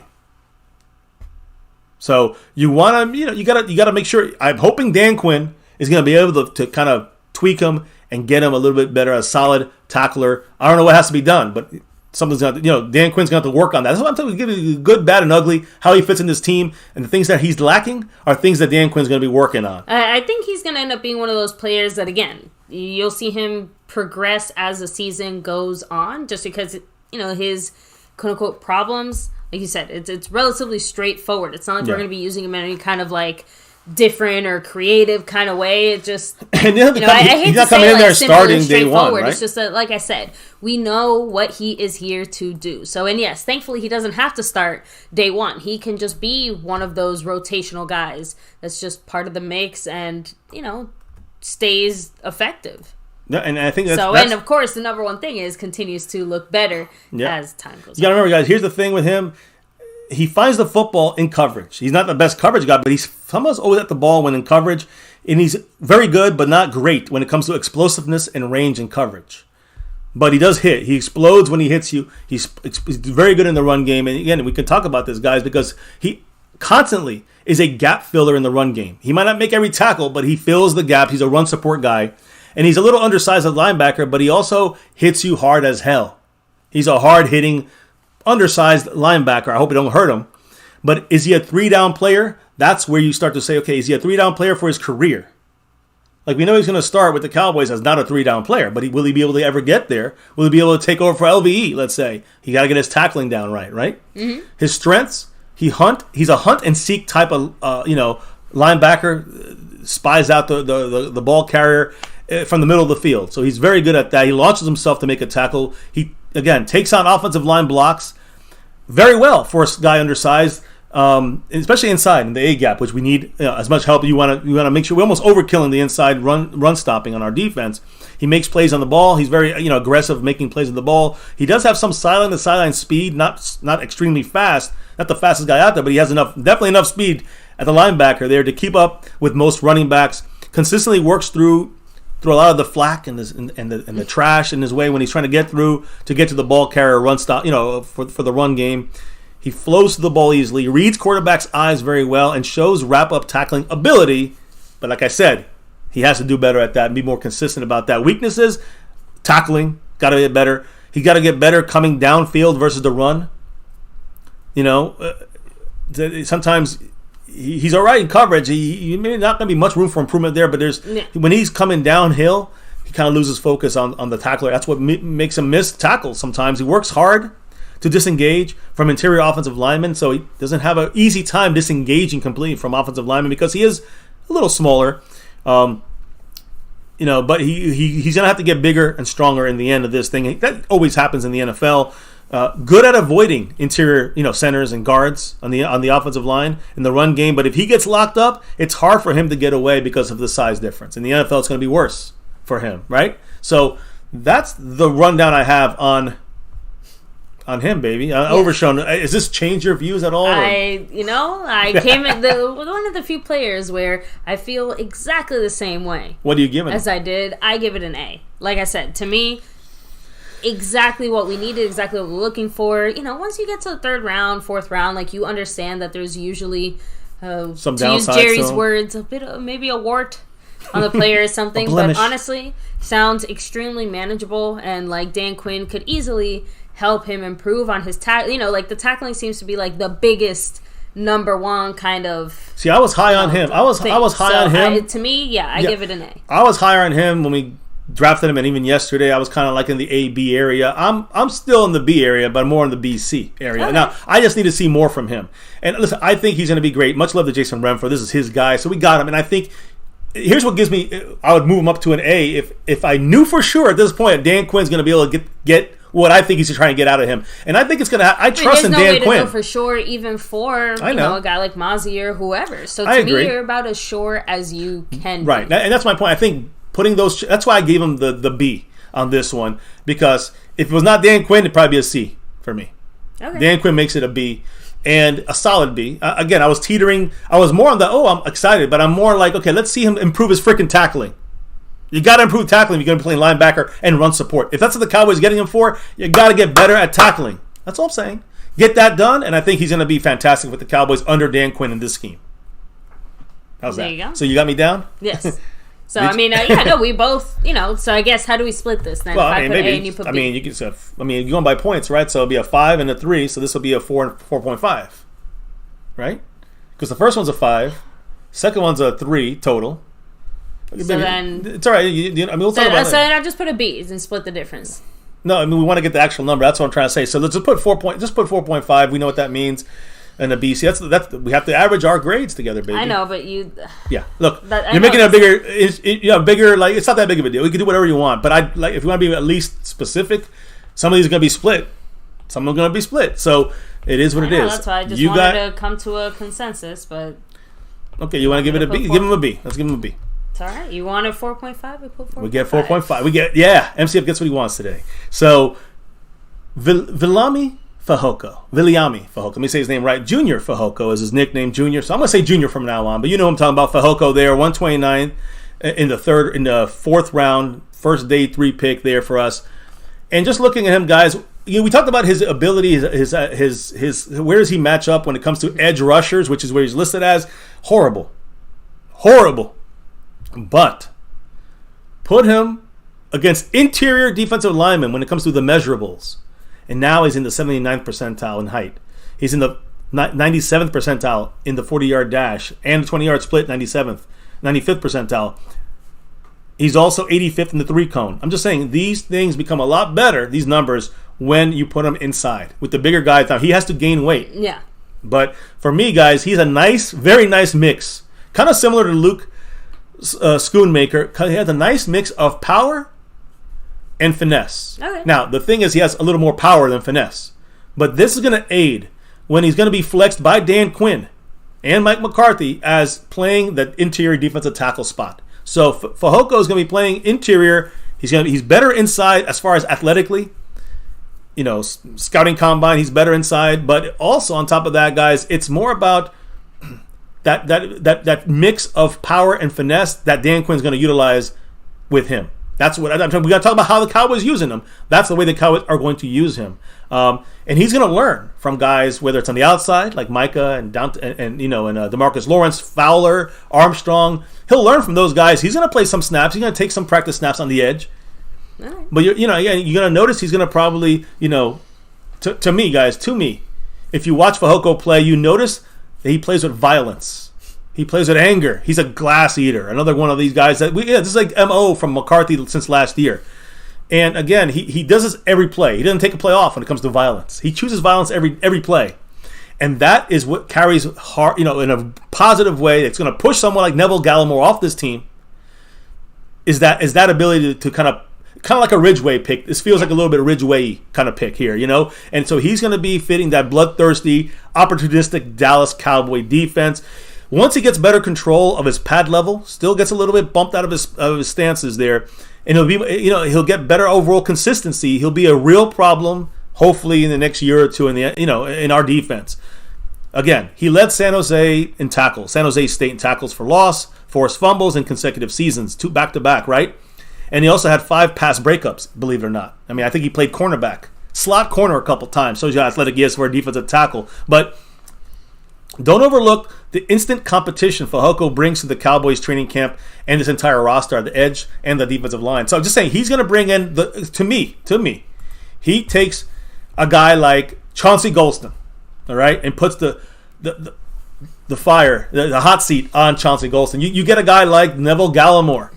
So you want to, you got to make sure. I'm hoping Dan Quinn is going to be able to kind of tweak him and get him a little bit better, a solid tackler. I don't know what has to be done, but something's going to, Dan Quinn's going to have to work on that. That's what I'm telling you, give you good, bad, and ugly, how he fits in this team, and the things that he's lacking are things that Dan Quinn's going to be working on. I think he's going to end up being one of those players that, again, you'll see him progress as the season goes on, just because, his quote-unquote problems, like you said, it's relatively straightforward. It's not like we're going to be using him in any kind of, like, different or creative kind of way. It just, and I hate he's to not say coming in there simple and starting day one, right? It's just that, like I said, we know what he is here to do. So, and yes, thankfully he doesn't have to start day one. He can just be one of those rotational guys that's just part of the mix and, stays effective. Yeah, and I think that's... And of course, the number one thing is continues to look better as time goes on. You gotta remember, guys, here's the thing with him. He finds the football in coverage. He's not the best coverage guy, but he's almost always at the ball when in coverage. And he's very good, but not great when it comes to explosiveness and range and coverage. But he does hit. He explodes when he hits you. He's very good in the run game. And again, we can talk about this, guys, because he constantly is a gap filler in the run game. He might not make every tackle, but he fills the gap. He's a run support guy. And he's a little undersized as a linebacker, but he also hits you hard as hell. He's a hard-hitting, undersized linebacker. I hope it don't hurt him. But is he a 3-down player? That's where you start to say, okay, is he a 3-down player for his career? Like, we know he's going to start with the Cowboys as not a 3-down player, but will he be able to ever get there? Will he be able to take over for LVE, let's say? He got to get his tackling down right? Mm-hmm. His strengths, he's a hunt and seek type of, linebacker, spies out the ball carrier from the middle of the field. So he's very good at that. He launches himself to make a tackle. He, again, takes on offensive line blocks very well for a guy undersized, especially inside in the A gap, which we need as much help. You want to make sure we're almost overkilling the inside run stopping on our defense. He makes plays on the ball. He's very aggressive making plays on the ball. He does have some sideline speed, not extremely fast, not the fastest guy out there, but he has definitely enough speed at the linebacker there to keep up with most running backs. Consistently works through a lot of the flack and the trash in his way when he's trying to get through to get to the ball carrier, run stop, for the run game. He flows to the ball easily, reads quarterback's eyes very well, and shows wrap-up tackling ability. But like I said, he has to do better at that and be more consistent about that. Weaknesses, tackling, got to get better. He got to get better coming downfield versus the run. Sometimes he's all right in coverage. He may not going to be much room for improvement there, but when he's coming downhill, he kind of loses focus on the tackler. That's what makes him miss tackles sometimes. He works hard to disengage from interior offensive linemen, so he doesn't have an easy time disengaging completely from offensive linemen because he is a little smaller. But he's going to have to get bigger and stronger in the end of this thing. That always happens in the NFL. Good at avoiding interior, centers and guards on the offensive line in the run game. But if he gets locked up, it's hard for him to get away because of the size difference. In the NFL, it's going to be worse for him, right? So that's the rundown I have on him, baby. Overshown. Has this changed your views at all? I came at one of the few players where I feel exactly the same way. What do you give it? As I did, I give it an A. Like I said, to me, exactly what we needed, exactly what we're looking for. Once you get to the third round, fourth round, like you understand that there's usually, some to use Jerry's words, a bit of maybe a wart on the player or something. But honestly, sounds extremely manageable, and like Dan Quinn could easily help him improve on his tackle. Like the tackling seems to be like the biggest number one kind of. See, I was high on him. I was high on him. To me, I give it an A. I was higher on him when we drafted him, and even yesterday I was kind of like in the A-B area. I'm still in the B area, but more in the B-C area. Okay. Now, I just need to see more from him. And listen, I think he's going to be great. Much love to Jason Renfro. This is his guy, so we got him. And I think here's what gives me, I would move him up to an A if I knew for sure at this point Dan Quinn's going to be able to get what I think he's trying to get out of him. And I think it's going to I trust in Dan Quinn. There's no way to know for sure, even for a guy like Mazi or whoever. So to me, you're about as sure as you can be. Right, and that's my point. I think putting those, that's why I gave him the B on this one, because if it was not Dan Quinn, it'd probably be a C for me. Okay. Dan Quinn makes it a B, and a solid B. Again, I was teetering. I was more on the, I'm excited, but I'm more like, okay, let's see him improve his freaking tackling. You got to improve tackling if you're going to be playing linebacker and run support. If that's what the Cowboys are getting him for, you got to get better at tackling. That's all I'm saying. Get that done, and I think he's going to be fantastic with the Cowboys under Dan Quinn in this scheme. How's that? There you go. So you got me down? Yes. So, we both, so I guess how do we split this then? Well, if I put maybe, A and you put B. You can say, you're going by points, right? So it'll be a 5 and a 3, so this will be a 4 and 4.5, right? Because the first one's a 5, second one's a 3 total. So then... It's all right. We'll talk about it. So then I'll just put a B and split the difference. No, we want to get the actual number. That's what I'm trying to say. So let's just put 4.5. We know what that means. and a B. See, that's we have to average our grades together, baby. I know, but you. Yeah, look, you're making it bigger. Bigger. Like it's not that big of a deal. You can do whatever you want, but I like if you want to be at least specific. Some of these are going to be split. Some are going to be split. So it is what it is. That's why I just wanted to come to a consensus, but. Okay, you want to give it a B? Give him a B. Let's give him a B. It's all right. You wanted 4.5? We put 4.5. We get 4.5. We get MCF gets what he wants today. So Viliami Fehoko. Let me say his name right. Junior Fehoko is his nickname. Junior. So I'm gonna say Junior from now on. But you know I'm talking about. Fehoko there, 129 in the fourth round, first day 3 pick there for us. And just looking at him, guys. We talked about his ability, his where does he match up when it comes to edge rushers, which is where he's listed as horrible. But put him against interior defensive linemen when it comes to the measurables. And now he's in the 79th percentile in height. He's in the 97th percentile in the 40-yard dash and the 20-yard split, 95th percentile. He's also 85th in the 3-cone. I'm just saying these things become a lot better, these numbers, when you put him inside. With the bigger guys now, he has to gain weight. Yeah. But for me, guys, he's a nice, very nice mix. Kind of similar to Luke Schoonmaker. He has a nice mix of power and finesse. Okay. Now, the thing is he has a little more power than finesse. But this is going to aid when he's going to be flexed by Dan Quinn and Mike McCarthy as playing the interior defensive tackle spot. So Fehoko is going to be playing interior. He's better inside as far as athletically. Scouting combine, he's better inside. But also on top of that, guys, it's more about that mix of power and finesse that Dan Quinn's going to utilize with him. That's what we got to talk about how the Cowboys using him. That's the way the Cowboys are going to use him, and he's going to learn from guys whether it's on the outside like Micah and DeMarcus Lawrence, Fowler, Armstrong. He'll learn from those guys. He's going to play some snaps. He's going to take some practice snaps on the edge. Right. But you're going to notice he's going to probably to me, if you watch Fehoko play, you notice that he plays with violence. He plays with anger. He's a glass eater. Another one of these guys this is like MO from McCarthy since last year. And again, he does this every play. He doesn't take a play off when it comes to violence. He chooses violence every play. And that is what carries hard, in a positive way. It's going to push someone like Neville Gallimore off this team. Is that ability to kind of like a Ridgeway pick. This feels like a little bit of Ridgeway kind of pick here, And so he's going to be fitting that bloodthirsty, opportunistic Dallas Cowboy defense. Once he gets better control of his pad level, still gets a little bit bumped out of his stances there, and he'll get better overall consistency. He'll be a real problem, hopefully in the next year or two in our defense. Again, he led San Jose in tackles, San Jose State in tackles for loss, forced fumbles in consecutive seasons, 2 back-to-back, right? And he also had 5 pass breakups, believe it or not. I mean, I think he played cornerback, slot corner a couple times. Shows you how athletic he is for a defensive tackle. But don't overlook the instant competition Fehoko brings to the Cowboys training camp and this entire roster, the edge and the defensive line. So I'm just saying he's going to bring in to me, he takes a guy like Chauncey Golston, all right, and puts the fire, the hot seat on Chauncey Golston. You get a guy like Neville Gallimore.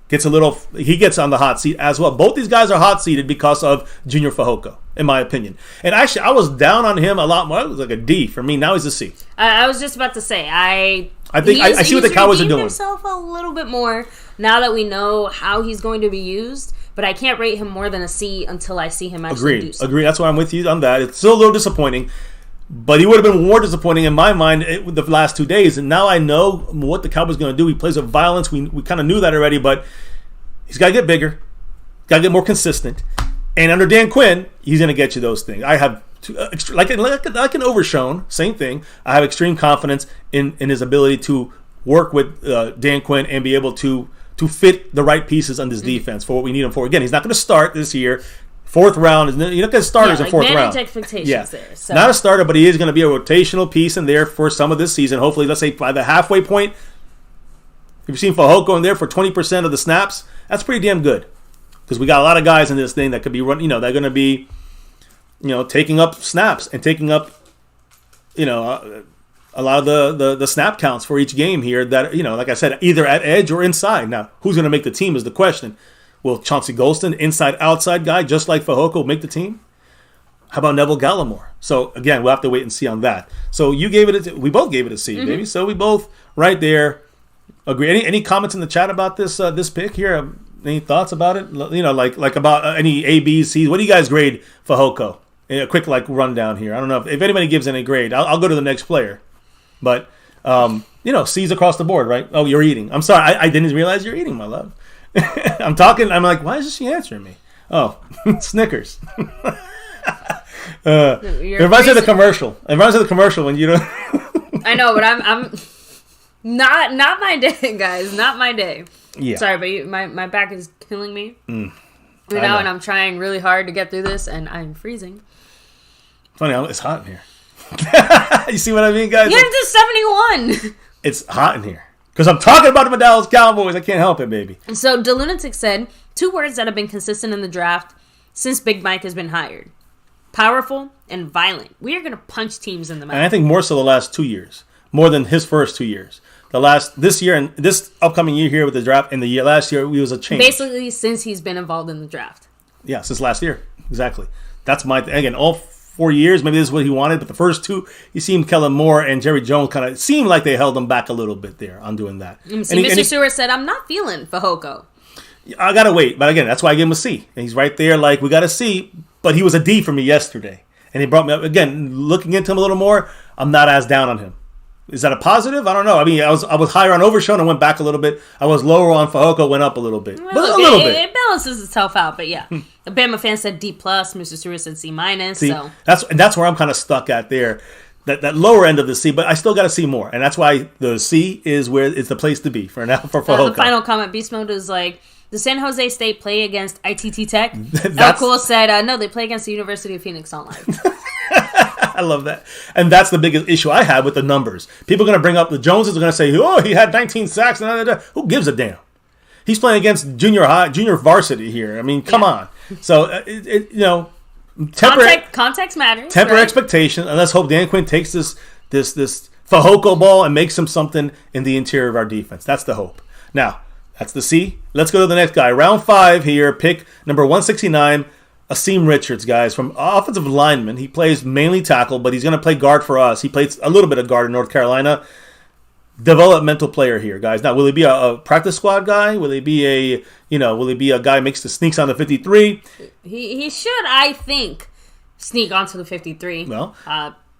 He gets on the hot seat as well. Both these guys are hot seated because of Junior Fehoko, in my opinion. And actually, I was down on him a lot more. It was like a D for me. Now he's a C. I was just about to say, I see what the Cowboys are doing. Himself a little bit more now that we know how he's going to be used. But I can't rate him more than a C until I see him actually do something. Agreed. That's why I'm with you on that. It's still a little disappointing. But he would have been more disappointing in my mind the last 2 days. And now I know what the Cowboys are going to do. He plays with violence. We kind of knew that already. But he's got to get bigger. Got to get more consistent. And under Dan Quinn, he's going to get you those things. I have, like an Overshown, same thing. I have extreme confidence in his ability to work with Dan Quinn and be able to fit the right pieces on this defense for what we need him for. Again, he's not going to start this year. 4th round, you're not going to starters in 4th round. Expectations there. So. Not a starter, but he is going to be a rotational piece in there for some of this season. Hopefully, let's say by the halfway point, if you've seen Fehoko in there for 20% of the snaps, that's pretty damn good. Because we got a lot of guys in this thing that could be run, they're going to be, taking up snaps and taking up, a lot of the snap counts for each game here. That like I said, either at edge or inside. Now, who's going to make the team is the question. Will Chauncey Golston, inside-outside guy, just like Fehoko, make the team? How about Neville Gallimore? So again, we'll have to wait and see on that. So we both gave it a C, baby. So we both right there agree. Any comments in the chat about this pick here? Any thoughts about it? Like about any A, B, C. What do you guys grade Fehoko? A quick rundown here. I don't know if anybody gives any grade. I'll go to the next player, but C's across the board, right? Oh, you're eating. I'm sorry, I didn't realize you're eating, my love. I'm talking. I'm like, why is she answering me? Oh, Snickers. It reminds me of the commercial. It reminds me of the commercial when you don't. I know, but I'm not my day, guys. Not my day. Yeah. Sorry, but my back is killing me. And I'm trying really hard to get through this, and I'm freezing. Funny, it's hot in here. You see what I mean, guys? Yeah, it's 71. It's hot in here. Because I'm talking about the Dallas Cowboys. I can't help it, baby. So, DeLunatic said, 2 words that have been consistent in the draft since Big Mike has been hired. Powerful and violent. We are going to punch teams in the mouth. And I think more so the last 2 years. More than his first 2 years. This year and this upcoming year here with the draft, and the year last year, it was a change. Basically, since he's been involved in the draft. Yeah, since last year. Exactly. That's my thing. Again, all 4 years, maybe this is what he wanted, but the first 2, he seemed Kellen Moore and Jerry Jones kind of seemed like they held him back a little bit there on doing that. Mr. Stewart said, I'm not feeling Fehoko. I got to wait. But again, that's why I gave him a C. And he's right there like, we got a C, but he was a D for me yesterday. And he brought me up. Again, looking into him a little more, I'm not as down on him. Is that a positive? I don't know. I mean, I was higher on Overshown and went back a little bit. I was lower on Fehoko, went up a little bit. Well, but a little bit. It balances itself out, but yeah. A Bama fan said D+, Mr. Stewart said C-. So that's where I'm kind of stuck at there. That lower end of the C, but I still got to see more. And that's why the C is where it's the place to be for now for Fehoko. The final comment, Beast Mode, is like, does San Jose State play against ITT Tech? El Cool said, no, they play against the University of Phoenix online. I love that. And that's the biggest issue I have with the numbers. People are going to bring up the Joneses are going to say, oh, he had 19 sacks. Who gives a damn? He's playing against junior varsity here. I mean, come on. So, context matters. Temper expectation. And let's hope Dan Quinn takes this Fehoko ball and makes him something in the interior of our defense. That's the hope. Now, that's the C. Let's go to the next guy. Round 5 here. Pick number 169. Asim Richards, guys, from offensive lineman. He plays mainly tackle, but he's going to play guard for us. He plays a little bit of guard in North Carolina. Developmental player here, guys. Now, will he be a practice squad guy? Will he be a guy who sneaks on the 53? He should, I think, sneak onto the 53. Well,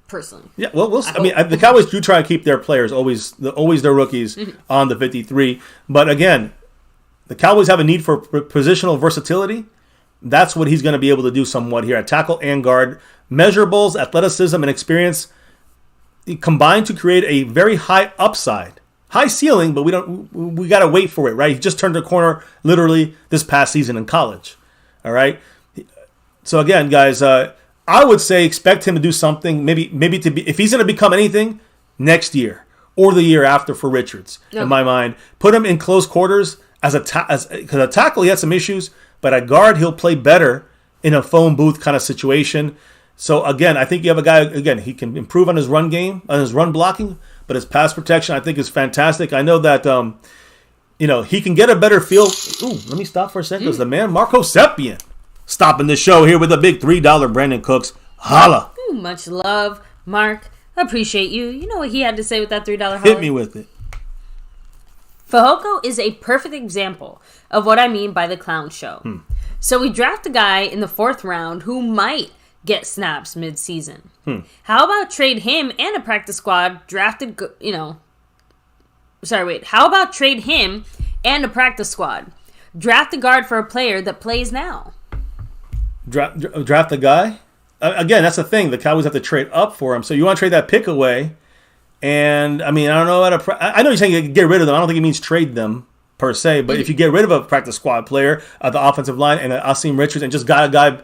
personally. Yeah, well, the Cowboys do try to keep their players always their rookies on the 53. But again, the Cowboys have a need for positional versatility. That's what he's going to be able to do somewhat here at tackle and guard. Measurables, athleticism, and experience combined to create a very high upside. High ceiling, but we got to wait for it, right? He just turned the corner literally this past season in college. All right? So again, guys, I would say expect him to do something, maybe to be, if he's going to become anything, next year or the year after for Richards, in my mind. Put him in close quarters because a tackle, he had some issues, but at guard, he'll play better in a phone booth kind of situation. So, again, I think you have a guy, again, he can improve on his run game, on his run blocking, but his pass protection, I think, is fantastic. I know that, he can get a better feel. Ooh, let me stop for a second. Because the man, Marco Seppian, stopping the show here with a big $3 Brandon Cooks. Holla. Ooh, much love, Mark. Appreciate you. You know what he had to say with that $3 holla? Hit me with it. Fehoko is a perfect example of what I mean by the clown show. So we draft a guy in the 4th round who might get snaps mid-season. How about trade him and a practice squad drafted, How about trade him and a practice squad? Draft a guard for a player that plays now. Draft a guy? Again, that's the thing. The Cowboys have to trade up for him. So you want to trade that pick away. And, I mean, I don't know I know you're saying you get rid of them. I don't think it means trade them, per se. But if you get rid of a practice squad player at the offensive line and Asim Richards and just got a guy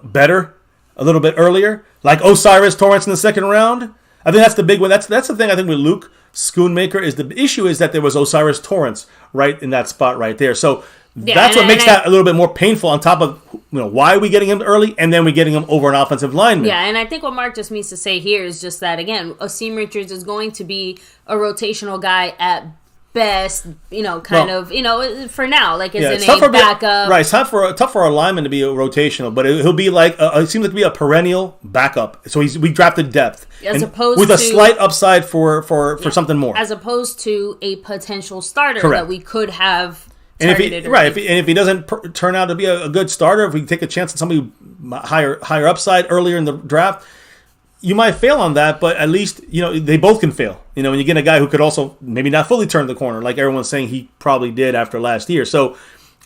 better a little bit earlier, like Osiris Torrance in the 2nd round, I think that's the big one. That's the thing I think with Luke Schoonmaker is the issue is that there was Osiris Torrance right in that spot right there. So that's what makes that a little bit more painful on top of why are we getting him early and then we're getting him over an offensive lineman. Yeah, and I think what Mark just means to say here is just that, again, Asim Richards is going to be a rotational guy at best, for now, like as it's in a backup. Right, it's tough for a lineman to be a rotational, but he'll be like it seems like to be a perennial backup. So we drafted depth as opposed with a slight upside for something more, as opposed to a potential starter that we could have. And if he doesn't turn out to be a good starter, if we take a chance on somebody higher upside earlier in the draft, you might fail on that, but at least, they both can fail. When you get a guy who could also maybe not fully turn the corner, like everyone's saying he probably did after last year. So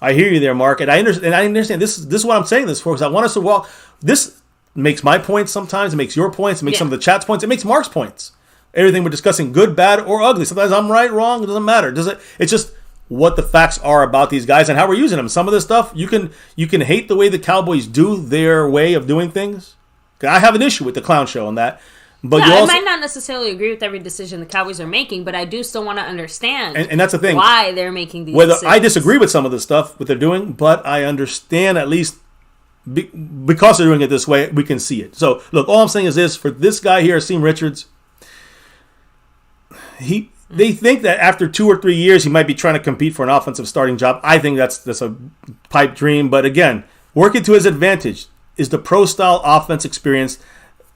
I hear you there, Mark, and I understand this is what I'm saying this for, because I want us to walk. This makes my points sometimes, it makes your points, it makes some of the chat's points, it makes Mark's points. Everything we're discussing, good, bad, or ugly. Sometimes I'm right, wrong, it doesn't matter. It's just what the facts are about these guys and how we're using them. Some of this stuff, you can hate the way the Cowboys do their way of doing things. I have an issue with the clown show on that. But I might not necessarily agree with every decision the Cowboys are making, but I do still want to understand and that's the thing, why they're making these decisions. I disagree with some of the stuff what they're doing, but I understand at least because they're doing it this way, we can see it. So, look, all I'm saying is this. For this guy here, Asim Richards, they think that after 2 or 3 years, he might be trying to compete for an offensive starting job. I think that's a pipe dream. But again, working to his advantage is the pro-style offense experience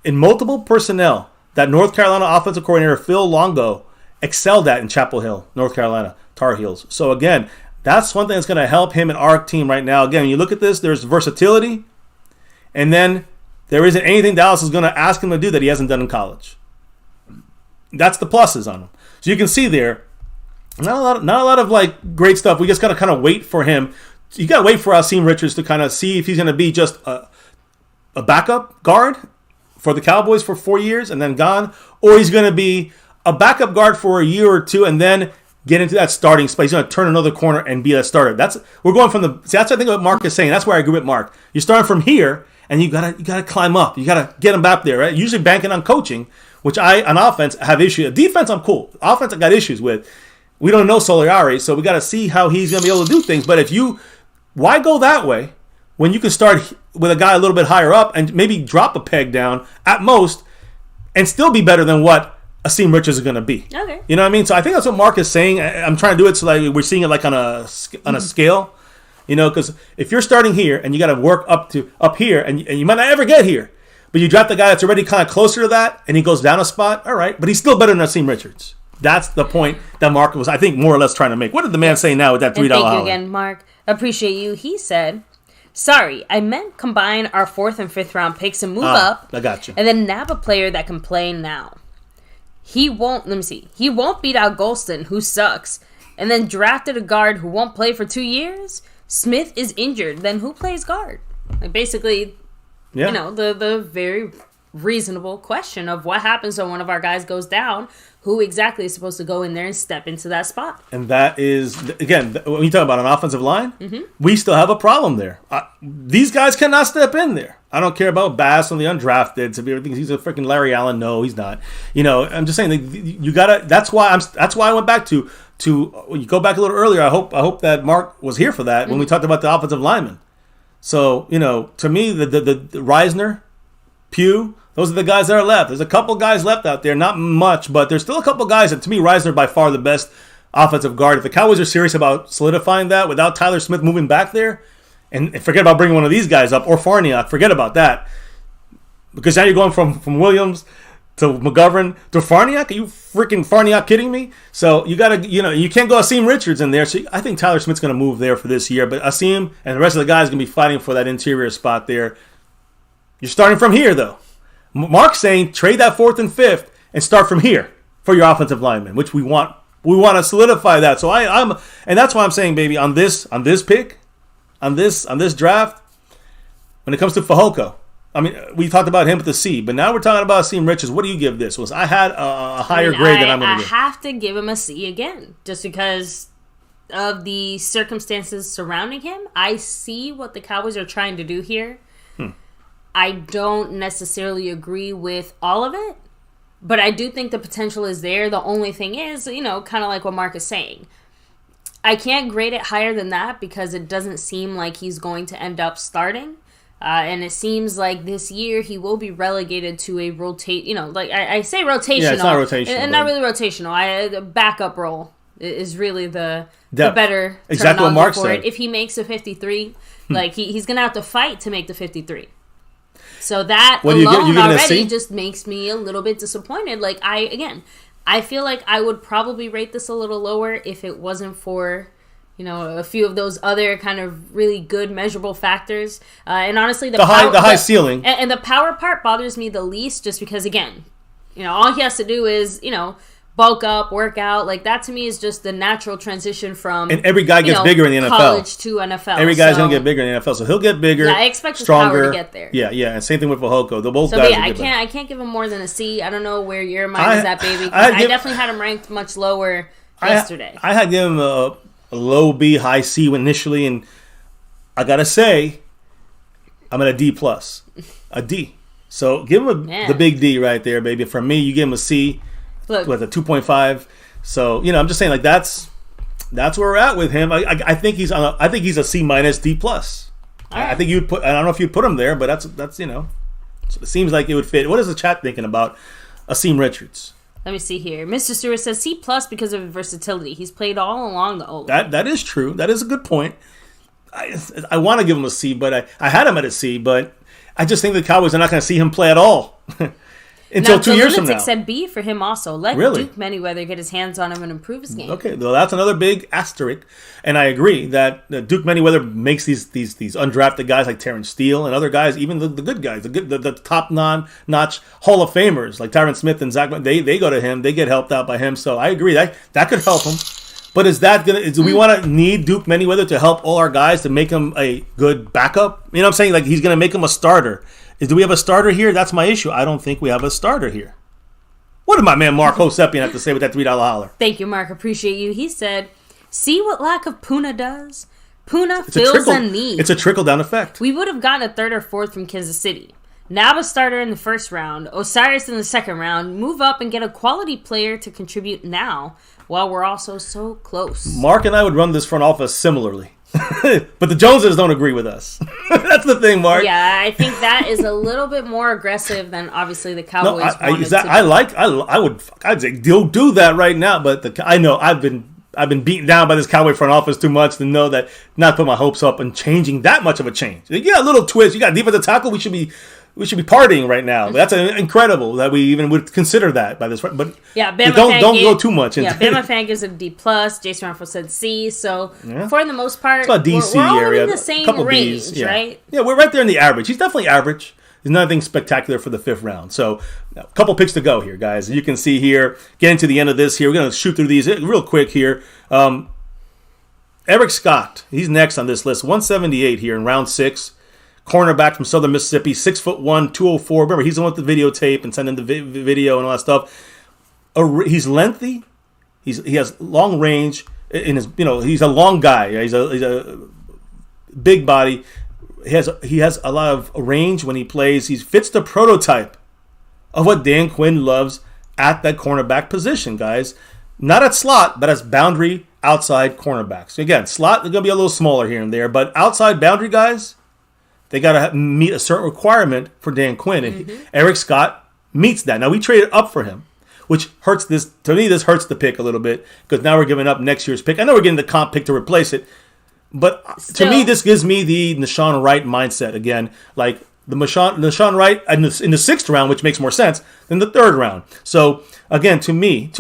in multiple personnel that North Carolina offensive coordinator Phil Longo excelled at in Chapel Hill, North Carolina, Tar Heels. So again, that's one thing that's going to help him and our team right now. Again, when you look at this, there's versatility, and then there isn't anything Dallas is going to ask him to do that he hasn't done in college. That's the pluses on him. So you can see there, not a lot of like great stuff. We just got to kind of wait for him. You got to wait for Asim Richards to kind of see if he's going to be just a backup guard for the Cowboys for 4 years and then gone, or he's going to be a backup guard for a year or two and then get into that starting space. He's going to turn another corner and be a starter. We're going from that's what I think what Mark is saying. That's where I agree with Mark. You're starting from here, and you gotta climb up. You gotta get him back there, right? Usually banking on coaching, which on offense have issues. Defense, I'm cool. Offense, I got issues with. We don't know Soliari, so we got to see how he's going to be able to do things. But why go that way when you can start with a guy a little bit higher up and maybe drop a peg down at most and still be better than what Asim Richards is going to be? Okay. You know what I mean? So I think that's what Mark is saying. I'm trying to do it so like we're seeing it like on a scale. Because if you're starting here and you got to work up here and you might not ever get here, but you draft the guy that's already kind of closer to that and he goes down a spot, all right, but he's still better than Asim Richards. That's the point that Mark was, I think, more or less trying to make. What did the man say now with that $3 Thank you again, Mark. Appreciate you. He said, sorry, I meant combine our 4th and 5th round picks and move up. I got you. And then nab a player that can play now. He won't beat out Golston, who sucks. And then drafted a guard who won't play for 2 years. Smith is injured. Then who plays guard? Like basically, the very reasonable question of what happens when one of our guys goes down. Who exactly is supposed to go in there and step into that spot? And that is, again, when you talk about an offensive line, we still have a problem there. These guys cannot step in there. I don't care about Bass on the undrafted. To be everything, he's a freaking Larry Allen. No, he's not. I'm just saying you gotta. That's why I went back to you go back a little earlier. I hope that Mark was here for that when we talked about the offensive linemen. So to me, the Reisner, Pugh. Those are the guys that are left. There's a couple guys left out there, not much, but there's still a couple guys that, to me, Reisner by far the best offensive guard. If the Cowboys are serious about solidifying that without Tyler Smith moving back there, and forget about bringing one of these guys up, or Farniok, forget about that. Because now you're going from Williams to McGovern to Farniok? Are you freaking Farniok kidding me? So you got to, you can't go Asim Richards in there. So I think Tyler Smith's going to move there for this year, but Asim and the rest of the guys are going to be fighting for that interior spot there. You're starting from here, though. Mark's saying trade that 4th and 5th and start from here for your offensive lineman, which we want. We want to solidify that. So and that's why I'm saying, baby, on this pick, on this draft, when it comes to Fehoko, I mean, we talked about him with the C, but now we're talking about Asim Richards. What do you give this? I had a higher grade than I'm going to give. I have to give him a C again, just because of the circumstances surrounding him. I see what the Cowboys are trying to do here. I don't necessarily agree with all of it, but I do think the potential is there. The only thing is, kind of like what Mark is saying. I can't grade it higher than that because it doesn't seem like he's going to end up starting. And it seems like this year he will be relegated to a I say rotational. Yeah, it's not rotational. Not really rotational. A backup role. is really the Depth. better Exactly what Mark for said. it. If he makes a 53, like he's going to have to fight to make the 53. So that alone already just makes me a little bit disappointed. Like, I feel like I would probably rate this a little lower if it wasn't for, a few of those other kind of really good measurable factors. And honestly, the high ceiling. And the power part bothers me the least just because, again, all he has to do is, bulk up, work out. Like, that to me is just the natural transition from... And every guy gets bigger in the NFL. College to NFL. Every guy's going to get bigger in the NFL. So he'll get bigger, I expect stronger. His power to get there. Yeah. And same thing with Fehoko. Both guys I can't give him more than a C. I don't know where your mind is at, baby. I definitely had him ranked much lower yesterday. I had given him a low B, high C initially. And I got to say, I'm at a D+. A D. So give him the big D right there, baby. For me, you give him a C. Look, with a 2.5, so I'm just saying, like, that's where we're at with him. I think he's a C minus D plus. Right. I think you'd put. I don't know if you'd put him there, but that's so it seems like it would fit. What is the chat thinking about Asim Richards? Let me see here. Mr. Stewart says C plus because of versatility. He's played all along the O line. That is true. That is a good point. I want to give him a C, but I had him at a C, but I just think the Cowboys are not going to see him play at all. Until 2 years from now. Said B for him also. Let Duke Manyweather get his hands on him and improve his game. Okay, well, that's another big asterisk. And I agree that Duke Manyweather makes these undrafted guys like Terrence Steele and other guys, even the good guys, the top notch Hall of Famers like Tyron Smith and Zach, they go to him. They get helped out by him. So I agree that could help him. But is that gonna? Do we want to need Duke Manyweather to help all our guys to make him a good backup? You know what I'm saying? Like, he's gonna make him a starter. Do we have a starter here? That's my issue. I don't think we have a starter here. What did my man Mark Hosepian have to say with that $3 holler? Thank you, Mark. Appreciate you. He said, see what lack of Puna does? Puna fills a need. It's a trickle-down effect. We would have gotten a third or fourth from Kansas City. Naba starter in the first round, Osiris in the second round, move up and get a quality player to contribute now while we're also so close. Mark and I would run this front office similarly. But the Joneses don't agree with us. That's the thing, Mark. Yeah, I think that is a little bit more aggressive than obviously the Cowboys. I'd say do that right now. But I know I've been beaten down by this Cowboy front office too much to know that not put my hopes up on changing that much of a change. You got a little twist. You got defensive tackle. We should be partying right now. That's incredible that we even would consider that by this. But yeah, don't go too much. Bama fan gives it a D plus. Jason Raffle said C. So for the most part, it's about DC we're all area. in the same range, B's, right? Yeah, we're right there in the average. He's definitely average. There's nothing spectacular for the fifth round. So a couple picks to go here, guys. You can see here, getting to the end of this here. We're going to shoot through these real quick here. Eric Scott, he's next on this list. 178 here in round 6. Cornerback from Southern Mississippi, 6'1", 204. Remember, he's the one with the videotape and sending the video and all that stuff. He's lengthy. He has long range. In his, he's a long guy. He's a big body. He has a lot of range when he plays. He fits the prototype of what Dan Quinn loves at that cornerback position, guys. Not at slot, but as boundary outside cornerbacks. Again, slot, they're going to be a little smaller here and there, but outside boundary guys, they got to meet a certain requirement for Dan Quinn. And Eric Scott meets that. Now, we traded up for him, which hurts this. To me, this hurts the pick a little bit because now we're giving up next year's pick. I know we're getting the comp pick to replace it, but to me, this gives me the Nashawn Wright mindset again. Like the Nashawn Wright in the 6th round, which makes more sense than the 3rd round. So, again, to me,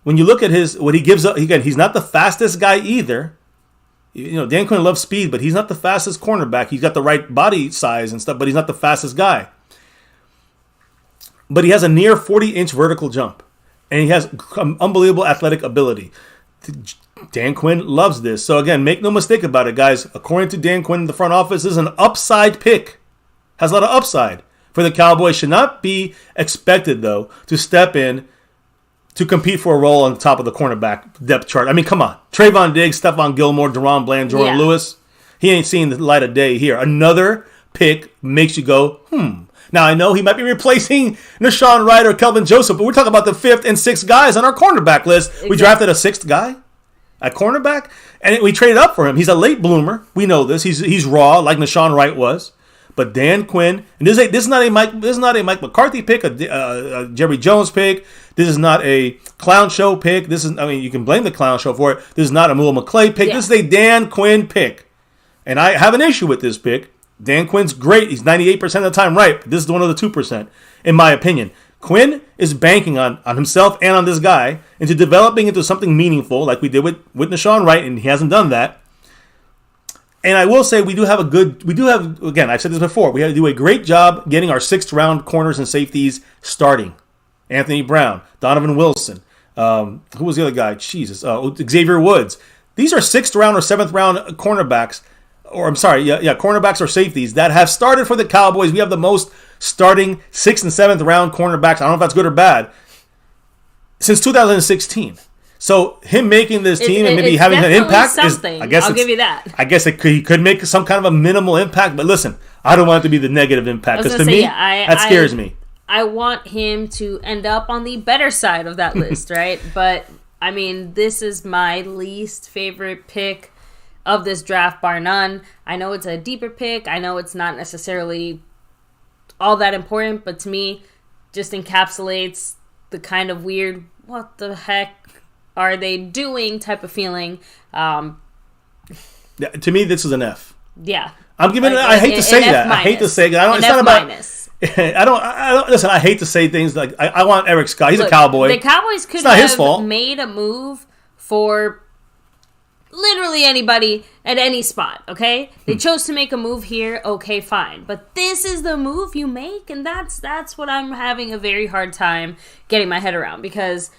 when you look at what he gives up, again, he's not the fastest guy either. Dan Quinn loves speed, but he's not the fastest cornerback. He's got the right body size and stuff, but he's not the fastest guy. But he has a near 40-inch vertical jump, and he has unbelievable athletic ability. Dan Quinn loves this. So, again, make no mistake about it, guys. According to Dan Quinn, the front office this is an upside pick. Has a lot of upside. For the Cowboys, should not be expected, though, to step in to compete for a role on the top of the cornerback depth chart. I mean, come on. Trayvon Diggs, Stephon Gilmore, Deron Bland, Jordan Lewis. He ain't seen the light of day here. Another pick makes you go, Now, I know he might be replacing Nashawn Wright or Kelvin Joseph, but we're talking about the 5th and 6th guys on our cornerback list. Exactly. We drafted a 6th guy at cornerback, and we traded up for him. He's a late bloomer. We know this. He's raw, like Nashawn Wright was. But Dan Quinn, and this is not a Mike McCarthy pick, a Jerry Jones pick. This is not a clown show pick. You can blame the clown show for it. This is not a Will McClay pick. Yeah. This is a Dan Quinn pick. And I have an issue with this pick. Dan Quinn's great. He's 98% of the time right. This is one of the 2%, in my opinion. Quinn is banking on himself and on this guy into developing into something meaningful, like we did with Nashawn Wright, and he hasn't done that. And I will say again, I've said this before, we had to do a great job getting our 6th round corners and safeties starting. Anthony Brown, Donovan Wilson, who was the other guy? Jesus, Xavier Woods. These are 6th round or 7th round cornerbacks, cornerbacks or safeties that have started for the Cowboys. We have the most starting 6th and 7th round cornerbacks. I don't know if that's good or bad, since 2016. So him making this team and maybe having an impact I'll give you that. I guess he could make some kind of a minimal impact. But listen, I don't want it to be the negative impact, because to me, that scares me. I want him to end up on the better side of that list, right? But, I mean, this is my least favorite pick of this draft, bar none. I know it's a deeper pick. I know it's not necessarily all that important, but to me, just encapsulates the kind of weird, what the heck are they doing type of feeling. To me, this is an F. Yeah. I'm giving it. I hate to say that. I hate to say that. It's not about. I don't listen. I hate to say things like I want Eric Scott. He's a Cowboy. The Cowboys could have made a move for literally anybody at any spot. Okay, they chose to make a move here. Okay, fine. But this is the move you make, and that's what I'm having a very hard time getting my head around, because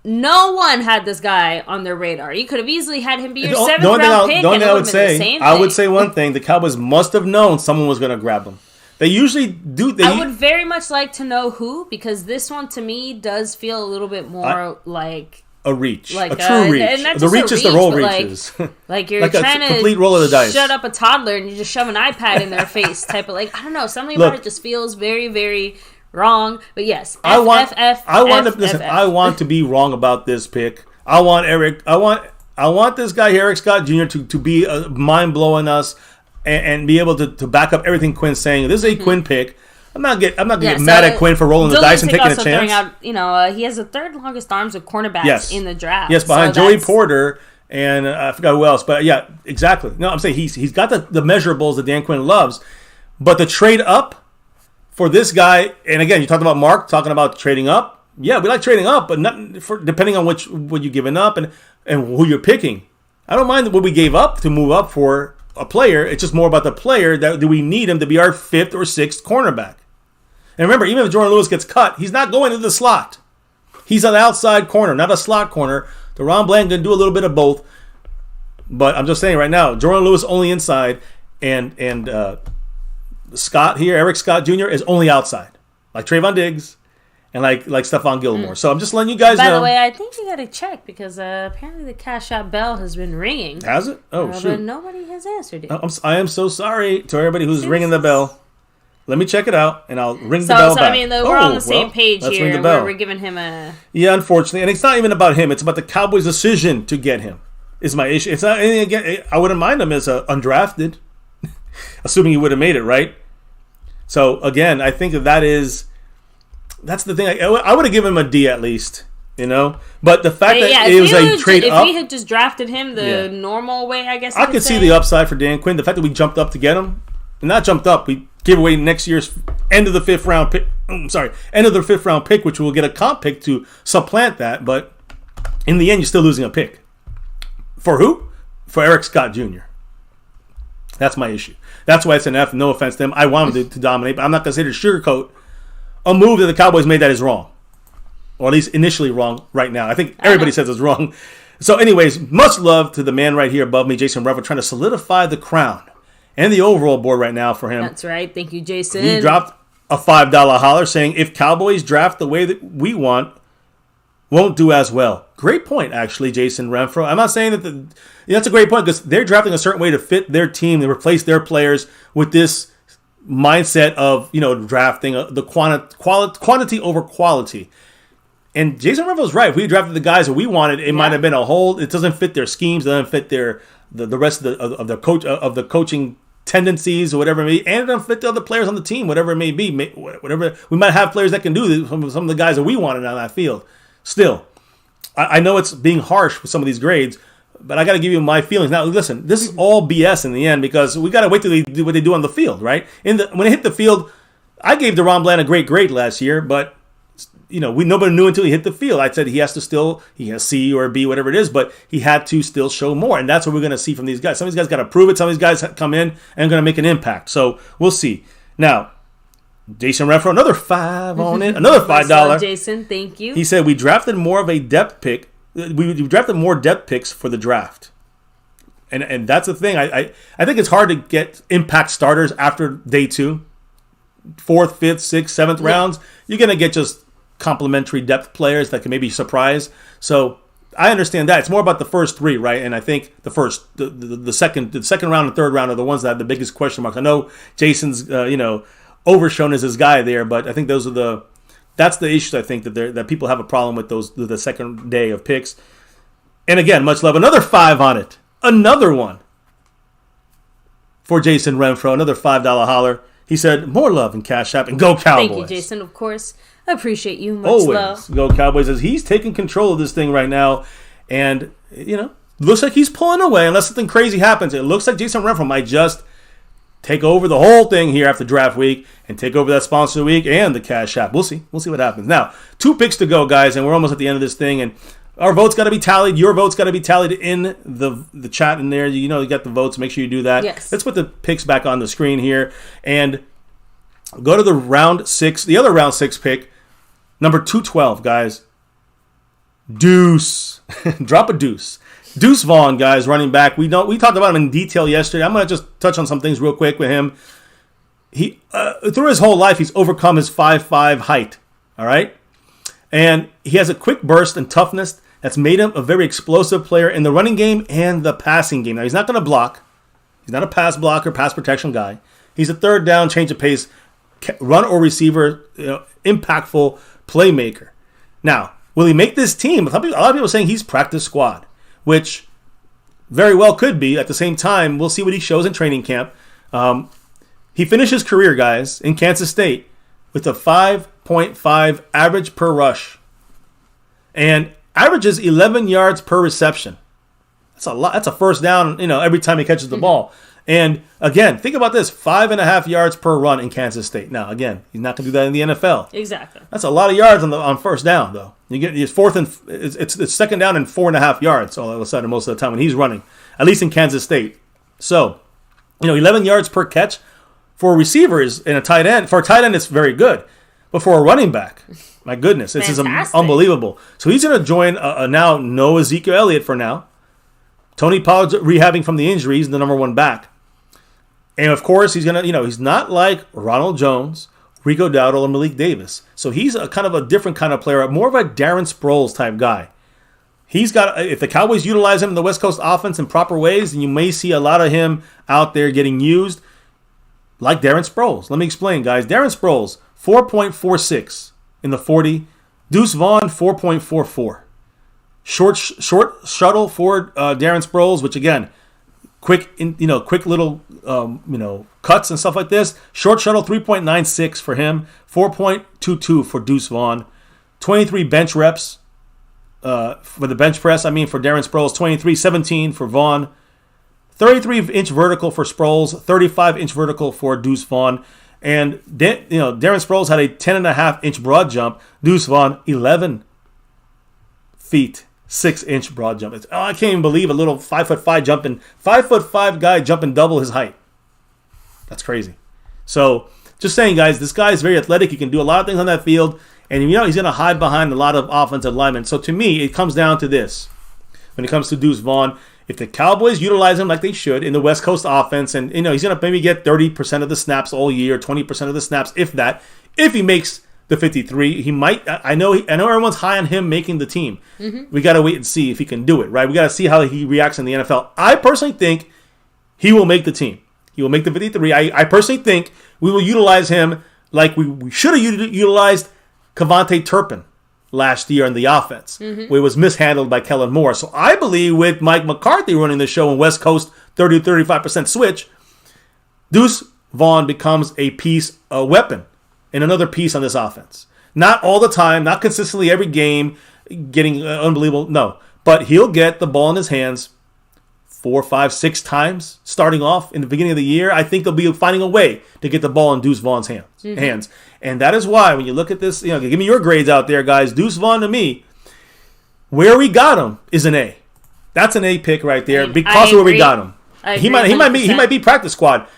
no one had this guy on their radar. You could have easily had him be your 7th round pick, and it would have been the same thing. I would say one thing: the Cowboys must have known someone was going to grab him. They usually do. I would very much like to know who, because this one to me does feel a little bit more like a reach, like a true reach. And the reach is the roll reaches. Like you're trying to complete roll of the dice. Shut up a toddler and you just shove an iPad in their face, type of I don't know. Something about it just feels very, very wrong. But yes, I want to be wrong about this pick. I want this guy Eric Scott Jr. to be mind blowing us and be able to back up everything Quinn's saying. This is a Quinn pick. I'm not getting mad at Quinn for rolling the dice and taking a chance. He has the 3rd longest arms of cornerbacks in the draft. Yes, behind Joey Porter and I forgot who else. But yeah, exactly. No, I'm saying he's got the measurables that Dan Quinn loves, but the trade up for this guy, and again, you talked about Mark talking about trading up. Yeah, we like trading up, but not for depending on what you're giving up and who you're picking. I don't mind what we gave up to move up for a player. It's just more about the player. Do we need him to be our 5th or 6th cornerback? And remember, even if Jordan Lewis gets cut, he's not going to the slot. He's an outside corner, not a slot corner. DeRon Bland can do a little bit of both. But I'm just saying right now, Jordan Lewis only inside, and Scott here, Eric Scott Jr. is only outside, like Trayvon Diggs and like Stephon Gilmore. So I'm just letting you guys know. By the way, I think you got to check, because apparently the Cash App bell has been ringing. Has it? Oh, shoot. But nobody has answered it. I am so sorry to everybody who's ringing the bell. Let me check it out, and I'll ring the bell back. I mean, we're on the same page here. We're giving him a... Yeah, unfortunately. And it's not even about him. It's about the Cowboys' decision to get him is my issue. It's not anything again. I wouldn't mind him as undrafted, assuming he would have made it, right? So, again, I think that's the thing. I would have given him a D at least, But the fact that it was a trade up... If we had just drafted him the normal way, I guess I could see the upside for Dan Quinn. The fact that we jumped up to get him, and not jumped up, we give away next year's end of the 5th round pick. End of the 5th round pick, which we'll get a comp pick to supplant that. But in the end, you're still losing a pick. For who? For Eric Scott Jr. That's my issue. That's why it's an F. No offense to him. I want him to dominate, but I'm not going to say to sugarcoat a move that the Cowboys made that is wrong. Or at least initially wrong right now. I think everybody says it's wrong. So anyways, much love to the man right here above me, Jason Revel, trying to solidify the crown and the overall board right now for him. That's right. Thank you, Jason. He dropped a $5 holler saying, if Cowboys draft the way that we want, won't do as well. Great point, actually, Jason Renfro. I'm not saying that that's a great point, because they're drafting a certain way to fit their team, to replace their players with this mindset of, drafting the quantity over quality. And Jason Renfro's right. If we drafted the guys that we wanted, it might have been a hole. It doesn't fit their schemes. It doesn't fit the rest of the coaching tendencies or whatever it may be, and it doesn't fit the other players on the team, whatever it may be. Whatever we might have players that can do this, some of the guys that we wanted on that field. Still, I know it's being harsh with some of these grades, but I got to give you my feelings. Now, listen, this is all BS in the end because we got to wait till they do what they do on the field, right? When they hit the field, I gave DeRon Bland a great grade last year, but nobody knew until he hit the field. I said he has C or a B, whatever it is, but he had to still show more, and that's what we're going to see from these guys. Some of these guys got to prove it. Some of these guys come in and going to make an impact. So we'll see. Now, Jason Renfro, another $5 on it, another $5. Jason, thank you. He said we drafted more of a depth pick. We drafted more depth picks for the draft, and that's the thing. I think it's hard to get impact starters after day 2, 4th, 5th, 6th, 7th rounds. You're gonna get just complementary depth players that can maybe surprise. So I understand that it's more about the first 3, right? And I think the second round and third round are the ones that have the biggest question marks. I know Jason's Overshown is his guy there, but I think that's the issue. I think that people have a problem with the second day of picks. And again, much love. Another 5 on it. Another one for Jason Renfro. Another $5 holler. He said, more love and Cash App and go Cowboys. Thank you, Jason, of course. I appreciate you. Much Always love. Go Cowboys. As he's taking control of this thing right now. And, looks like he's pulling away unless something crazy happens. It looks like Jason Renfro might just take over the whole thing here after draft week and take over that sponsor week and the Cash App. We'll see. We'll see what happens. Now, 2 picks to go, guys, and we're almost at the end of this thing. And our votes got to be tallied. Your votes got to be tallied in the chat in there. You got the votes. Make sure you do that. Yes. Let's put the picks back on the screen here and go to the round 6, the other round 6 pick, number 212, guys. Deuce. Drop a deuce. Deuce Vaughn, guys, running back. We talked about him in detail yesterday. I'm going to just touch on some things real quick with him. He through his whole life, he's overcome his 5'5" height, all right? And he has a quick burst and toughness that's made him a very explosive player in the running game and the passing game. Now, he's not going to block. He's not a pass blocker, pass protection guy. He's a third down, change of pace, run or receiver, impactful playmaker. Now, will he make this team? A lot of people are saying he's practice squad, which very well could be. At the same time, we'll see what he shows in training camp. He finished his career, guys, in Kansas State with a 5.5 average per rush and averages 11 yards per reception. That's a lot. That's a first down, every time he catches the ball. And again, think about this: 5.5 yards per run in Kansas State. Now, again, he's not going to do that in the NFL. Exactly. That's a lot of yards on first down, though. You get it's it's second down and 4.5 yards all of a sudden most of the time when he's running, at least in Kansas State. So, 11 yards per catch for receivers and a tight end. For a tight end, it's very good, but for a running back, my goodness, this is unbelievable. So he's going to join now no Ezekiel Elliott for now. Tony Pollard's rehabbing from the injury. He's the number 1 back. And, of course, he's going to, he's not like Ronald Jones, Rico Dowdle, or Malik Davis. So he's a kind of a different kind of player, more of a Darren Sproles type guy. He's got, if the Cowboys utilize him in the West Coast offense in proper ways, then you may see a lot of him out there getting used like Darren Sproles. Let me explain, guys. Darren Sproles, 4.46 in the 40. Deuce Vaughn, 4.44. Short shuttle for Darren Sproles, which again, quick little cuts and stuff like this. Short shuttle 3.96 for him, 4.22 for Deuce Vaughn, 23 bench reps for the bench press. For Darren Sproles, 23-17 for Vaughn, 33-inch vertical for Sproles, 35-inch vertical for Deuce Vaughn, and Darren Sproles had a 10.5-inch broad jump. Deuce Vaughn 11 feet. 6-inch broad jump. I can't even believe a little 5'5" guy jumping double his height. That's crazy. So, just saying, guys, this guy is very athletic. He can do a lot of things on that field, and he's going to hide behind a lot of offensive linemen. So, to me, it comes down to this. When it comes to Deuce Vaughn, if the Cowboys utilize him like they should in the West Coast offense, and he's going to maybe get 30% of the snaps all year, 20% of the snaps, if that. If he makes the 53, he might. I know everyone's high on him making the team. Mm-hmm. We got to wait and see if he can do it, right? We got to see how he reacts in the NFL. I personally think he will make the team. He will make the 53. I personally think we will utilize him like we should have utilized Kevontae Turpin last year in the offense, where it was mishandled by Kellen Moore. So I believe with Mike McCarthy running the show in West Coast 30-35% switch, Deuce Vaughn becomes a weapon, and another piece on this offense. Not all the time, not consistently every game, getting unbelievable. No, but he'll get the ball in his hands 4, 5, 6 times starting off in the beginning of the year. I think they'll be finding a way to get the ball in Deuce Vaughn's hands. And that is why when you look at this, give me your grades out there, guys. Deuce Vaughn, to me, where we got him is an A. That's an A pick right there because of where we got him. He might be practice squad.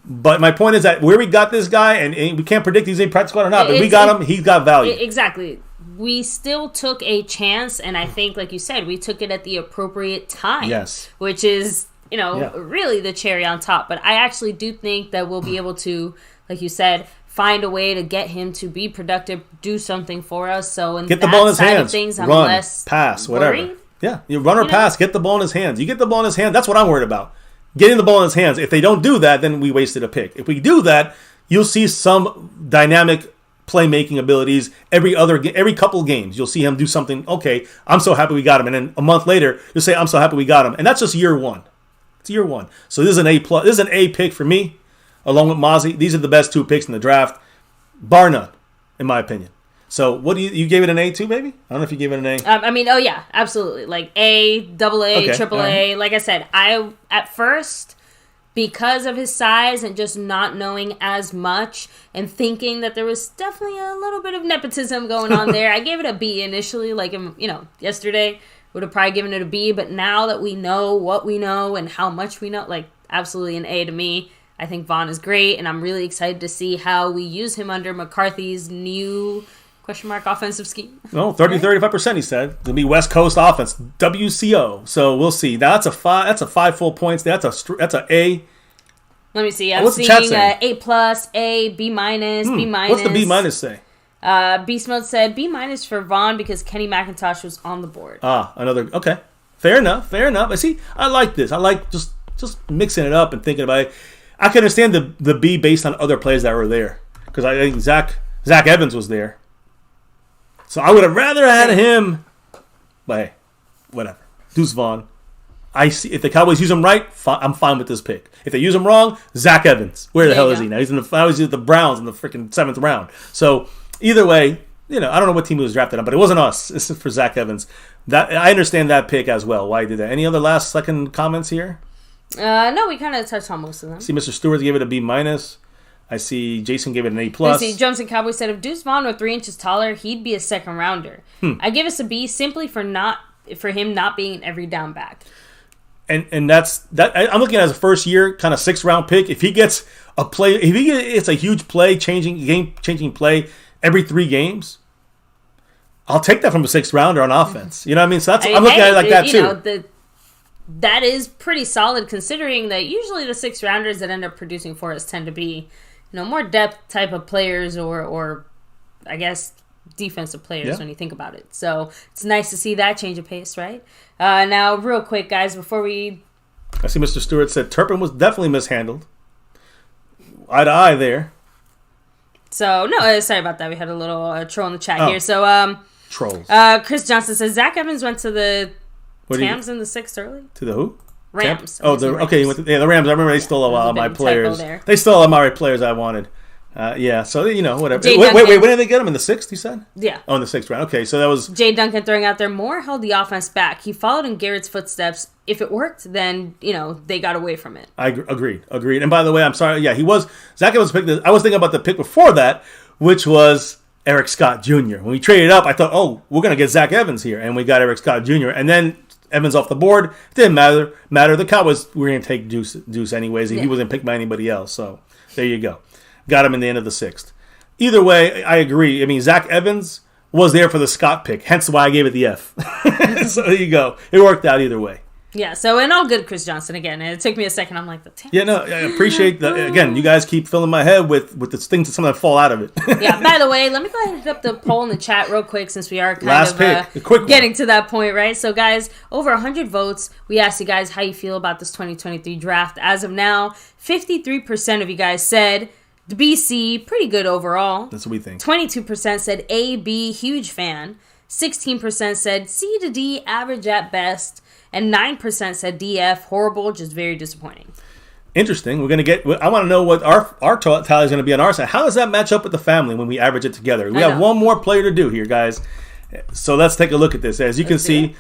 But my point is that where we got this guy, and we can't predict he's in practice squad or not, but we got him, he's got value. Exactly. We still took a chance, and I think, like you said, we took it at the appropriate time. Yes. Which is, really the cherry on top. But I actually do think that we'll be able to, like you said, find a way to get him to be productive, do something for us. So in get the ball in his side hands, of things, I'm run, less pass, worried. whatever. Yeah, you run or pass, get the ball in his hands. You get the ball in his hands, that's what I'm worried about. Getting the ball in his hands. If they don't do that, then we wasted a pick. If we do that, you'll see some dynamic playmaking abilities every couple games. You'll see him do something. Okay, I'm so happy we got him, and then a month later, you'll say, "I'm so happy we got him," and that's just year one. It's year one. So this is an A plus. This is an A pick for me, along with Mazi. These are the best 2 picks in the draft, bar none, in my opinion. So what do you gave it an A too, baby? I don't know if you gave it an A. Oh yeah, absolutely. Like A, double A, okay, triple A. Like I said, I at first, because of his size and just not knowing as much and thinking that there was definitely a little bit of nepotism going on there, I gave it a B initially. Like, yesterday would have probably given it a B, but now that we know what we know and how much we know, like, absolutely an A to me. I think Vaughn is great, and I'm really excited to see how we use him under McCarthy's new offensive scheme. No, 35%, he said. It'll be West Coast offense, WCO. So we'll see. Now that's a 5 full points. That's a A. Let me see. I'm seeing A plus, A, B minus, B minus. What's the B minus say? Beast Mode said B minus for Vaughn because Kenny McIntosh was on the board. Another. Okay, fair enough. I see. I like this. I like just mixing it up and thinking about it. I can understand the B based on other players that were there because I think Zach Evans was there. So I would have rather had him, but hey, whatever. Deuce Vaughn. I see if the Cowboys use him right, I'm fine with this pick. If they use him wrong, Zach Evans. Where the hell is he now? He's in the Browns in the freaking 7th round. So either way, I don't know what team he was drafted on, but it wasn't us. This is for Zach Evans. That I understand that pick as well. Why he did that? Any other last second comments here? No, we kind of touched on most of them. See, Mr. Stewart gave it a B minus. I see Jason gave it an A plus. I see Jumps and Cowboys said if Deuce Vaughn were 3 inches taller, he'd be a second rounder. I give us a B simply for him not being an every down back. And that's that. I'm looking at it as a first year kind of 6th round pick. If he gets a play, it's a huge game changing play every 3 games. I'll take that from a 6th rounder on offense. You know what I mean? So I'm looking at it like that too. That is pretty solid considering that usually the 6th rounders that end up producing for us tend to be, more depth type of players or I guess defensive players when you think about it. So it's nice to see that change of pace, right? Now, real quick, guys, before we... I see Mr. Stewart said Turpin was definitely mishandled. Eye to eye there. So, no, sorry about that. We had a little troll in the chat here. So, trolls. Chris Johnson says Zach Evans went to the Rams in the 6th early. To the who? Rams. Okay. He went to, the Rams. I remember they stole a lot of my players. They stole all my players I wanted. So, whatever. Wait, when did they get him? In the 6th, you said? Yeah. Oh, in the 6th round. Okay, so that was... Jay Duncan throwing out there, Moore held the offense back. He followed in Garrett's footsteps. If it worked, then, they got away from it. I agreed. And by the way, I'm sorry. Yeah, he was... Zach Evans picked... I was thinking about the pick before that, which was Eric Scott Jr. When we traded up, I thought, we're going to get Zach Evans here. And we got Eric Scott Jr. And then Evans off the board. It didn't matter. The Cowboys were going to take Deuce anyways. He wasn't picked by anybody else. So, there you go. Got him in the end of the 6th. Either way, I agree. I mean, Zach Evans was there for the Scott pick, hence why I gave it the F. So there you go. It worked out either way. Yeah, so and all good, Chris Johnson again. And it took me a second. I'm like, damn. Yeah, no, I appreciate that. Again, you guys keep filling my head with the things that some of that fall out of it. Yeah, by the way, let me go ahead and hit up the poll in the chat real quick since we are getting to that point, right? So, guys, over 100 votes. We asked you guys how you feel about this 2023 draft. As of now, 53% of you guys said the BC, pretty good overall. That's what we think. 22% said A, B, huge fan. 16% said C to D, average at best. And 9% said DF, horrible, just very disappointing. interesting. We're gonna get. I want to know what our tally is going to be on our side. How does that match up with the family when we average it together? We have one more player to do here, guys. So let's take a look at this. As you can see,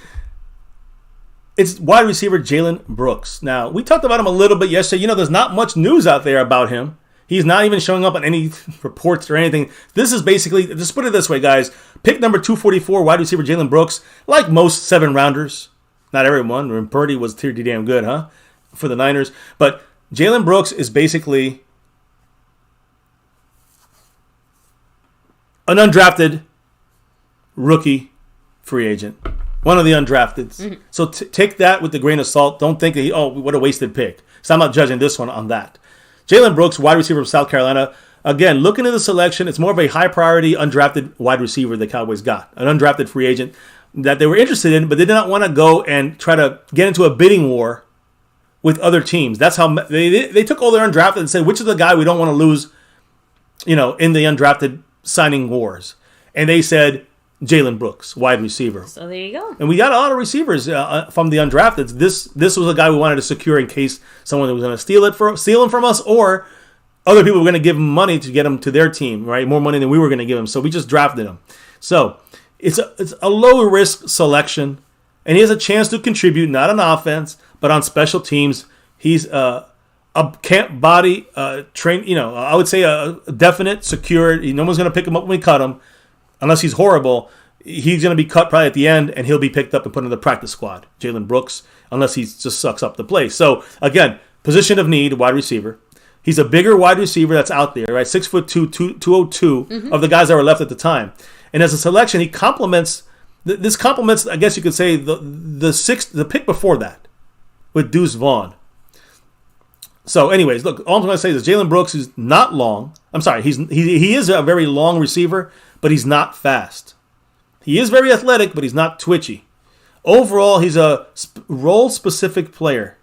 it's wide receiver Jalen Brooks. Now we talked about him a little bit yesterday. You know, there's not much news out there about him. He's not even showing up on any reports or anything. This is basically, just put it this way, guys. Pick number 244, wide receiver Jalen Brooks. Like most 7-rounders, not everyone. And Purdy was pretty damn good, huh? For the Niners. But Jalen Brooks is basically an undrafted rookie free agent. One of the undrafteds. Mm-hmm. So take that with a grain of salt. Don't think that what a wasted pick. So I'm not judging this one on that. Jalen Brooks, wide receiver from South Carolina. Again, looking at the selection, it's more of a high-priority undrafted wide receiver the Cowboys got. An undrafted free agent that they were interested in, but they did not want to go and try to get into a bidding war with other teams. That's how they took all their undrafted and said, which is the guy we don't want to lose, in the undrafted signing wars. And they said, Jalen Brooks, wide receiver. So there you go. And we got a lot of receivers from the undrafted. This was a guy we wanted to secure in case someone was going to steal him from us, or other people were going to give him money to get him to their team, right? More money than we were going to give him. So we just drafted him. So it's a low risk selection, and he has a chance to contribute not on offense but on special teams. He's a camp body, train. I would say a definite, secure. No one's going to pick him up when we cut him. Unless he's horrible, he's going to be cut probably at the end, and he'll be picked up and put in the practice squad. Jalen Brooks, unless he just sucks up the place. So, again, position of need, wide receiver. He's a bigger wide receiver that's out there, right? 6'2", 202 of the guys that were left at the time. And as a selection, he complements. This complements, I guess you could say, the pick before that with Deuce Vaughn. So, anyways, look, all I'm going to say is Jalen Brooks is not long. I'm sorry, he is a very long receiver, but he's not fast. He is very athletic, but he's not twitchy. Overall, he's a role-specific player.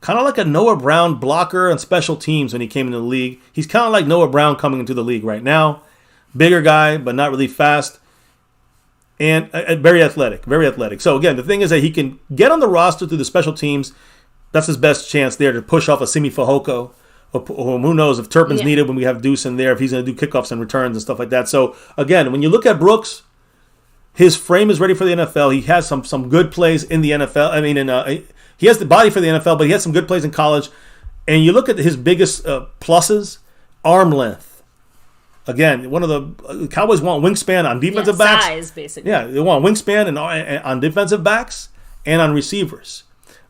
Kind of like a Noah Brown blocker on special teams when he came into the league. He's kind of like Noah Brown coming into the league right now. Bigger guy, but not really fast. And very athletic, very athletic. So, again, the thing is that he can get on the roster through the special teams. That's his best chance there to push off Asim Richards. Or who knows if Turpin's needed when we have Deuce in there, if he's going to do kickoffs and returns and stuff like that. So, again, when you look at Brooks, his frame is ready for the NFL. He has some good plays in the NFL. I mean, he has the body for the NFL, but he has some good plays in college. And you look at his biggest pluses, arm length. Again, one of the Cowboys want wingspan on defensive backs. Size, basically. Yeah, they want wingspan and on defensive backs and on receivers.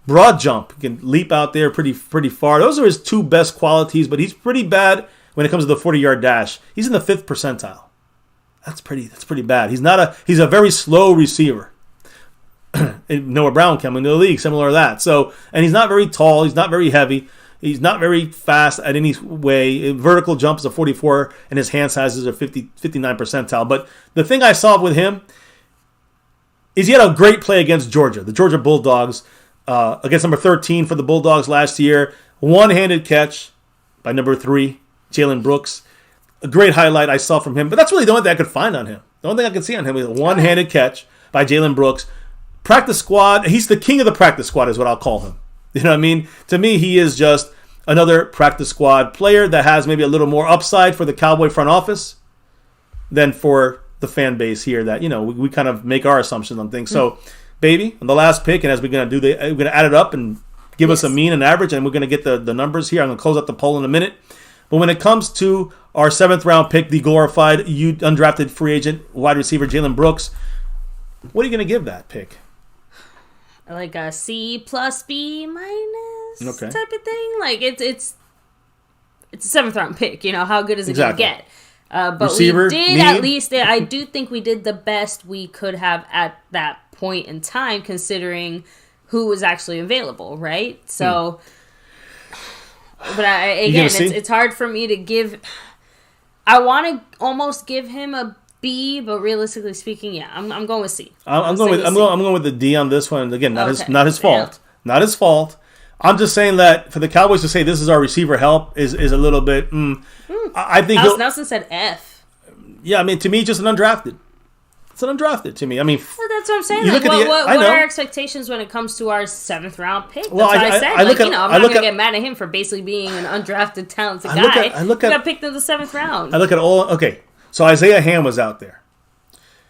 Broad jump, he can leap out there pretty far. Those are his two best qualities, but he's pretty bad when it comes to the 40-yard dash. He's in the 5th percentile. That's pretty bad. He's a very slow receiver. Noah Brown coming into the league, similar to that. So, and he's not very tall. He's not very heavy. He's not very fast at any way. Vertical jump is a 44, and his hand sizes are 59 percentile. But the thing I saw with him is he had a great play against Georgia, the Georgia Bulldogs. Against number 13 for the Bulldogs last year. One-handed catch by number 3, Jalen Brooks. A great highlight I saw from him. But that's really the only thing I could find on him. The only thing I could see on him is a one-handed catch by Jalen Brooks. Practice squad. He's the king of the practice squad is what I'll call him. You know what I mean? To me, he is just another practice squad player that has maybe a little more upside for the Cowboy front office than for the fan base here that, we kind of make our assumptions on things. So, baby, on the last pick, and as we're going to do, we're going to add it up and give us a mean and average, and we're going to get the numbers here. I'm going to close out the poll in a minute. But when it comes to our 7th round pick, the glorified undrafted free agent wide receiver Jalen Brooks, what are you going to give that pick? Like a C plus B minus type of thing. Like it's a 7th round pick. How good is it going to get? But receiver, we did at least. I do think we did the best we could have at that point in time, considering who was actually available, right? So, but it's hard for me to give. I want to almost give him a B, but realistically speaking, yeah, I'm going with C. I'm going with the D on this one. Again, not his fault. Yeah. Not his fault. I'm just saying that for the Cowboys to say this is our receiver help is a little bit. I think Nelson said F. Yeah, I mean, to me, just an undrafted. It's an undrafted to me. I mean, well, that's what I'm saying. Like, what are our expectations when it comes to our 7th round pick? That's what I said. I'm not going to get mad at him for basically being an undrafted, talented guy. I got picked in the 7th round. I look at all. Okay, so Isaiah Ham was out there.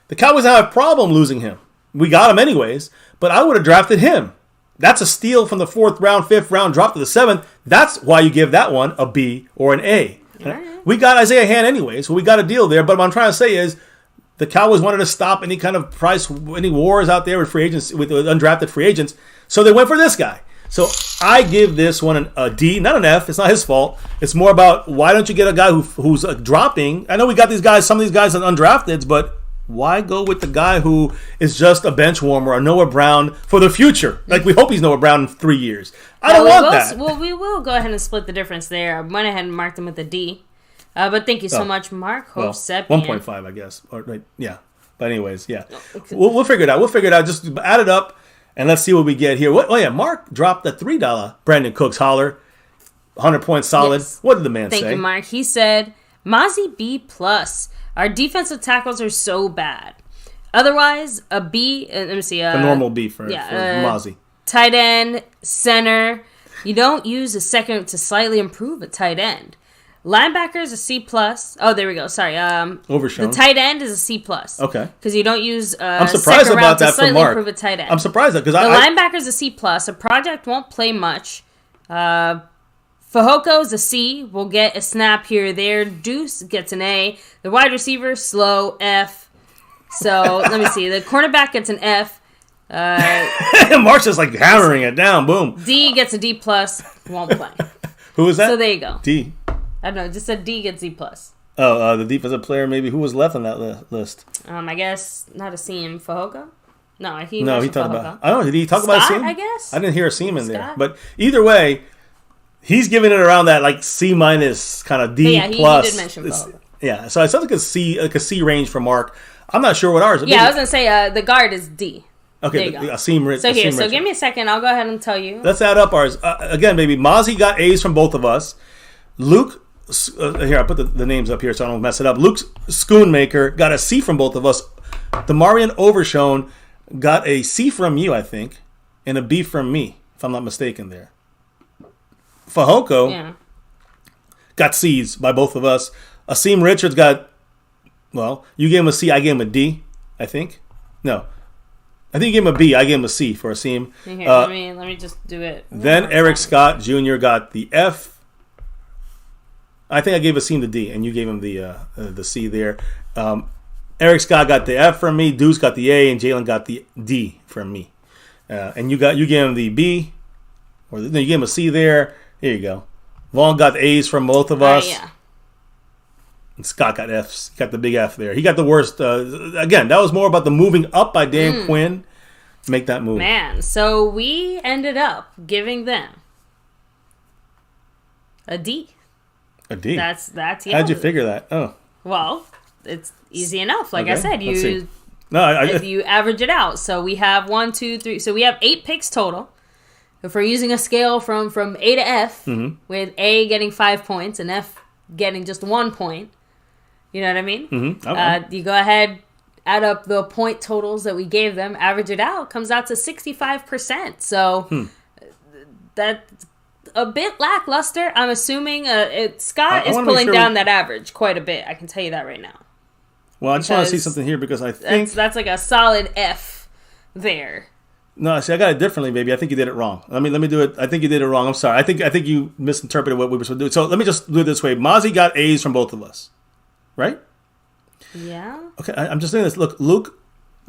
The Cowboys have a problem losing him. We got him anyways, but I would have drafted him. That's a steal from the 4th round, 5th round, drop to the 7th. That's why you give that one a B or an A. Right. We got Isaiah Hand anyway, so we got a deal there. But what I'm trying to say is, the Cowboys wanted to stop any kind of any wars out there with free agents, with undrafted free agents. So they went for this guy. So I give this one a D, not an F. It's not his fault. It's more about, why don't you get a guy who's dropping? I know we got these guys, some of these guys are undrafteds, but why go with the guy who is just a bench warmer, a Noah Brown for the future? Like, we hope he's Noah Brown in 3 years. I don't want that. Well, we will go ahead and split the difference there. I went ahead and marked him with a D. But thank you so much, Mark. 1.5, I guess. Right, yeah. But anyways, yeah. We'll figure it out. Just add it up, and let's see what we get here. Mark dropped the $3 Brandon Cooks holler. 100 points solid. Yes. What did the man say? Thank you, Mark. He said, Mazi B+. Our defensive tackles are so bad. Otherwise, a B. Let me see. A normal B for Mazi. Tight end, center. You don't use a second to slightly improve a tight end. Linebackers a C+. Oh, there we go. Sorry. Overshown. The tight end is a C+. Okay. Because you don't use I'm surprised about that from Mark. Improve a tight end. I'm surprised because the linebacker's a C+. A project won't play much. Fehoko's a C. We'll get a snap here or there. Deuce gets an A. The wide receiver, slow, F. So let me see. The cornerback gets an F. Mark's just like hammering it down. Boom. D gets a D+. Won't play. Who is that? So there you go. D. I don't know. Just said D gets D+. Oh, the defensive player maybe. Who was left on that list? I guess not Asim Fehoko. No, he talked about. I don't know. Did he talk about Asim? I guess. I didn't hear Asim in there. But either way, he's giving it around that like C- kind of D+. Yeah, he did mention Fehoko. Yeah, so it sounds like a C range for Mark. I'm not sure what ours is. Yeah, I was gonna say the guard is D. Okay, Asim Richards. So give me a second. I'll go ahead and tell you. Let's add up ours again, baby. Mazi got A's from both of us. Luke. Here, I put the names up here so I don't mess it up. Luke Schoonmaker got a C from both of us. DeMarvion Overshown got a C from you, I think, and a B from me, if I'm not mistaken there. Fehoko got C's by both of us. Asim Richards got, you gave him a C, I gave him a D, I think. No. I think you gave him a B, I gave him a C for Asim. Here, let me just do it. Then Eric Scott Jr. got the F. I think I gave Asim the D, and you gave him the C there. Eric Scott got the F from me. Deuce got the A, and Jalen got the D from me. And you gave him the B, or you gave him a C there. Here you go. Vaughn got the A's from both of us. Yeah. And Scott got F's. He got the big F there. He got the worst. Again, that was more about the moving up by Dan Quinn. Make that move. Man, so we ended up giving them a D. A D. That's How'd you figure that? Oh. Well, it's easy enough. Like I said, you average it out. So we have 1, 2, 3. So we have 8 picks total. If we're using a scale from A to F, with A getting 5 points and F getting just 1 point, you know what I mean? Mm-hmm. Okay. You go ahead, add up the point totals that we gave them, average it out, comes out to 65%. So that's a bit lackluster. I'm assuming Scott is pulling down that average quite a bit. I can tell you that right now. Well, I just want to see something here because I think that's like a solid F there. No, see, I got it differently, baby. I think you did it wrong. Let me do it. I think you did it wrong. I'm sorry. I think you misinterpreted what we were supposed to do. So let me just do it this way. Mazi got A's from both of us, right? Yeah. Okay, I'm just saying this. Look, Luke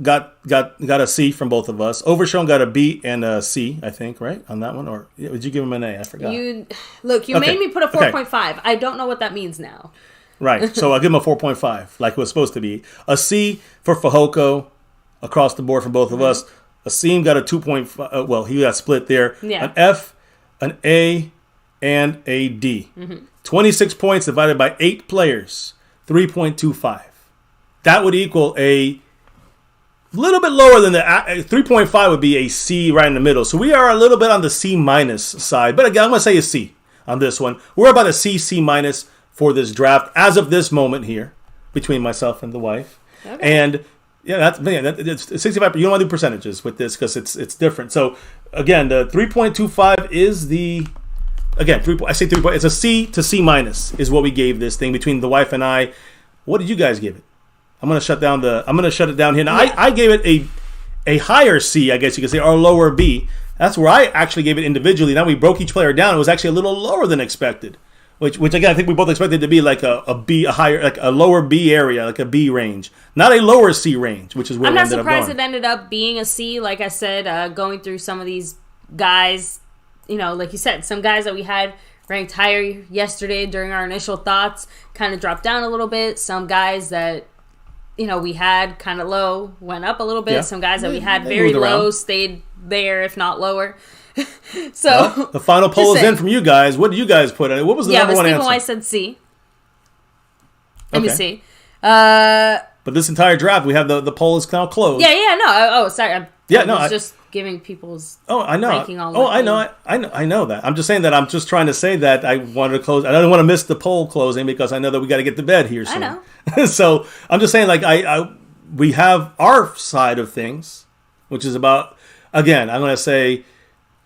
got a C from both of us. Overshown got a B and a C, I think, right, on that one? Or did you give him an A? I forgot. You made me put a 4.5. I don't know what that means now. Right, so I'll give him a 4.5, like it was supposed to be. A C for Fehoko across the board from both of us. Asim got a 2.5. He got split there. Yeah. An F, an A, and a D. 26 points divided by 8 players, 3.25. That would equal a little bit lower than the 3.5 would be a C right in the middle. So we are a little bit on the C minus side. But again, I'm going to say a C on this one. We're about a C minus for this draft as of this moment here between myself and the wife. Okay. And It's 65. You don't want to do percentages with this because it's different. So again, the 3.25 is I say 3. It's a C to C minus is what we gave this thing between the wife and I. What did you guys give it? I'm gonna shut it down here. Now I gave it a higher C, I guess you could say, or a lower B. That's where I actually gave it individually. Now we broke each player down. It was actually a little lower than expected. Which again, I think we both expected to be like a B, a higher, like a lower B area, like a B range, not a lower C range, which is where I'm we not ended up surprised going. it ended up being a C. Like I said, going through some of these guys, like you said, some guys that we had ranked higher yesterday during our initial thoughts kind of dropped down a little bit. Some guys that we had kind of low went up a little bit. Yeah. Some guys that we had very low stayed there, if not lower. So well, the final poll is in from you guys. What did you guys put in it? What was the number one answer? Stephen White said C. Let me see. But this entire draft, we have the poll is now closed. Yeah. No. Sorry. I was just giving people's. I know. Ranking all I know that. I'm just saying that. I'm just trying to say that I wanted to close. I don't want to miss the poll closing because I know that we got to get to bed here soon. I know. So I'm just saying, like we have our side of things, which is about. Again, I'm going to say.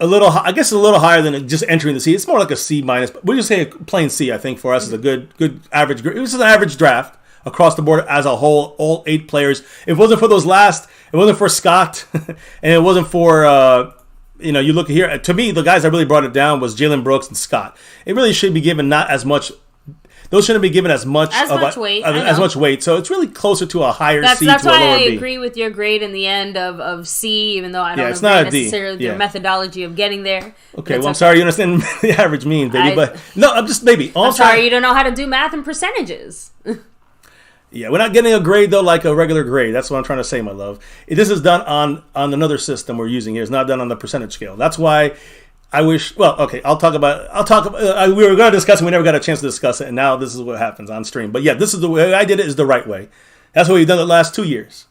A little higher than just entering the C. It's more like a C minus. But we just say a plain C. I think for us is a good average. It was an average draft across the board as a whole. All 8 players. If it wasn't for those last, it wasn't for Scott, and it wasn't for you look here. To me, the guys that really brought it down was Jalen Brooks and Scott. It really should be given not as much. Those shouldn't be given as much weight. So it's really closer to a higher C to a lower B. That's why I agree with your grade in the end of C, even though I don't agree necessarily with your methodology of getting there. Okay, well, I'm sorry you understand the average mean, baby. But no, I'm just maybe. I'm sorry you don't know how to do math and percentages. Yeah, we're not getting a grade, though, like a regular grade. That's what I'm trying to say, my love. This is done on another system we're using here. It's not done on the percentage scale. That's why... I wish. Well, okay. I'll talk about. We were going to discuss it. We never got a chance to discuss it, and now this is what happens on stream. But yeah, this is the way I did it. Is the right way. That's what we've done the last 2 years.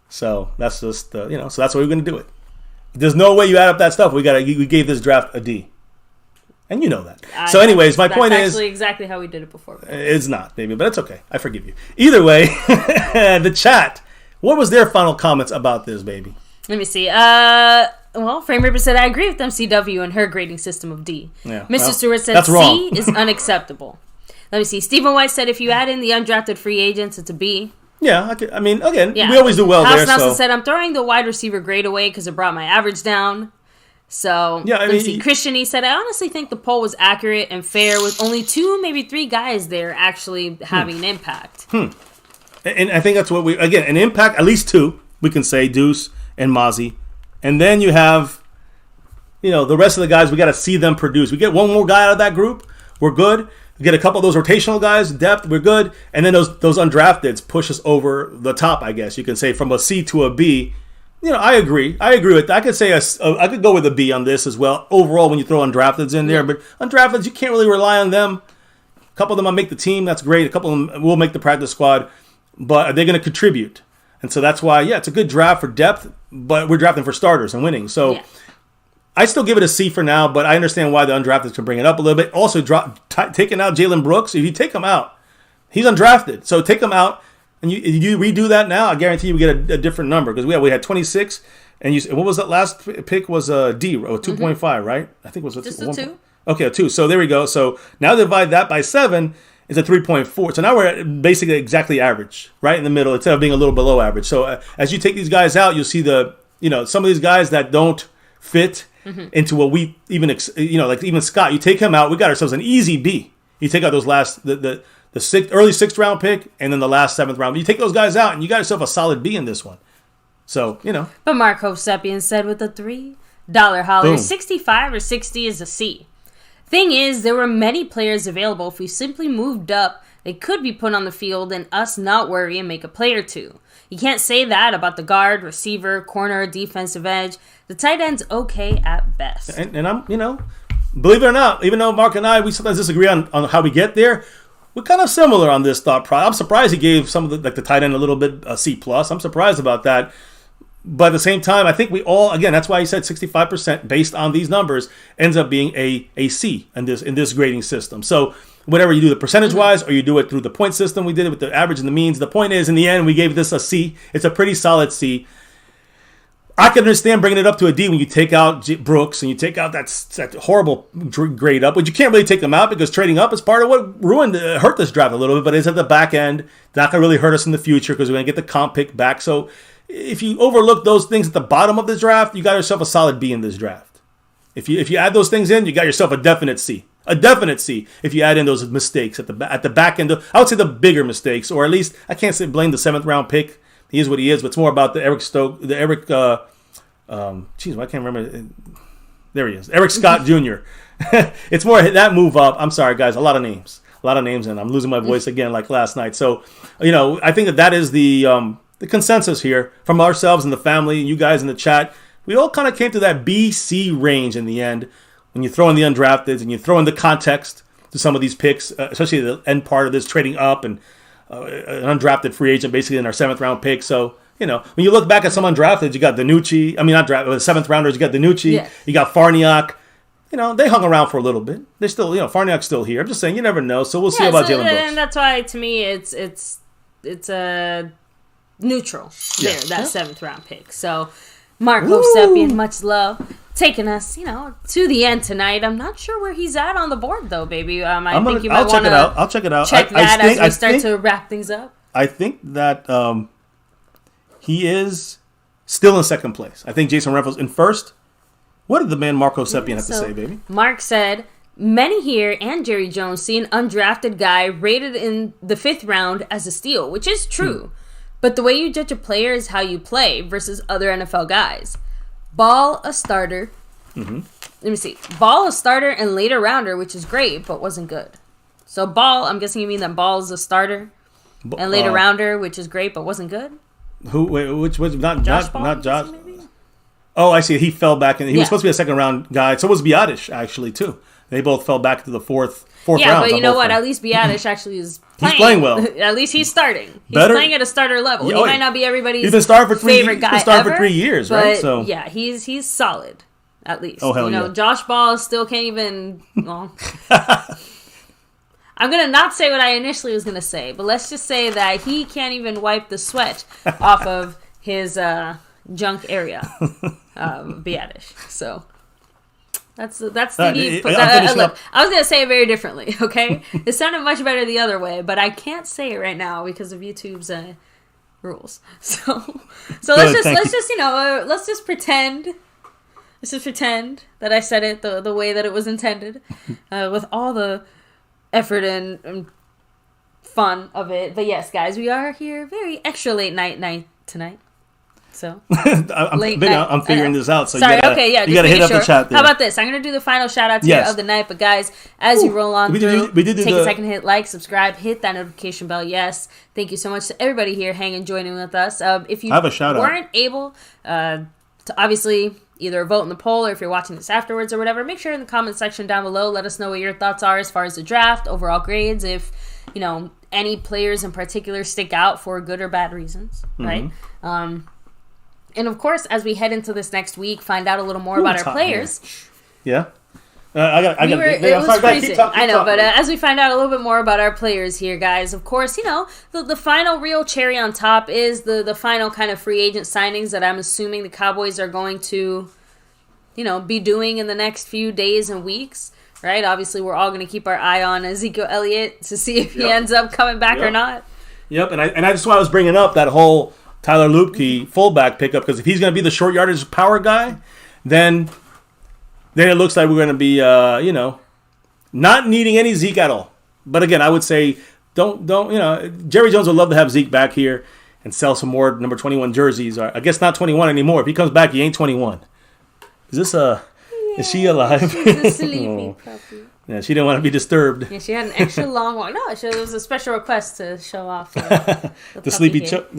So that's just So that's why we're going to do it. There's no way you add up that stuff. We gave this draft a D, and you know that. So, anyways, my point is that's actually exactly how we did it before. It's not, baby, but it's okay. I forgive you. Either way, the chat. What was their final comments about this, baby? Let me see. Well, Frame Ripper said, I agree with MCW and her grading system of D. Yeah, Mr. Stewart said C is unacceptable. Let me see. Stephen White said, if you add in the undrafted free agents, it's a B. Yeah, again, we always do well House there. Nelson said, I'm throwing the wide receiver grade away because it brought my average down. So, yeah, let me see. Christian, he said, I honestly think the poll was accurate and fair with only 2, maybe 3 guys there actually having an impact. And I think that's what an impact, at least 2, we can say, Deuce and Mazi. And then you have, the rest of the guys, we got to see them produce. We get one more guy out of that group, we're good. We get a couple of those rotational guys, depth, we're good. And then those undrafteds push us over the top, I guess you can say, from a C to a B. I agree. I agree with that. I could say I could go with a B on this as well. Overall, when you throw undrafteds in there, but undrafteds, you can't really rely on them. A couple of them will make the team. That's great. A couple of them will make the practice squad. But are they going to contribute? And so that's why, it's a good draft for depth, but we're drafting for starters and winning. So I still give it a C for now, but I understand why the undrafted can bring it up a little bit. Also, taking out Jalen Brooks, if you take him out, he's undrafted. So take him out, and you redo that now, I guarantee you we get a different number. Because we had 26, and what was that last pick was a D, or 2.5, right? I think it was just a 2. Okay, a 2. So there we go. So now divide that by 7. It's a 3.4. So now we're basically exactly average, right in the middle, instead of being a little below average. So as you take these guys out, you'll see some of these guys that don't fit into what we even, like even Scott, you take him out, we got ourselves an easy B. You take out those last, the early 6th round pick, and then the last 7th round. You take those guys out, and you got yourself a solid B in this one. So, But Mark Hovsepian said with a $3 holler, 65 or 60 is a C. Thing is, there were many players available. If we simply moved up, they could be put on the field and us not worry and make a play or 2. You can't say that about the guard, receiver, corner, defensive edge. The tight end's okay at best. And I'm, believe it or not, even though Mark and I, we sometimes disagree on how we get there, we're kind of similar on this thought process. I'm surprised he gave some of the tight end a little bit a C+. I'm surprised about that. But at the same time, I think we all, again, that's why he said 65% based on these numbers ends up being a C in this grading system. So whatever you do, the percentage-wise, or you do it through the point system. We did it with the average and the means. The point is, in the end, we gave this a C. It's a pretty solid C. I can understand bringing it up to a D when you take out Brooks and you take out that horrible grade up, but you can't really take them out because trading up is part of what hurt this draft a little bit, but it's at the back end. It's not going to really hurt us in the future because we're going to get the comp pick back. So if you overlook those things at the bottom of this draft, you got yourself a solid B in this draft. If you add those things in, you got yourself a definite C. A definite C if you add in those mistakes at the back end. I would say the bigger mistakes, or at least I can't say blame the 7th round pick. He is what he is, but it's more about the Eric I can't remember. There he is. Eric Scott Jr. It's more that move up. I'm sorry, guys. A lot of names, and I'm losing my voice again like last night. So, I think that is the consensus here from ourselves and the family and you guys in the chat. We all kind of came to that B-C range in the end when you throw in the undrafted and you throw in the context to some of these picks, especially the end part of this trading up and an undrafted free agent basically in our 7th round pick. So, when you look back at some undrafted, you got Danucci. I mean, not drafted, but 7th rounders. You got Danucci. Yeah. You got Farniok. They hung around for a little bit. They're still, Farniok's still here. I'm just saying, you never know. So we'll see about Jalen Brooks. And that's why, to me, it's a neutral there, that 7th round pick. So Marco Sepien, much love, taking us, to the end tonight. I'm not sure where he's at on the board, though, baby. I think you might want to I'll check it out. Check that as we start to wrap things up. I think that he is still in 2nd place. I think Jason Renfro's in 1st. What did the man Marco Sepien have to say, baby? Mark said, many here and Jerry Jones see an undrafted guy rated in the 5th round as a steal, which is true. But the way you judge a player is how you play versus other NFL guys. Ball a starter. Let me see. Ball a starter and later rounder, which is great, but wasn't good. So Ball, I'm guessing you mean that Ball is a starter and later rounder, which is great, but wasn't good? Which was not Josh? Maybe? Oh, I see. He fell back, and he was supposed to be a 2nd round guy. So was Biadish actually too. They both fell back to the fourth round. Yeah, but you know what? At least Biadish actually is playing. He's playing well. At least he's starting. He's playing at a starter level. He might not be everybody's he's been starting for favorite guy ever. For 3 years, right? So yeah, he's solid. At least. Oh hell yeah. Josh Ball still can't even. Well, I'm going to not say what I initially was going to say, but let's just say that he can't even wipe the sweat off of his junk area, Biadish. So that's the deep. Look, I was going to say it very differently, okay? It sounded much better the other way, but I can't say it right now because of YouTube's rules. So let's just pretend. Let's just pretend that I said it the way that it was intended, with all the effort and fun of it. But yes, guys, we are here very extra late night tonight. So I'm figuring this out. So sorry, you gotta hit up the chat there. How about this? I'm gonna do the final shout out here of the night. But guys, as you roll on through, take a second, hit like, subscribe, hit that notification bell. Yes, thank you so much to everybody here hanging, joining with us. If you weren't able to obviously either vote in the poll, or if you're watching this afterwards or whatever, make sure in the comment section down below, let us know what your thoughts are as far as the draft, overall grades, if, any players in particular stick out for good or bad reasons, right? And of course, as we head into this next week, find out a little more about our players. Yeah. It was freezing. I know, but as we find out a little bit more about our players here, guys, of course, the final real cherry on top is the final kind of free agent signings that I'm assuming the Cowboys are going to, be doing in the next few days and weeks, right? Obviously, we're all going to keep our eye on Ezekiel Elliott to see if he ends up coming back or not. Yep, and I just why I was bringing up that whole Tyler Luepke fullback pickup, because if he's going to be the short yardage power guy, then it looks like we're going to be, not needing any Zeke at all. But again, I would say don't Jerry Jones would love to have Zeke back here and sell some more number 21 jerseys. Or I guess not 21 anymore. If he comes back, he ain't 21. Is she alive? She's a sleepy puppy. Yeah, she didn't want to be disturbed. Yeah, she had an extra long walk. No, it was a special request to show off the sleepy chup.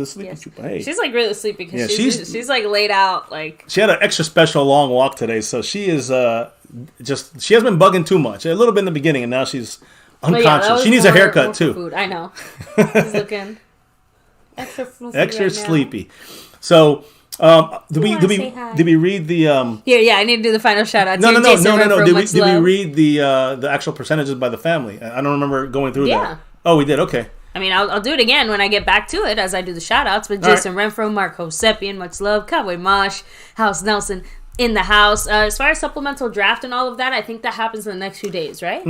Hey. She's like really sleepy because she's like laid out. Like she had an extra special long walk today, so she is she has been bugging too much. A little bit in the beginning, and now she's unconscious. She needs a haircut too. Food. I know. She's looking extra sleepy. So Did we read the Yeah, I need to do the final shout out. No. Did we read the actual percentages by the family? I don't remember going through that. Oh, we did. Okay. I mean, I'll do it again when I get back to it as I do the shout outs. But Jason Renfro, Marco Seppian, much love, Cowboy Mosh, House Nelson in the house. As far as supplemental draft and all of that, I think that happens in the next few days, right?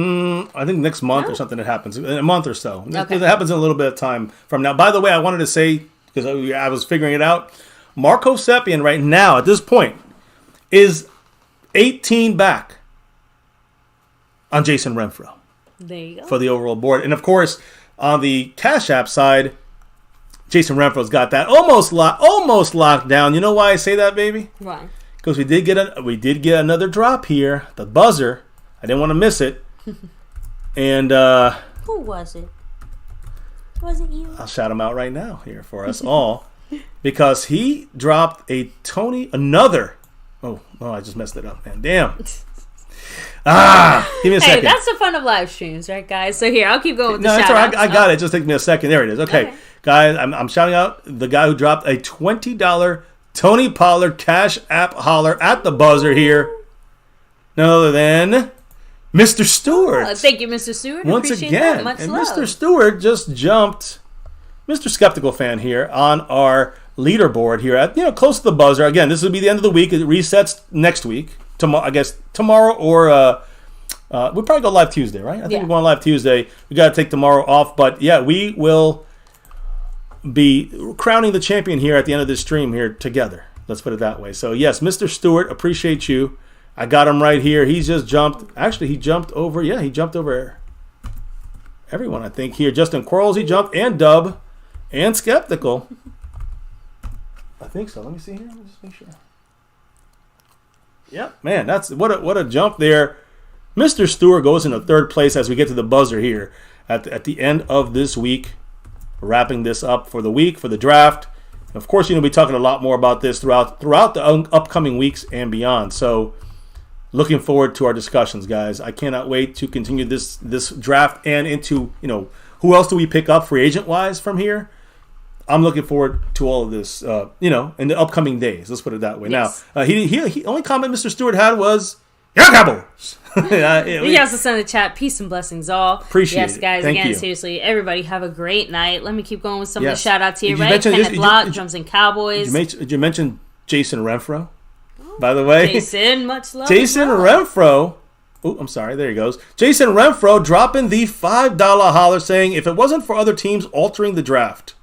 I think next month or something. It happens in a month or so. Okay. It happens in a little bit of time from now. By the way, I wanted to say, because I was figuring it out, Marco Seppian right now at this point is 18 back on Jason Renfro. There you go. For the overall board. And of course, on the Cash App side, Jason Renfro's got that almost locked down. You know why I say that, baby? Why? Because we did get another drop here, the buzzer. I didn't want to miss it. And who was it? Was it you? I'll shout him out right now here for us all, because he dropped another. Oh, I just messed it up, man. Damn. Give me a second. Hey, that's the fun of live streams, right, guys? So here, I'll keep going with the shout outs. I got it. Just take me a second. There it is. Okay. Guys, I'm shouting out the guy who dropped a $20 Tony Pollard Cash App holler at the buzzer here. None other than Mr. Stewart. Thank you, Mr. Stewart. Once again. Much and love. Mr. Stewart just jumped, Mr. Skeptical Fan here, on our leaderboard here at, close to the buzzer. Again, this will be the end of the week. It resets next week. I guess tomorrow or we'll probably go live Tuesday, right? I think we're going live Tuesday. We got to take tomorrow off, but yeah, we will be crowning the champion here at the end of this stream here together. Let's put it that way. So yes, Mr. Stewart, appreciate you. I got him right here. He's just jumped. Actually, he jumped over. Yeah, he jumped over everyone, I think here. Justin Quarles, he jumped, and Dub, and Skeptical. I think so. Let me see here. Let me just make sure. Yeah, man, that's what a jump there. Mr. Stewart goes into third place as we get to the buzzer here at the end of this week. Wrapping this up for the week, for the draft. And of course, we'll be talking a lot more about this throughout the upcoming weeks and beyond. So, looking forward to our discussions, guys. I cannot wait to continue this draft and into, who else do we pick up free agent-wise from here? I'm looking forward to all of this, in the upcoming days. Let's put it that way. Yes. Now, he only comment Mr. Stewart had was, "Yeah, Cowboys." He also sent a chat. Peace and blessings, all. Appreciate it. Yes, guys. Thank again, you. Seriously, everybody have a great night. Let me keep going with some of the Yes. shout outs here, Did you right? mention- Kenneth did- Lott, did- Drums and Cowboys. Did you mention Jason Renfro? By the way, Jason, much love. Jason Renfro. Oh, I'm sorry. There he goes. Jason Renfro dropping the $5 holler, saying, "If it wasn't for other teams altering the draft."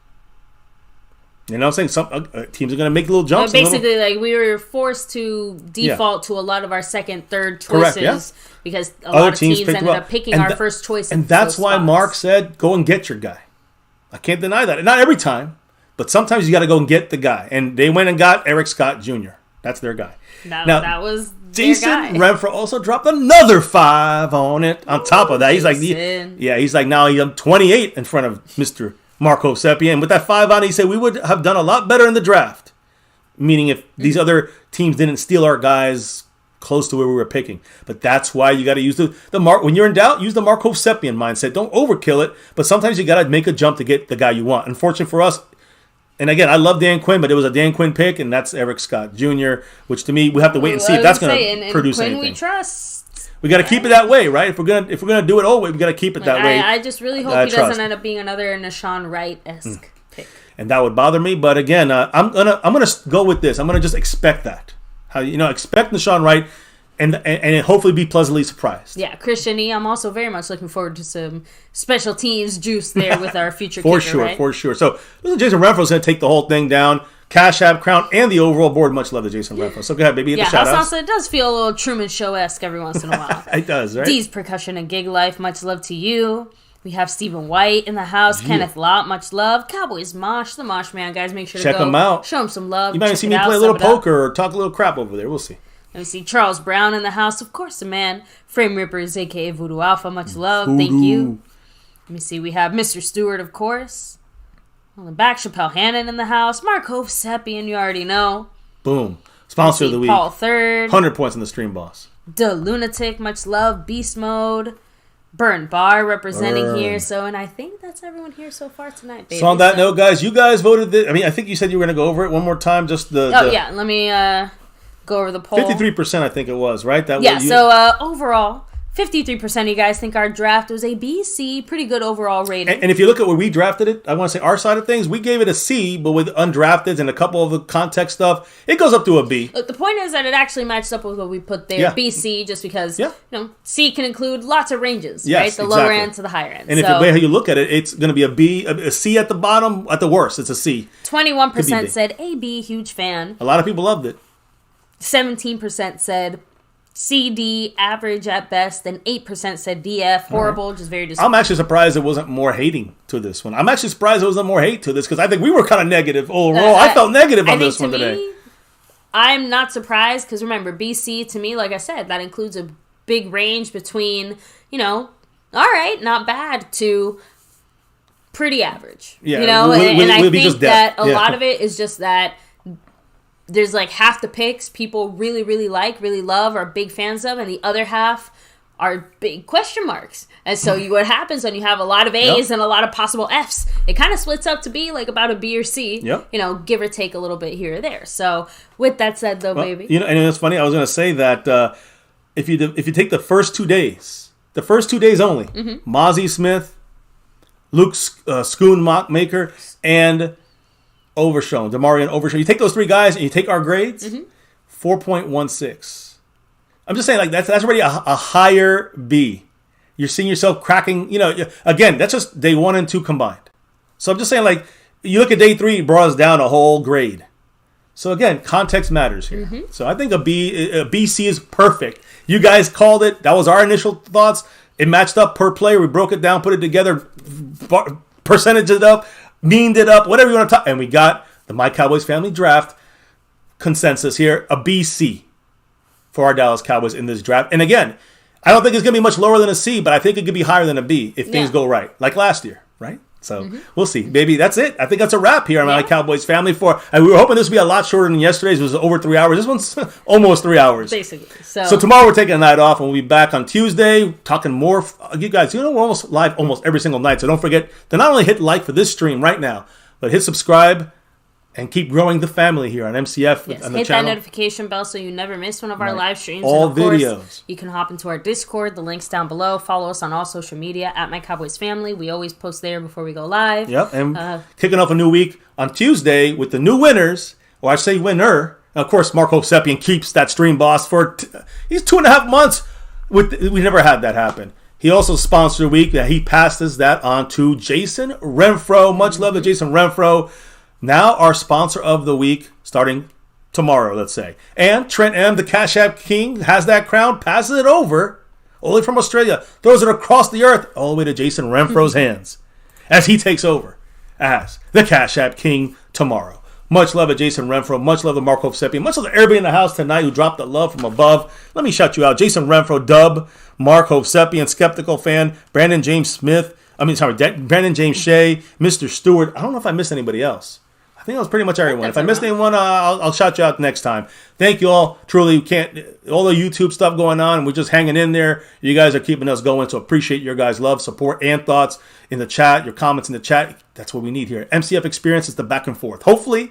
You know what I'm saying? Some teams are going to make little jumps. Basically, like, we were forced to default to a lot of our second, third choices. Correct, because a lot of teams ended up picking And our first choice. And that's why spots. Mark said, go and get your guy. I can't deny that. And not every time, but sometimes you got to go and get the guy. And they went and got Eric Scott Jr. That's their guy. That was Jason their guy. Renfro also dropped another 5 on it. On top of that, he's like, now he's 28 in front of Mr. Marco Seppian. With that 5 on it, he said we would have done a lot better in the draft. Meaning if these other teams didn't steal our guys close to where we were picking. But that's why you got to use the Mark. When you're in doubt, use the Marco Seppian mindset. Don't overkill it. But sometimes you got to make a jump to get the guy you want. Unfortunately for us, and again, I love Dan Quinn, but it was a Dan Quinn pick, and that's Eric Scott Jr., which to me, we have to wait and see if that's going to produce Quinn anything. We trust. We got to keep it that way, right? If we're gonna do it all way, we got to keep it that way. I just really hope he doesn't end up being another Nashawn Wright-esque pick. And that would bother me. But again, I'm gonna go with this. I'm gonna just expect that. Expect Nashawn Wright, and hopefully be pleasantly surprised. Yeah, Christian E. I'm also very much looking forward to some special teams juice there with our future for kicker, sure, right? for sure. So Jason Renfro's gonna take the whole thing down. Cash App, Crown, and the overall board. Much love to Jason Renfro. So go ahead, baby. Get the shout outs. It does feel a little Truman Show-esque every once in a while. It does, right? D's Percussion and Gig Life. Much love to you. We have Stephen White in the house. Yeah. Kenneth Lott. Much love. Cowboys Mosh. The Mosh Man. Guys, make sure to check go. Check him out. Show him some love. You might see me play a little poker or talk a little crap over there. We'll see. Let me see. Charles Brown in the house. Of course, the man. Frame Rippers, a.k.a. Voodoo Alpha. Much love. Voodoo. Thank you. Let me see. We have Mr. Stewart, of course. On the back, Chappelle Hannon in the house. Marco Seppian, you already know. Boom. Sponsor of the week. Paul Third. 100 points in the stream, boss. The Lunatic, much love. Beast Mode. Burn Bar representing here. So, and I think that's everyone here so far tonight, baby. So on that note, guys, you guys voted. I think you said you were going to go over it one more time. Just yeah. Let me go over the poll. 53%, I think it was, right? So overall, 53% of you guys think our draft was a B, C, pretty good overall rating. And if you look at where we drafted it, I want to say our side of things, we gave it a C, but with undrafted and a couple of the context stuff, it goes up to a B. Look, the point is that it actually matched up with what we put there, B, C, just because C can include lots of ranges, right? The lower end to the higher end. And if the way how you look at it, it's going to be a B, a C at the bottom. At the worst, it's a C. 21% said A, B, huge fan. A lot of people loved it. 17% said C, D, average at best, and 8% said DF, horrible, just very disappointing. I'm actually surprised there wasn't more hating to this one. I'm actually surprised there wasn't more hate to this because I think we were kind of negative overall. I felt negative on this one today. I'm not surprised because remember, BC to me, like I said, that includes a big range between, all right, not bad, to pretty average. Yeah, and I think that a lot of it is just that there's like half the picks people really, really like, really love, are big fans of, and the other half are big question marks. And so what happens when you have a lot of A's and a lot of possible F's, it kind of splits up to be like about a B or C, give or take a little bit here or there. So with that said, though, baby. And it's funny, I was going to say that if you take the first 2 days only, Mazi Smith, Luke Schoonmaker, and Overshown, DeMarvion Overshown. You take those 3 guys and you take our grades, 4.16. I'm just saying, like that's already a higher B. You're seeing yourself cracking. Again, that's just day 1 and 2 combined. So I'm just saying, like you look at day 3, it brought us down a whole grade. So again, context matters here. So I think a BC is perfect. You guys called it. That was our initial thoughts. It matched up per player. We broke it down, put it together, percentage it up, meaned it up, whatever you want to talk. And we got the My Cowboys Family draft consensus here, a BC for our Dallas Cowboys in this draft. And again, I don't think it's going to be much lower than a C, but I think it could be higher than a B if things go right, like last year, right? So we'll see. Baby, that's it. I think that's a wrap here on My Cowboys Family. And we were hoping this would be a lot shorter than yesterday's. It was over 3 hours. This one's almost 3 hours. Basically. So tomorrow we're taking a night off, and we'll be back on Tuesday talking more. You guys, we're almost live almost every single night. So don't forget to not only hit like for this stream right now, but hit subscribe and keep growing the family here on MCF. Yes, on the hit channel. that notification bell so you never miss one of our live streams. All and of videos. Course, you can hop into our Discord. The link's down below. Follow us on all social media at MyCowboysFamily. We always post there before we go live. Yep, and kicking off a new week on Tuesday with the new winners, or I say winner. Of course, Marco Sepian keeps that stream boss for he's 2.5 months. We never had that happen. He also sponsored a week that he passes that on to Jason Renfro. Much love to Jason Renfro. Now our sponsor of the week, starting tomorrow, let's say. And Trent M., the Cash App King, has that crown, passes it over, only from Australia, throws it across the earth, all the way to Jason Renfro's hands, as he takes over as the Cash App King tomorrow. Much love to Jason Renfro. Much love to Marco Sepian. Much love to everybody in the house tonight who dropped the love from above. Let me shout you out. Jason Renfro, Dub, Marco Sepian, Skeptical Fan, Brandon James Shea, Mr. Stewart. I don't know if I missed anybody else. I think that was pretty much everyone. If I missed anyone, I'll shout you out next time. Thank you all. Truly, all the YouTube stuff going on. We're just hanging in there. You guys are keeping us going, so appreciate your guys' love, support, and thoughts in the chat. Your comments in the chat. That's what we need here. MCF Experience is the back and forth. Hopefully,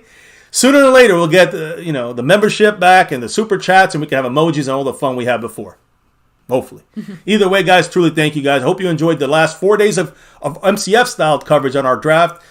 sooner or later, we'll get the membership back and the super chats, and we can have emojis and all the fun we had before. Hopefully. Either way, guys, truly thank you guys. I hope you enjoyed the last 4 days of MCF-style coverage on our draft.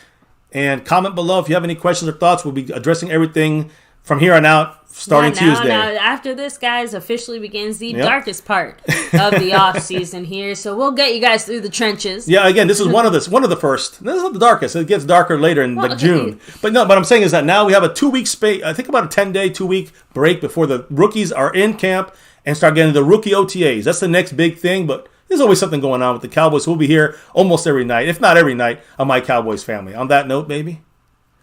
And comment below if you have any questions or thoughts. We'll be addressing everything from here on out, starting Tuesday. Now, after this, guys, officially begins the darkest part of the off season here. So we'll get you guys through the trenches. Yeah, again, this is one of the first. This is not the darkest. It gets darker later in June. But no, what I'm saying is that now we have a 2-week space. I think about a 10-day, 2-week break before the rookies are in camp and start getting the rookie OTAs. That's the next big thing, but there's always something going on with the Cowboys. So we'll be here almost every night, if not every night, on My Cowboys Family. On that note, baby,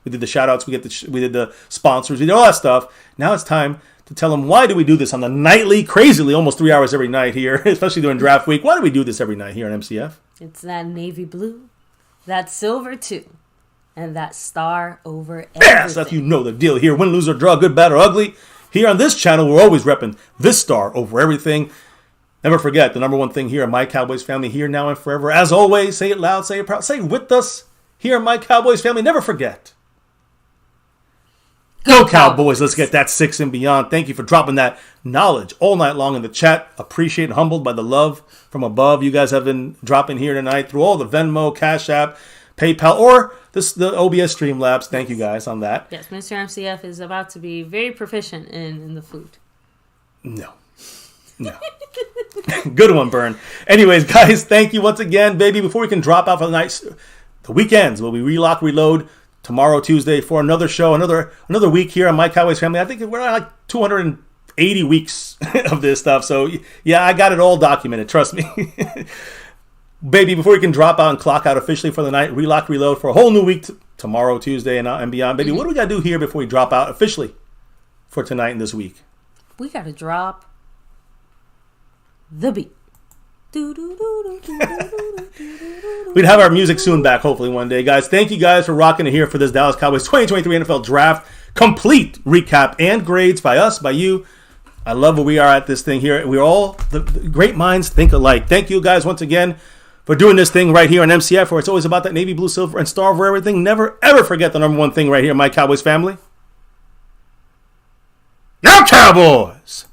we did the shout-outs, we did the sponsors, we did all that stuff. Now it's time to tell them why do we do this on the nightly, crazily, almost 3 hours every night here, especially during draft week. Why do we do this every night here on MCF? It's that navy blue, that silver too, and that star over everything. Yes, if you know the deal here. Win, lose, or draw, good, bad, or ugly. Here on this channel, we're always repping this star over everything. Never forget the number one thing here at My Cowboys Family, here, now, and forever. As always, say it loud, say it proud, say it with us here at My Cowboys Family. Never forget. Go Cowboys. Let's get that 6 and beyond. Thank you for dropping that knowledge all night long in the chat. Appreciate and humbled by the love from above you guys have been dropping here tonight through all the Venmo, Cash App, PayPal, or the OBS Streamlabs. Thank you guys on that. Yes, Mr. MCF is about to be very proficient in the food. No. Good one, Burn. Anyways, guys, thank you once again, baby. Before we can drop out for the night, the weekends will be relock, reload tomorrow, Tuesday, for another show, another week here on My Cowboys Family. I think we're on like 280 weeks of this stuff. So yeah, I got it all documented. Trust me. Baby, before we can drop out and clock out officially for the night, relock, reload for a whole new week tomorrow, Tuesday, and beyond. Baby, what do we got to do here before we drop out officially for tonight and this week? We got to drop the beat. We'd have our music soon back, hopefully one day. Guys, thank you guys for rocking it here for this Dallas Cowboys 2023 NFL Draft complete recap and grades by us, by you. I love where we are at this thing here. We're all, the great minds think alike. Thank you guys once again for doing this thing right here on MCF, where it's always about that navy, blue, silver, and star over everything. Never, ever forget the number one thing right here, My Cowboys Family. Now, Cowboys!